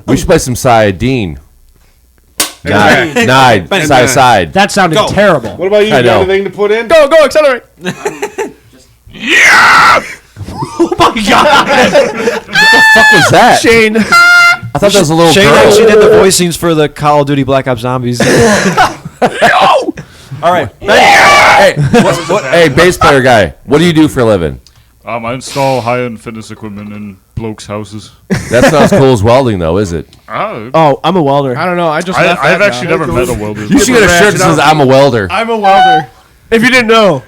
Speaker 4: We should play some Cyadine. Nide. Side.
Speaker 5: That sounded terrible.
Speaker 2: What about you?
Speaker 4: I
Speaker 2: You got
Speaker 4: know.
Speaker 2: anything to put in?
Speaker 8: Go, accelerate.
Speaker 5: Oh my god!
Speaker 4: What was that?
Speaker 8: Shane.
Speaker 4: I thought that was a little
Speaker 10: Shane
Speaker 4: girl.
Speaker 10: actually did the voicings for the Call of Duty Black Ops Zombies. All right.
Speaker 4: Hey, bass player guy, what do you do for a living?
Speaker 9: I install high-end fitness equipment in blokes' houses.
Speaker 4: That's not as cool as welding, though, is it?
Speaker 8: Oh, I'm a welder. I don't know. I just left
Speaker 9: I've
Speaker 8: that
Speaker 9: actually
Speaker 8: job.
Speaker 9: never met a welder.
Speaker 4: You should get a shirt that says "I'm a welder."
Speaker 8: I'm a welder. If you didn't know.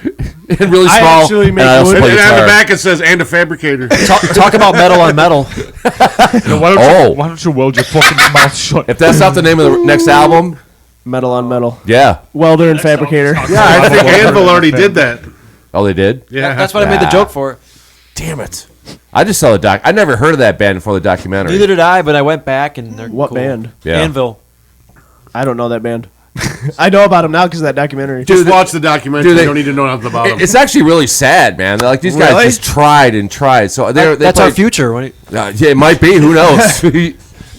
Speaker 4: And really
Speaker 8: I
Speaker 4: small.
Speaker 8: actually make
Speaker 4: and I also
Speaker 8: wood.
Speaker 4: play
Speaker 2: And on the
Speaker 4: guitar.
Speaker 2: back it says "and a fabricator."
Speaker 10: Talk about metal on metal.
Speaker 9: Why don't you weld your fucking mouth shut?
Speaker 4: If that's not the name of the next album,
Speaker 8: Metal on metal.
Speaker 4: yeah.
Speaker 8: Welder and fabricator.
Speaker 2: Yeah, I think Anvil already did that.
Speaker 4: Oh, they did?
Speaker 2: Yeah,
Speaker 10: That's what I made the joke for.
Speaker 4: Damn it. I just saw the doc. I never heard of that band before the documentary.
Speaker 10: Neither did I, but I went back and they're
Speaker 8: What
Speaker 10: cool.
Speaker 8: band?
Speaker 4: Yeah.
Speaker 10: Anvil.
Speaker 8: I don't know that band. I know about them now because of that documentary.
Speaker 2: Just watch the documentary.
Speaker 4: Dude,
Speaker 2: You don't need to know nothing about them.
Speaker 4: It's actually really sad, man. Like these guys
Speaker 8: Really?
Speaker 4: just tried and tried. So they
Speaker 10: That's our
Speaker 4: played-
Speaker 10: future. When
Speaker 4: Yeah, it might be. Who knows?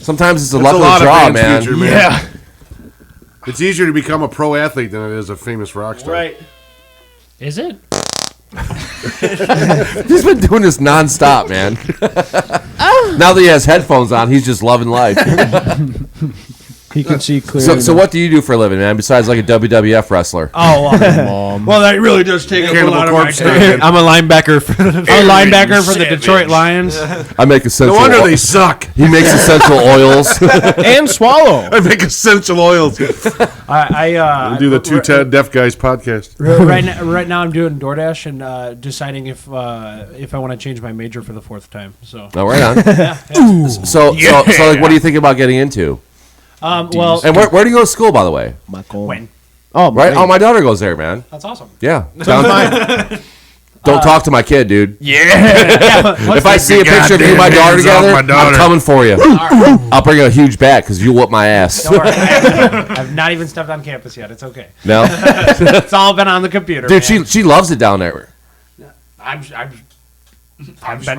Speaker 4: Sometimes it's a luck of the draw, man.
Speaker 2: Future, man. Yeah. It's easier to become a pro athlete than it is a famous rock star.
Speaker 5: Right. Is it?
Speaker 4: He's been doing this nonstop, man. Now that he has headphones on, he's just loving life.
Speaker 7: He can see clearly.
Speaker 4: So what do you do for a living, man? Besides like a WWF wrestler?
Speaker 5: Oh, well, that really does take up a
Speaker 2: Cannibal
Speaker 5: lot of my
Speaker 2: Corpse
Speaker 5: time.
Speaker 2: stand.
Speaker 10: I'm a linebacker.
Speaker 5: I'm a linebacker for the Detroit Lions.
Speaker 4: I make essential.
Speaker 2: No wonder they suck.
Speaker 4: He makes essential oils.
Speaker 8: And Swallow.
Speaker 2: I make essential oils.
Speaker 5: I
Speaker 2: do the two deaf guys podcast.
Speaker 5: right now I'm doing DoorDash and deciding if I want to change my major for the 4th time. So
Speaker 4: Oh, right on. So like, what do you think about getting into?
Speaker 5: well,
Speaker 4: And where do you go to school, by the way?
Speaker 5: when?
Speaker 8: Oh,
Speaker 4: Right? Oh, my daughter goes there, man.
Speaker 5: That's awesome.
Speaker 4: Yeah. Don't talk to my kid, dude. If I see a picture of me and my daughter together, I'm coming for you. I'll bring a huge bat because you whoop my ass.
Speaker 5: Don't worry. I've not even stepped on campus yet. It's okay.
Speaker 4: No?
Speaker 5: It's all been on the computer.
Speaker 4: Dude,
Speaker 5: man.
Speaker 4: she loves it down there.
Speaker 5: I've been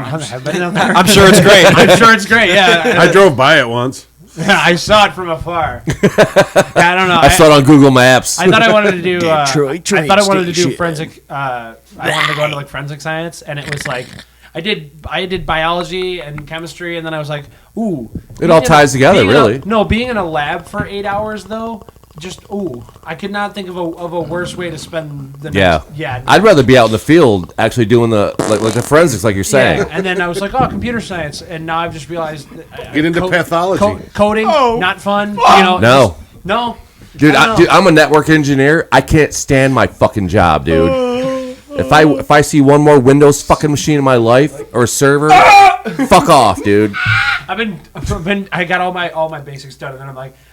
Speaker 5: on there.
Speaker 10: I'm sure it's great.
Speaker 5: I'm sure it's great. Yeah,
Speaker 2: I drove by it once.
Speaker 5: I saw it from afar. I don't know.
Speaker 4: I saw it on Google Maps.
Speaker 5: I thought I wanted to do.
Speaker 7: Detroit
Speaker 5: I thought I wanted to
Speaker 7: train
Speaker 5: do forensic. I wanted to go into like forensic science, and it was like I did biology and chemistry, and then I was like, ooh.
Speaker 4: It all ties together, really.
Speaker 5: Being in a lab for 8 hours though. Just I could not think of a worse way to spend the next. Yeah.
Speaker 4: I'd rather be out in the field actually doing the like the forensics, like you're saying.
Speaker 5: Yeah, and then I was like, oh, computer science, and now I've just realized
Speaker 2: Get into pathology.
Speaker 5: coding, not fun. You know,
Speaker 4: No.
Speaker 5: no.
Speaker 4: Dude,
Speaker 5: I don't
Speaker 4: dude,
Speaker 5: know.
Speaker 4: I'm a network engineer. I can't stand my fucking job, dude. If I see one more Windows fucking machine in my life or a server, fuck off, dude.
Speaker 5: I got all my basics done, and then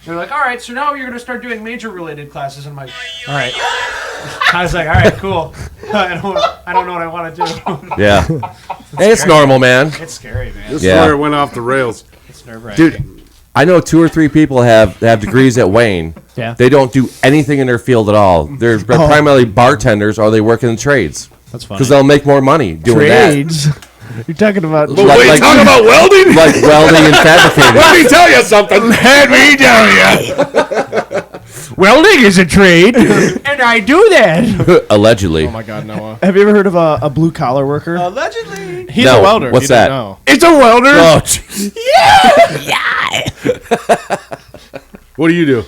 Speaker 5: they're like, all right, so now you're gonna start doing major related classes. And I'm like, all right. I was like, all right, cool. I don't know what I want to do.
Speaker 4: Yeah. Hey, it's normal, man.
Speaker 5: It's scary, man.
Speaker 2: This is where it went off the rails.
Speaker 5: It's nerve-wracking.
Speaker 4: Dude, I know 2 or 3 people have degrees at Wayne.
Speaker 5: Yeah.
Speaker 4: They don't do anything in their field at all. They're primarily bartenders or they work in the trades.
Speaker 5: That's funny.
Speaker 4: Because they'll make more money doing
Speaker 7: Trades. You're talking about.
Speaker 2: Talking about welding?
Speaker 4: that. Like welding and fabricating.
Speaker 2: Let me tell you something. Let me tell you.
Speaker 7: Welding is a trade.
Speaker 5: And I do that.
Speaker 4: Allegedly.
Speaker 8: Oh my God, Noah.
Speaker 7: Have you ever heard of a blue collar worker?
Speaker 5: Allegedly.
Speaker 8: He's
Speaker 4: No,
Speaker 8: a welder.
Speaker 4: what's
Speaker 8: if you didn't
Speaker 4: that?
Speaker 8: know.
Speaker 7: It's a welder.
Speaker 4: Oh, jeez.
Speaker 2: What do you do?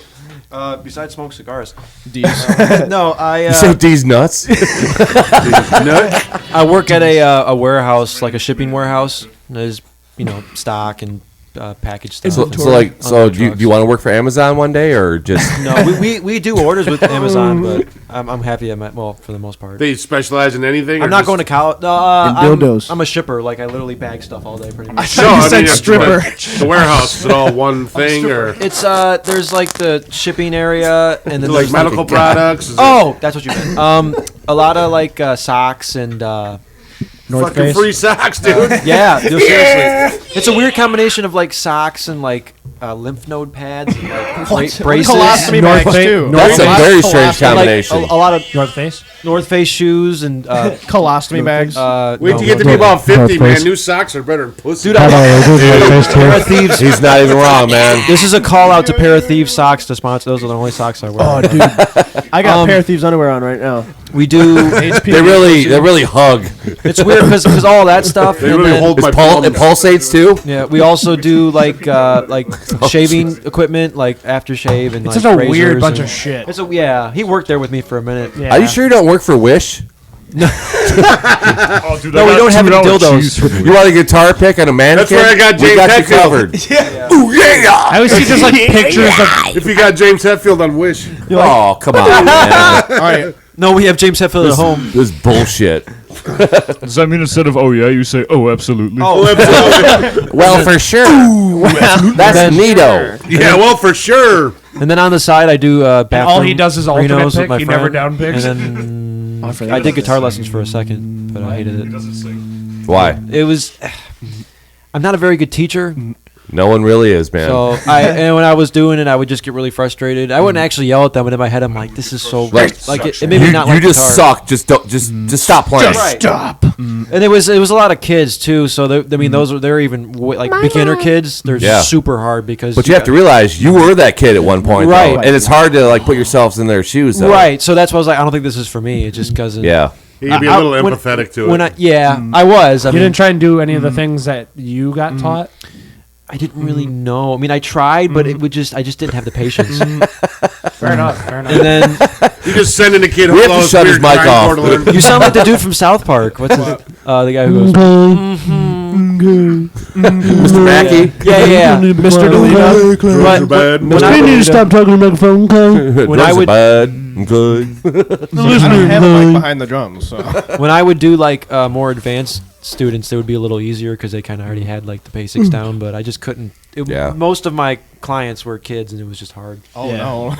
Speaker 10: Besides smoke cigars.
Speaker 8: D's.
Speaker 10: No, I
Speaker 4: You say D's nuts?
Speaker 10: I work at a warehouse, like a shipping warehouse. There's stock and package stuff.
Speaker 4: So do you want to work for Amazon one day or just?
Speaker 10: No, we do orders with Amazon, but I'm happy for the most part.
Speaker 2: They specialize in anything?
Speaker 10: I'm not going to college.
Speaker 7: dildos.
Speaker 10: I'm a shipper. Like I literally bag stuff all day, pretty much.
Speaker 2: No, I
Speaker 7: said
Speaker 2: mean,
Speaker 7: stripper.
Speaker 2: The warehouse, is it all one thing? Or
Speaker 10: It's there's like the shipping area and then
Speaker 2: like
Speaker 10: there's
Speaker 2: medical products? Is
Speaker 10: Oh, that's what you meant. A lot of like socks and
Speaker 5: North
Speaker 2: Fucking
Speaker 5: Face.
Speaker 2: free socks, dude.
Speaker 10: Yeah, dude, seriously. It's a weird combination of like socks and like lymph node pads and like braces.
Speaker 7: Colostomy
Speaker 5: North
Speaker 7: bags
Speaker 5: Face.
Speaker 7: too.
Speaker 4: That's a very strange
Speaker 10: And, like,
Speaker 4: combination.
Speaker 10: a lot of
Speaker 5: North Face.
Speaker 10: North Face shoes and
Speaker 7: Colostomy bags.
Speaker 2: Wait till you get to be about 50, man. New socks are better than pussy.
Speaker 10: Dude, Pair of Thieves.
Speaker 4: He's not even wrong, man.
Speaker 10: This is a call out to Pair of Thieves socks to sponsor. Those are the only socks I wear.
Speaker 7: Oh, dude, I got Pair of Thieves underwear on right now.
Speaker 10: We do.
Speaker 4: They really hug.
Speaker 10: It's weird because all that stuff.
Speaker 2: They
Speaker 10: and
Speaker 2: really
Speaker 10: then-
Speaker 2: hold my
Speaker 4: It
Speaker 2: palms.
Speaker 4: pulsates too.
Speaker 10: Yeah, we also do like shaving equipment, like aftershave and
Speaker 5: It's
Speaker 10: like
Speaker 5: such a
Speaker 10: razors
Speaker 5: weird bunch
Speaker 10: and-
Speaker 5: of shit.
Speaker 10: It's a, yeah, he worked there with me for a minute.
Speaker 5: Yeah.
Speaker 4: Are you sure you don't work for Wish?
Speaker 9: Oh, dude,
Speaker 10: No, we don't have any
Speaker 9: $2
Speaker 10: dildos.
Speaker 9: cheese for the
Speaker 4: You want a guitar pick and a mannequin?
Speaker 2: That's where I got
Speaker 4: We
Speaker 2: James
Speaker 4: got you
Speaker 2: Hetfield.
Speaker 4: covered.
Speaker 2: Ooh, yeah.
Speaker 5: I always see just like pictures of.
Speaker 2: If you got James Hetfield on Wish.
Speaker 4: Oh, come on, man.
Speaker 7: All right,
Speaker 10: No, we have James Hetfield at home.
Speaker 4: This is bullshit.
Speaker 9: Does that mean instead of oh yeah, you say oh absolutely?
Speaker 4: Well, for sure. That's neato.
Speaker 2: Yeah, well, for sure.
Speaker 10: And then on the side, I do bathroom.
Speaker 5: all he does is alternate
Speaker 10: Renos with
Speaker 5: pick,
Speaker 10: my
Speaker 5: he
Speaker 10: friend.
Speaker 5: never down picks.
Speaker 10: And then I did guitar lessons for a second, but I hated it.
Speaker 4: Why?
Speaker 10: It was. I'm not a very good teacher,
Speaker 4: No one really is, man.
Speaker 10: so and when I was doing it, I would just get really frustrated. I wouldn't actually yell at them, but in my head, I'm like, "This is so like it made me not
Speaker 4: you
Speaker 10: like
Speaker 4: just
Speaker 10: guitar.
Speaker 4: suck. Just don't. Just stop playing.
Speaker 7: stop.
Speaker 10: And it was a lot of kids too. So I mean, they're even like beginner kids. They're
Speaker 4: Yeah.
Speaker 10: super hard because
Speaker 4: But you have to realize you were that kid at one point,
Speaker 10: Right.
Speaker 4: though, and it's hard to like put yourselves in their shoes, though.
Speaker 10: right. So that's why I was like, I don't think this is for me. It's just because
Speaker 4: Yeah.
Speaker 2: You'd be a little empathetic to it.
Speaker 10: I was. I
Speaker 5: You
Speaker 10: mean,
Speaker 5: didn't try and do any of the things that you got taught.
Speaker 10: I didn't really know. I mean, I tried, but it would I just didn't have the patience.
Speaker 5: Fair enough. Fair enough.
Speaker 10: And then
Speaker 2: You're just sending the kid
Speaker 4: We have to
Speaker 2: all those
Speaker 4: shut his
Speaker 2: weird
Speaker 4: mic
Speaker 2: grindcore
Speaker 4: off.
Speaker 2: to learn.
Speaker 10: you sound like the dude from South Park. What's his, the guy who goes,
Speaker 4: Mr. Mackey.
Speaker 10: yeah.
Speaker 7: Mr. Delina.
Speaker 2: Drugs are bad.
Speaker 10: When I would,
Speaker 7: talking to the microphone.
Speaker 10: when I would
Speaker 4: I'm good.
Speaker 7: I don't have a mic behind the drums, so.
Speaker 10: when I would do like more advanced students, they would be a little easier because they kind of already had like the basics down. But I just couldn't.
Speaker 4: Yeah.
Speaker 10: Most of my clients were kids, and it was just hard.
Speaker 7: Oh no.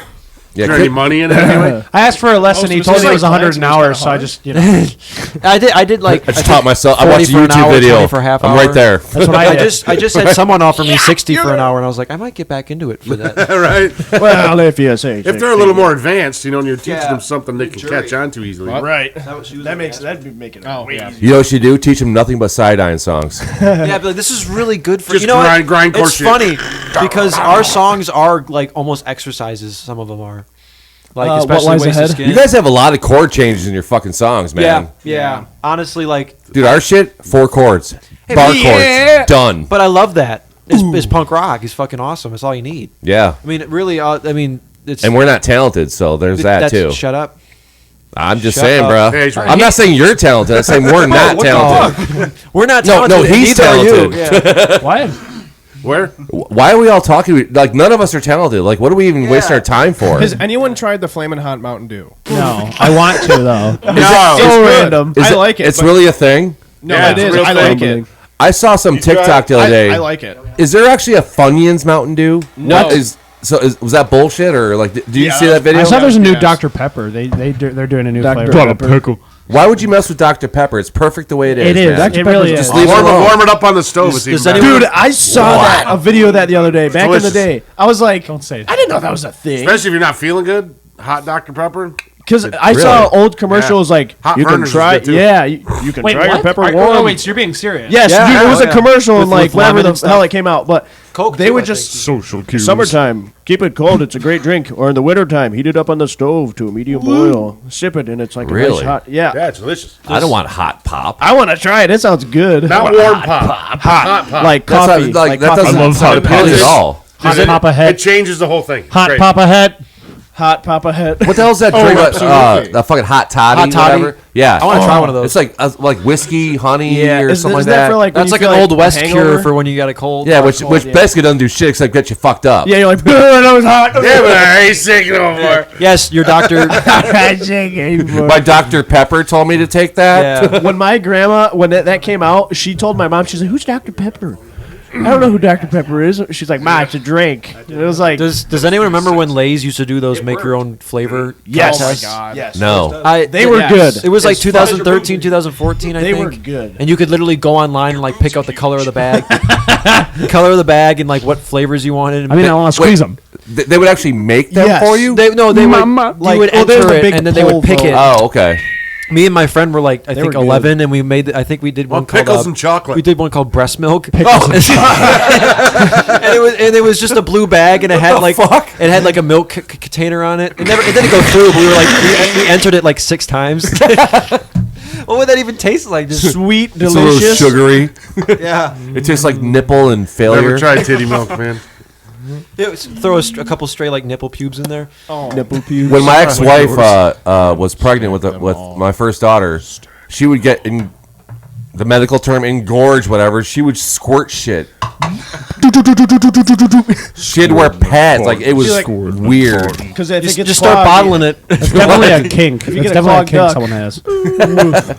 Speaker 4: Yeah,
Speaker 2: Is there any money in it anyway?
Speaker 5: I asked for a lesson. He told me it was 100 an hour, so I just
Speaker 10: I did like
Speaker 4: I just taught myself. I watched a
Speaker 10: 40 for an
Speaker 4: YouTube
Speaker 10: hour,
Speaker 4: video.
Speaker 10: 20 for a half
Speaker 4: I'm
Speaker 10: hour.
Speaker 4: right there.
Speaker 5: That's what I did.
Speaker 10: I just had someone offer me 60 for an hour, and I was like, I might get back into it for that.
Speaker 2: Right?
Speaker 7: Well, if you say.
Speaker 2: If they're a little more advanced, and you're teaching
Speaker 10: Yeah.
Speaker 2: them something they can catch on to easily.
Speaker 7: Right.
Speaker 10: That
Speaker 7: makes that'd be making it way easier.
Speaker 4: You know what you do? Teach them nothing but Cyadine songs.
Speaker 10: Yeah, but like, this is really good for
Speaker 2: Just
Speaker 10: you know what?
Speaker 2: grindcore
Speaker 10: It's
Speaker 2: shit.
Speaker 10: funny because our songs are like almost exercises. Some of them are, like
Speaker 7: What
Speaker 10: especially
Speaker 7: lies
Speaker 10: Waste
Speaker 7: ahead?
Speaker 10: of Skin.
Speaker 4: You guys have a lot of chord changes in your fucking songs, man.
Speaker 10: yeah. Honestly, like,
Speaker 4: Dude, our shit, 4 chords. Bar chords. Done.
Speaker 10: but I love that. It's punk rock. It's fucking awesome. That's all you need.
Speaker 4: Yeah.
Speaker 10: I mean, it really. I mean, it's
Speaker 4: And we're not talented, so there's that
Speaker 10: that's,
Speaker 4: too.
Speaker 10: Shut up.
Speaker 4: I'm just
Speaker 10: Shut
Speaker 4: saying,
Speaker 10: up.
Speaker 4: bro.
Speaker 2: Hey, he's right.
Speaker 4: I'm not saying you're talented. I'm saying we're not talented.
Speaker 10: We're not
Speaker 4: No,
Speaker 10: talented.
Speaker 4: no, he's
Speaker 10: neither are you.
Speaker 4: talented.
Speaker 10: Yeah.
Speaker 5: What?
Speaker 2: Where?
Speaker 4: Why are we all talking? Like, none of us are talented. Like, what are we even wasting our time for?
Speaker 7: Has anyone tried the Flamin' Hot Mountain Dew?
Speaker 5: No, I want to though.
Speaker 2: No.
Speaker 7: So random.
Speaker 4: Is
Speaker 7: I like it.
Speaker 4: It's
Speaker 7: but-
Speaker 4: really a thing.
Speaker 7: No,
Speaker 2: Yeah,
Speaker 7: it
Speaker 2: it's a
Speaker 7: is.
Speaker 2: real
Speaker 7: I like
Speaker 2: thing.
Speaker 7: it.
Speaker 4: I saw some TikTok the other day.
Speaker 7: I like it.
Speaker 4: Is there actually a Funyuns Mountain Dew?
Speaker 7: No.
Speaker 4: Was that bullshit or like? Do you
Speaker 7: Yeah,
Speaker 4: see that video?
Speaker 5: I saw there's a new
Speaker 7: Yes.
Speaker 5: Dr Pepper. They're doing a new
Speaker 7: Dr.
Speaker 5: flavor.
Speaker 7: Pepper.
Speaker 4: Why would you mess with Dr Pepper? It's perfect the way it is.
Speaker 5: It is.
Speaker 4: man.
Speaker 5: Dr. It really is.
Speaker 4: Just leave it alone.
Speaker 2: Warm it up on the stove. It's
Speaker 10: Does
Speaker 2: even better.
Speaker 10: anyone-
Speaker 7: Dude, I saw a video of that the other day. Back
Speaker 2: Delicious.
Speaker 7: in the day, I was like,
Speaker 5: Don't say it.
Speaker 7: I didn't know that was a thing.
Speaker 2: Especially if you're not feeling good. Hot Dr. Pepper.
Speaker 7: Because I saw old commercials like
Speaker 2: Hot
Speaker 7: you can
Speaker 2: Burners is
Speaker 7: try.
Speaker 2: good, too.
Speaker 7: Yeah, you can
Speaker 5: Wait,
Speaker 7: try your
Speaker 5: what?
Speaker 7: pepper
Speaker 5: Are-
Speaker 7: warm.
Speaker 5: Oh, wait, so you're being serious?
Speaker 7: Yes,
Speaker 10: Yeah,
Speaker 7: dude, it was
Speaker 10: yeah.
Speaker 7: a commercial and like
Speaker 10: with
Speaker 7: whatever
Speaker 10: lemon
Speaker 7: the
Speaker 10: and stuff.
Speaker 7: hell it came out, but
Speaker 10: Coke
Speaker 7: they
Speaker 10: too,
Speaker 7: would
Speaker 10: I
Speaker 7: just
Speaker 9: Social cues.
Speaker 7: summertime. Keep it cold. It's a great drink. Or in the wintertime, heat it up on the stove to a medium boil. Sip it, and it's like a
Speaker 4: Really?
Speaker 7: nice hot. Yeah,
Speaker 2: Yeah, it's delicious.
Speaker 4: I don't want hot pop.
Speaker 7: I want to try it. It sounds good.
Speaker 2: Not warm pop.
Speaker 7: hot, like
Speaker 4: That's
Speaker 7: coffee.
Speaker 4: not, like, that
Speaker 7: coffee.
Speaker 4: doesn't
Speaker 9: I love
Speaker 4: sound
Speaker 9: hot
Speaker 4: appealing
Speaker 2: Pop.
Speaker 4: at all.
Speaker 5: Hot
Speaker 2: It-
Speaker 5: Papa
Speaker 2: It
Speaker 5: Head.
Speaker 2: changes the whole thing.
Speaker 5: Hot
Speaker 2: Great.
Speaker 5: Papa Head.
Speaker 7: Hot Papa Head.
Speaker 4: What the hell's that drink?
Speaker 7: absolutely.
Speaker 4: That fucking hot toddy.
Speaker 10: Hot toddy?
Speaker 4: Whatever. Yeah,
Speaker 10: I want to try one of those.
Speaker 4: It's like whiskey, honey,
Speaker 7: Yeah,
Speaker 4: or
Speaker 7: is
Speaker 4: something like
Speaker 7: that
Speaker 4: that.
Speaker 7: for like when
Speaker 10: That's
Speaker 7: you
Speaker 10: like an
Speaker 7: feel
Speaker 10: old West
Speaker 7: hangover?
Speaker 10: cure for when you got a cold.
Speaker 4: yeah, which
Speaker 7: yeah.
Speaker 4: basically doesn't do shit except get you fucked up.
Speaker 7: Yeah, you're like, that was hot.
Speaker 2: Yeah, but I ain't sick no more.
Speaker 10: Yes, your doctor.
Speaker 4: My Dr. Pepper told me to take that.
Speaker 10: Yeah.
Speaker 7: When my grandma, when that came out, she told my mom, she's like, "Who's Dr. Pepper?" I don't know who Dr. Pepper is. She's like, Ma, it's a drink. And it was like,
Speaker 10: Does anyone remember when Lay's used to do those make your own flavor?
Speaker 7: Yes.
Speaker 10: contests?
Speaker 7: Oh my God.
Speaker 8: Yes.
Speaker 4: No.
Speaker 7: they were good.
Speaker 10: It was like 2013, 2014, I
Speaker 7: They
Speaker 10: think.
Speaker 7: were good.
Speaker 10: And you could literally go online and like pick out the color of the bag, and like what flavors you wanted.
Speaker 11: I mean, I want to squeeze them.
Speaker 4: They would actually make them
Speaker 7: Yes.
Speaker 4: for you?
Speaker 10: They
Speaker 7: Mama.
Speaker 10: would you would
Speaker 7: Like, there's
Speaker 10: enter
Speaker 7: a
Speaker 10: it
Speaker 7: big
Speaker 10: and then they would
Speaker 7: poll
Speaker 10: pick
Speaker 7: vote.
Speaker 10: it.
Speaker 4: Oh, okay.
Speaker 10: Me and my friend were like I think
Speaker 7: were good.
Speaker 10: 11, and we made. I think we did one called
Speaker 2: pickles and chocolate.
Speaker 10: We did one called breast milk.
Speaker 7: Pickles and
Speaker 10: and it was just a blue bag, and it had like it had like a milk container on it. It didn't go through. But we were like we entered it like 6 times. What would that even taste like? Just
Speaker 7: Sweet,
Speaker 4: It's a little
Speaker 7: delicious.
Speaker 4: sugary.
Speaker 10: yeah.
Speaker 4: It tastes like nipple and failure.
Speaker 2: Never tried titty milk, man.
Speaker 10: Throw a couple stray like nipple pubes in there.
Speaker 7: Nipple pubes.
Speaker 4: When my ex-wife was pregnant with my first daughter, she would get in the medical term engorge, whatever. She would squirt shit. She had to wear pads. Like it was weird.
Speaker 7: Because I think it's
Speaker 10: Just start bottling it.
Speaker 11: It's definitely a kink.
Speaker 7: If you
Speaker 11: It's
Speaker 7: get a
Speaker 11: definitely a
Speaker 7: clogged
Speaker 11: kink
Speaker 7: duck.
Speaker 11: someone has.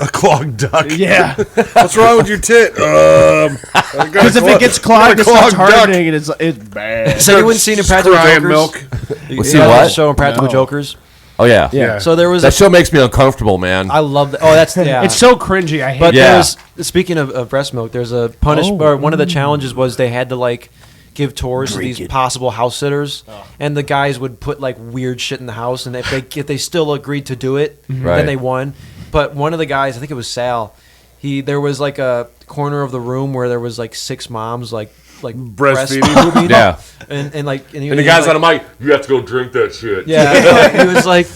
Speaker 2: A clogged duck.
Speaker 7: Yeah.
Speaker 2: What's wrong with your tit?
Speaker 7: Because if it gets clogged, it starts hardening, and it's bad.
Speaker 10: Has anyone seen Impractical
Speaker 2: Crying
Speaker 10: Jokers?
Speaker 2: milk.
Speaker 10: You
Speaker 4: See
Speaker 10: know
Speaker 4: what?
Speaker 10: that show Impractical
Speaker 7: No.
Speaker 10: Jokers?
Speaker 4: Oh yeah.
Speaker 2: Yeah.
Speaker 10: So there was
Speaker 4: That show makes me uncomfortable, man.
Speaker 10: I love that. Oh, that's yeah.
Speaker 5: It's so cringy. I hate
Speaker 10: But
Speaker 5: it.
Speaker 4: Yeah.
Speaker 10: there's speaking of breast milk, there's a or one of the challenges was they had to like give tours to these possible house sitters, and the guys would put like weird shit in the house, and if they still agreed to do it,
Speaker 4: Right.
Speaker 10: then they won. But one of the guys, I think it was Sal, there was like a corner of the room where there was like 6 moms like
Speaker 2: Breastfeeding.
Speaker 4: Yeah.
Speaker 10: and
Speaker 4: And the guy's on a mic. You have to go drink that shit.
Speaker 10: Yeah, he was like,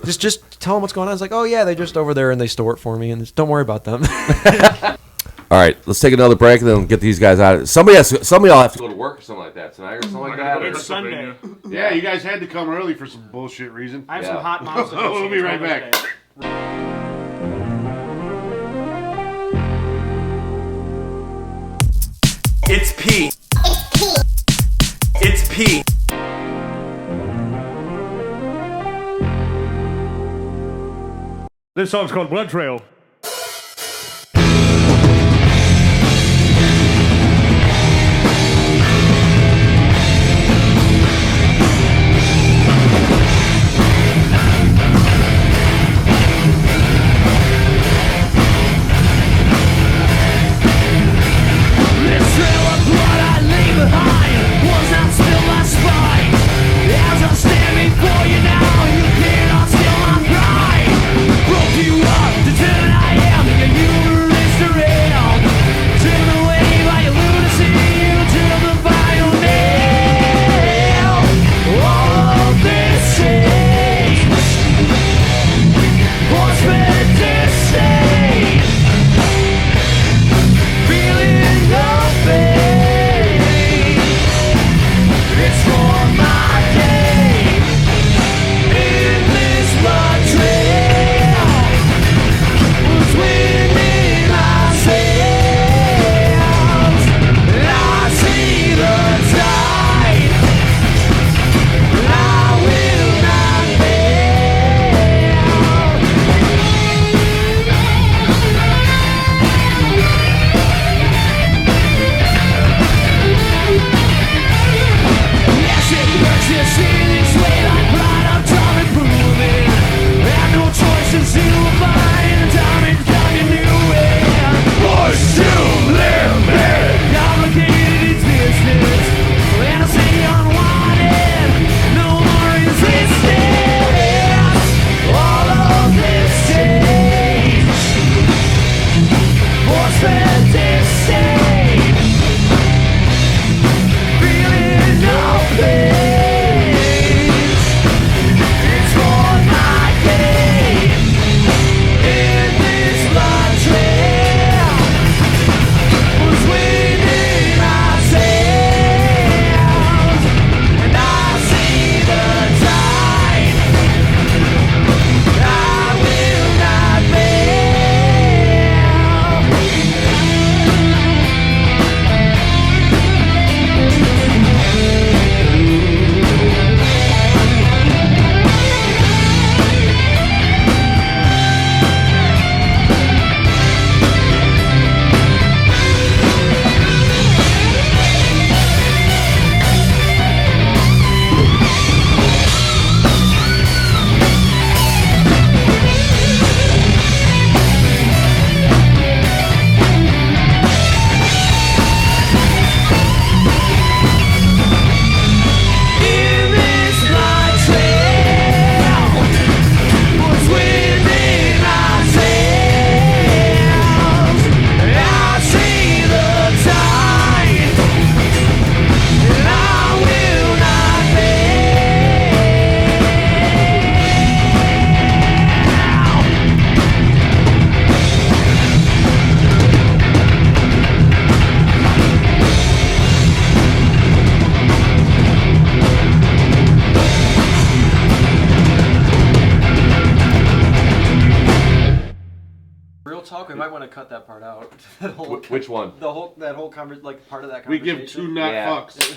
Speaker 10: just tell them what's going on. I was like, oh yeah, they're just over there and they store it for me, and just don't worry about them.
Speaker 4: All right, let's take another break and then get these guys out. Somebody will have to go to work or something like that tonight or something like that.
Speaker 6: It's Sunday.
Speaker 2: Yeah, you guys had to come early for some bullshit reason.
Speaker 6: I have some hot moms. that
Speaker 2: We'll be right back.
Speaker 3: It's P. It's P.
Speaker 11: This song's called Blood Trail.
Speaker 3: This trail of blood I leave behind was not still my spine. As I stand before you now, you cannot steal my pride. Broke you up to turn
Speaker 6: cut that part out. That whole,
Speaker 4: Which one?
Speaker 6: that whole like part of that
Speaker 2: We
Speaker 6: conversation.
Speaker 2: give two not
Speaker 4: Yeah.
Speaker 2: fucks.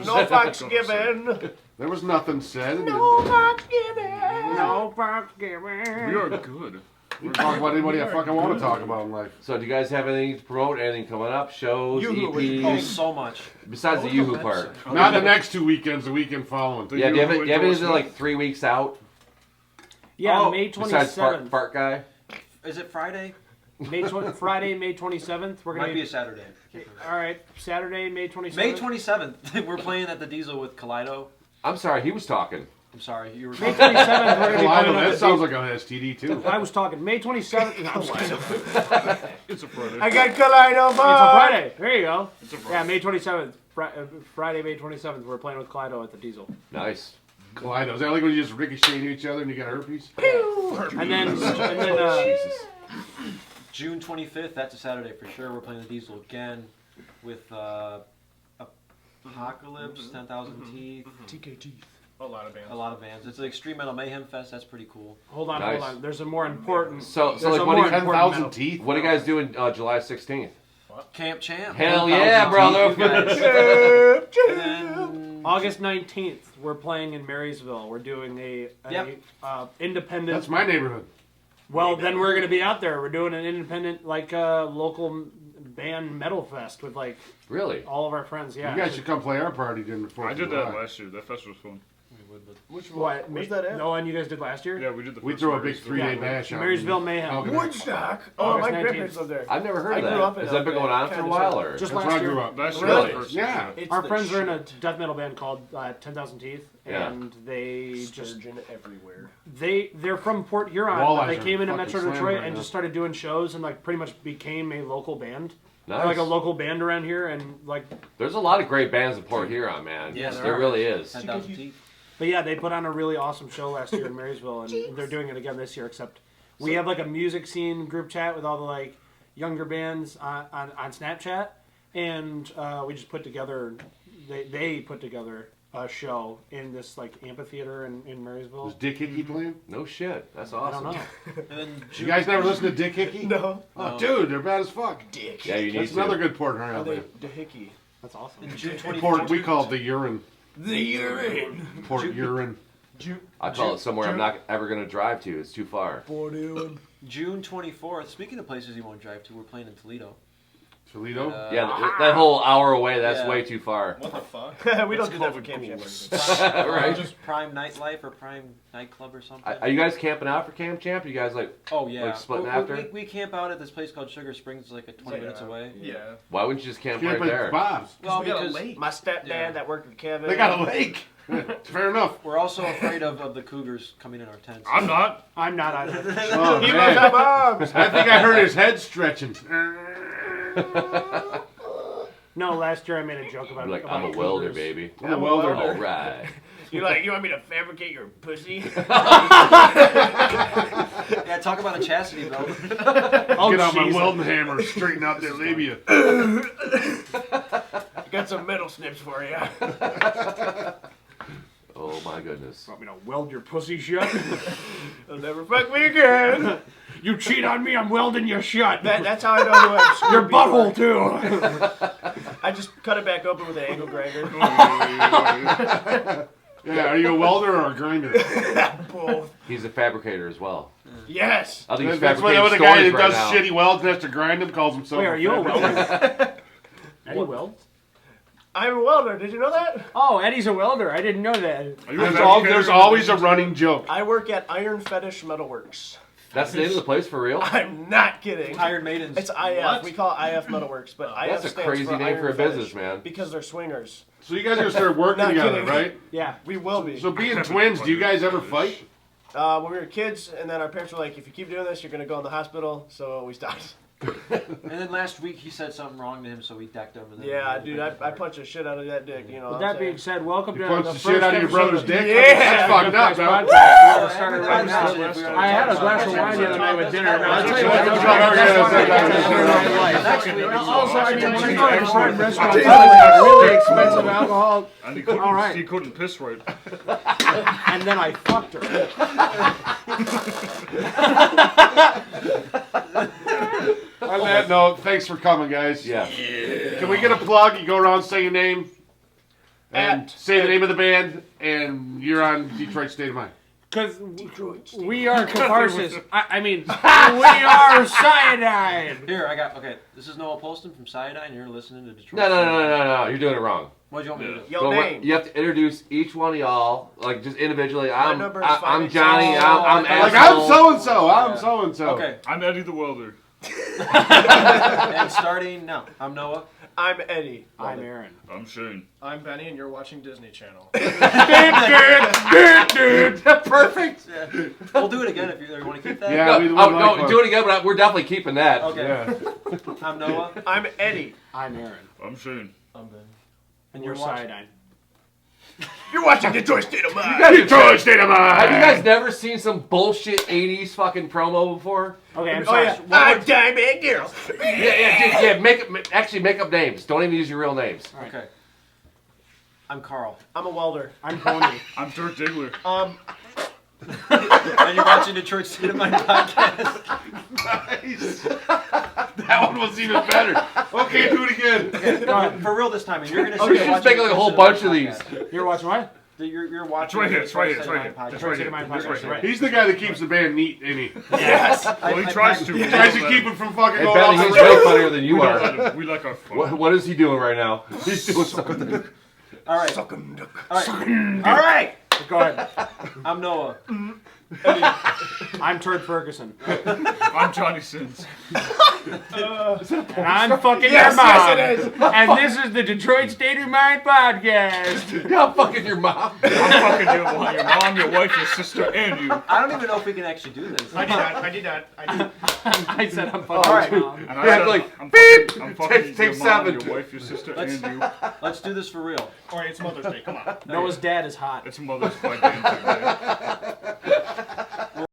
Speaker 8: No fucks given.
Speaker 2: There was nothing said.
Speaker 8: No fucks given.
Speaker 5: No fucks given.
Speaker 9: We are good.
Speaker 2: We talk about anybody I fucking want to talk about in life.
Speaker 4: So do you guys have anything to promote? Anything coming up? Shows,
Speaker 6: Oh,
Speaker 4: EPs?
Speaker 6: so much.
Speaker 4: Besides the Yoo-Hoo part.
Speaker 2: Not the next 2 weekends, the weekend following.
Speaker 4: Yeah, do you have anything like 3 weeks out?
Speaker 5: Yeah,
Speaker 6: Oh,
Speaker 5: May
Speaker 4: Besides
Speaker 5: 27th.
Speaker 4: Fart Guy?
Speaker 6: Is it Friday?
Speaker 5: Friday, May 27th. We're gonna
Speaker 6: Might be a Saturday.
Speaker 5: all right. Saturday, May 27th.
Speaker 6: May 27th. We're playing at the Diesel with Kaleido.
Speaker 4: I'm sorry, he was talking.
Speaker 6: I'm sorry, you were.
Speaker 5: May 27th. We're gonna be
Speaker 2: Kaleido,
Speaker 5: playing at
Speaker 2: that
Speaker 5: the
Speaker 2: sounds like an STD too.
Speaker 5: I was talking May 27th. No, I'm just kidding.
Speaker 9: It's a Friday.
Speaker 8: I got Kaleido,
Speaker 5: It's a Friday. There you go.
Speaker 9: It's a Friday.
Speaker 5: Yeah, May 27th. Friday, May 27th. We're playing with Kaleido at the Diesel.
Speaker 4: Nice.
Speaker 2: Kaleido. Is that like when you just ricochet into each other and you got herpes?
Speaker 5: And then
Speaker 4: Jesus.
Speaker 6: June 25th. That's a Saturday for sure. We're playing the Diesel again with Apocalypse, 10,000 Teeth,
Speaker 8: TKT. A lot of bands.
Speaker 6: a lot of bands. It's the Extreme Metal Mayhem Fest. That's pretty cool.
Speaker 5: hold on.
Speaker 4: Nice.
Speaker 5: There's a more important.
Speaker 4: So
Speaker 5: there's
Speaker 4: like
Speaker 5: a
Speaker 4: what
Speaker 5: more
Speaker 4: do you,
Speaker 5: important
Speaker 2: 10,000
Speaker 5: metal.
Speaker 2: teeth?
Speaker 4: what are you guys doing July 16th?
Speaker 6: Camp Champ.
Speaker 4: Hell
Speaker 6: 10,000
Speaker 4: yeah,
Speaker 6: Teeth,
Speaker 4: brother.
Speaker 6: you guys. And then
Speaker 5: August 19th, we're playing in Marysville. We're doing a independent.
Speaker 2: That's my neighborhood.
Speaker 5: Well, then we're gonna be out there. We're doing an independent, local band metal fest with
Speaker 4: Really?
Speaker 5: all of our friends. Yeah.
Speaker 2: You guys should come play our party during the 4th
Speaker 9: I
Speaker 2: of
Speaker 9: did that
Speaker 2: July.
Speaker 9: last year. That fest was fun.
Speaker 8: Which
Speaker 5: What?
Speaker 8: Where's that at?
Speaker 5: No, and you guys did last year.
Speaker 9: Yeah, we did the
Speaker 2: We
Speaker 9: first
Speaker 2: threw a big
Speaker 9: Marysville.
Speaker 2: 3-day
Speaker 5: Yeah,
Speaker 2: bash out.
Speaker 5: Marysville Mayhem.
Speaker 2: Falcon.
Speaker 8: Woodstock. Oh,
Speaker 5: August
Speaker 8: my
Speaker 5: 19th.
Speaker 8: grandparents live there.
Speaker 4: I've never heard
Speaker 8: I
Speaker 4: of
Speaker 8: grew
Speaker 4: that.
Speaker 8: up in
Speaker 4: Has that been going on for a
Speaker 8: Kinda
Speaker 4: while,
Speaker 8: sort
Speaker 4: or?
Speaker 5: Just
Speaker 2: That's
Speaker 5: last
Speaker 2: where I
Speaker 5: year.
Speaker 2: grew up.
Speaker 9: Last year
Speaker 8: Really?
Speaker 9: was the first.
Speaker 2: Yeah.
Speaker 8: It's
Speaker 5: Our
Speaker 8: the
Speaker 5: friends are in
Speaker 8: shit.
Speaker 5: a death metal band called 10,000 Teeth,
Speaker 4: Yeah.
Speaker 5: and they just
Speaker 8: Sturgeon everywhere.
Speaker 5: they're from Port Huron.
Speaker 2: Walleyes
Speaker 5: But they
Speaker 2: are
Speaker 5: came into
Speaker 2: fucking
Speaker 5: Metro
Speaker 2: slammed
Speaker 5: Detroit
Speaker 2: right
Speaker 5: and
Speaker 2: now.
Speaker 5: just started doing shows and pretty much became a local band.
Speaker 4: Nice.
Speaker 5: They're like a local band around here, and
Speaker 4: There's a lot of great bands in Port Huron, man.
Speaker 6: Yeah,
Speaker 4: there really is.
Speaker 6: 10,000 Teeth.
Speaker 5: but yeah, they put on a really awesome show last year in Marysville, and they're doing it again this year. Except we have a music scene group chat with all the younger bands on Snapchat, and we just put together. They put together a show in this amphitheater in Marysville.
Speaker 2: Was Dick Hickey playing?
Speaker 4: No shit. That's
Speaker 5: I
Speaker 4: awesome.
Speaker 5: don't know.
Speaker 6: And then
Speaker 2: You guys never listen to Dick Hickey?
Speaker 8: No.
Speaker 2: Oh, dude, they're bad as fuck.
Speaker 8: Dick.
Speaker 4: Yeah, you need
Speaker 2: That's
Speaker 4: to.
Speaker 2: another good Port
Speaker 8: Are
Speaker 2: Huron
Speaker 8: they
Speaker 2: band.
Speaker 8: doohickey?
Speaker 5: That's awesome.
Speaker 6: in June
Speaker 2: Port,
Speaker 6: 24th.
Speaker 2: we call it the urine.
Speaker 8: The urine.
Speaker 2: Port urine.
Speaker 4: I call it somewhere I'm not ever going to drive to. It's too far.
Speaker 6: June 24th. Speaking of places you won't drive to, we're playing in Toledo.
Speaker 2: Toledo?
Speaker 4: Yeah, that whole hour away, that's
Speaker 6: Yeah.
Speaker 4: way too far.
Speaker 8: What the fuck? we don't do that for Camp Champ.
Speaker 4: Right.
Speaker 6: Just Prime Nightlife or Prime Nightclub or something.
Speaker 4: Are you guys camping out for Camp Champ? You guys
Speaker 6: Oh yeah.
Speaker 4: splitting
Speaker 6: We-
Speaker 4: after?
Speaker 6: We camp out at this place called Sugar Springs, it's 20 minutes away.
Speaker 8: Yeah.
Speaker 4: Why wouldn't you just camp
Speaker 2: Can't
Speaker 4: right
Speaker 2: play
Speaker 4: there?
Speaker 2: Bob's.
Speaker 6: Well,
Speaker 8: We got a
Speaker 6: because
Speaker 8: lake. My stepdad
Speaker 6: Yeah.
Speaker 8: that worked with Kevin.
Speaker 2: They got a lake. Fair enough.
Speaker 6: we're also afraid of the cougars coming in our tents.
Speaker 9: I'm not.
Speaker 5: I'm not either.
Speaker 2: Oh,
Speaker 8: He
Speaker 2: man.
Speaker 8: loves Bob's.
Speaker 2: I think I heard his head stretching.
Speaker 5: No, last year I made a joke about.
Speaker 4: Be like,
Speaker 5: about
Speaker 4: I'm a welder,
Speaker 5: cougars.
Speaker 4: baby.
Speaker 2: I'm a welder.
Speaker 4: All right.
Speaker 8: You want me to fabricate your pussy?
Speaker 6: Yeah, talk about a chastity belt.
Speaker 5: Oh,
Speaker 2: Get out my
Speaker 5: Jesus.
Speaker 2: welding hammer, straighten out their labia.
Speaker 8: Got some metal snips for you.
Speaker 4: Oh my goodness.
Speaker 5: Want me to weld your pussy shut?
Speaker 8: You'll never fuck me again.
Speaker 5: You cheat on me, I'm welding you shut.
Speaker 8: That's how I know who I'm screwed
Speaker 5: Your
Speaker 8: before.
Speaker 5: butthole too.
Speaker 8: I just cut it back open with an angle grinder.
Speaker 2: Yeah, are you a welder or a grinder?
Speaker 8: Both.
Speaker 4: He's a fabricator as well.
Speaker 8: Yes.
Speaker 4: I think he's
Speaker 2: That's what
Speaker 4: fabricating
Speaker 2: the guy
Speaker 4: stories
Speaker 2: that
Speaker 4: right
Speaker 2: does
Speaker 4: now.
Speaker 2: shitty welds and has to grind them calls himself.
Speaker 5: Wait, are you a
Speaker 2: fabricator.
Speaker 5: welder? Eddie welds?
Speaker 8: I'm a welder. Did you know that?
Speaker 5: Oh, Eddie's a welder. I didn't know that.
Speaker 9: Are you a
Speaker 2: There's
Speaker 9: fabricator?
Speaker 2: always a running joke.
Speaker 8: I work at Iron Fetish Metalworks.
Speaker 4: That's the name of the place for real?
Speaker 8: I'm not kidding.
Speaker 6: Iron Maidens.
Speaker 8: It's IF.
Speaker 6: What?
Speaker 8: We call it IF Metalworks, but IF
Speaker 4: That's a
Speaker 8: stands
Speaker 4: crazy
Speaker 8: for
Speaker 4: name
Speaker 8: Iron
Speaker 4: for a
Speaker 8: Fetish
Speaker 4: business, man.
Speaker 8: Because they're swingers.
Speaker 2: So you guys are gonna start working
Speaker 8: Not
Speaker 2: together,
Speaker 8: kidding.
Speaker 2: right?
Speaker 5: Yeah.
Speaker 8: We will be.
Speaker 2: So being twins, do you guys ever fight?
Speaker 8: When we were kids, and then our parents were like, if you keep doing this, you're going to go in the hospital, so we stopped.
Speaker 6: And then last week he said something wrong to him, so we decked him. And then
Speaker 8: Yeah, dude, I punched the shit out of that dick, you know.
Speaker 5: With that being said, welcome
Speaker 2: You
Speaker 5: to
Speaker 2: punched
Speaker 5: the
Speaker 2: the
Speaker 5: first
Speaker 2: shit out of your
Speaker 5: episode
Speaker 2: brother's dick?
Speaker 8: Yeah.
Speaker 2: That's fucked up, bro.
Speaker 5: We're starting right now. I had a glass of wine the other night with dinner. I'll tell you what,
Speaker 2: That's
Speaker 5: also, I mean, when I go to foreign restaurants, I like really expensive alcohol,
Speaker 9: And he
Speaker 5: All right.
Speaker 9: couldn't piss right.
Speaker 5: and then I fucked her.
Speaker 2: On that note, thanks for coming, guys.
Speaker 4: Yeah.
Speaker 2: Can we get a plug? You go around, say your name, and say the name of the band, and you're on Detroit State of Mind.
Speaker 11: Because we are catharsis. I mean, we are Cyadine.
Speaker 6: Here, okay, this is Noah Polston from Cyadine. You're listening to Detroit.
Speaker 4: No. You're doing it wrong.
Speaker 6: What do you want me to do?
Speaker 7: Your name.
Speaker 4: You have to introduce each one of y'all, like just individually.
Speaker 7: number is
Speaker 4: I'm
Speaker 7: 586.
Speaker 4: Johnny. I'm
Speaker 2: Like,
Speaker 4: asshole.
Speaker 2: I'm so-and-so. I'm so-and-so.
Speaker 6: Okay.
Speaker 9: I'm Eddie the Welder.
Speaker 6: And starting now, I'm Noah.
Speaker 7: I'm Eddie.
Speaker 11: I'm Aaron.
Speaker 9: I'm Shane.
Speaker 8: I'm Benny, and you're watching Disney Channel.
Speaker 4: Perfect.
Speaker 6: Yeah. We'll do it again if you want to keep that.
Speaker 2: Yeah,
Speaker 4: No, do it again, but we're definitely keeping that.
Speaker 6: Okay.
Speaker 2: Yeah.
Speaker 6: I'm Noah.
Speaker 7: I'm Eddie.
Speaker 11: I'm Aaron.
Speaker 9: I'm Shane.
Speaker 6: I'm Ben.
Speaker 11: And you're Cyadine.
Speaker 13: You're watching Detroit State of Mind.
Speaker 2: Detroit State of Mind.
Speaker 4: Have you guys never seen some bullshit 80s fucking promo before?
Speaker 11: Okay, I'm sorry.
Speaker 13: I'm Diamond Girl.
Speaker 4: Yeah. Make up names. Don't even use your real names.
Speaker 6: Okay. I'm Carl.
Speaker 7: I'm a welder.
Speaker 11: I'm Pony.
Speaker 9: I'm Dirk Diggler.
Speaker 6: And you're watching Detroit State of Mind podcast.
Speaker 2: Nice. That one was even better. Okay, do it again.
Speaker 6: Okay, for real this time, and you're gonna.
Speaker 4: We should just make like a whole bunch of these.
Speaker 11: You're watching what?
Speaker 6: You're watching.
Speaker 9: It's right here.
Speaker 6: Detroit State of Mind podcast.
Speaker 11: Detroit State of Mind podcast. Right.
Speaker 2: He's the guy that keeps the band neat, isn't he?
Speaker 6: Yes.
Speaker 9: Well, he tries to.
Speaker 2: He tries to keep it from fucking
Speaker 4: Hey,
Speaker 2: going
Speaker 4: Benny,
Speaker 2: off
Speaker 4: he's
Speaker 2: the
Speaker 4: way
Speaker 2: rails.
Speaker 4: funnier than you are.
Speaker 9: We like our fun.
Speaker 4: What is he doing right now? He's doing something.
Speaker 6: All right.
Speaker 13: Suck 'em, duck.
Speaker 6: All right.
Speaker 11: All right. Go ahead.
Speaker 6: I'm Noah.
Speaker 11: I'm Turd Ferguson.
Speaker 9: I'm Johnny Sins.
Speaker 11: And I'm fucking your mom. And this is the Detroit State of Mind podcast.
Speaker 4: Yeah, I'm fucking your mom.
Speaker 9: I'm fucking your mom, your wife, your sister, and you.
Speaker 6: I don't even know if we can actually do this.
Speaker 8: I did not.
Speaker 11: I said I'm fucking
Speaker 6: All right.
Speaker 11: your mom.
Speaker 9: And
Speaker 4: Yeah,
Speaker 9: I said,
Speaker 4: like,
Speaker 9: I'm
Speaker 4: beep!
Speaker 9: fucking
Speaker 4: Take
Speaker 9: your mom,
Speaker 4: 7.
Speaker 9: your wife, your sister, and you.
Speaker 6: Let's do this for real.
Speaker 8: All right, it's Mother's Day. Come on.
Speaker 11: Noah's dad is hot.
Speaker 9: It's Mother's Day. Man.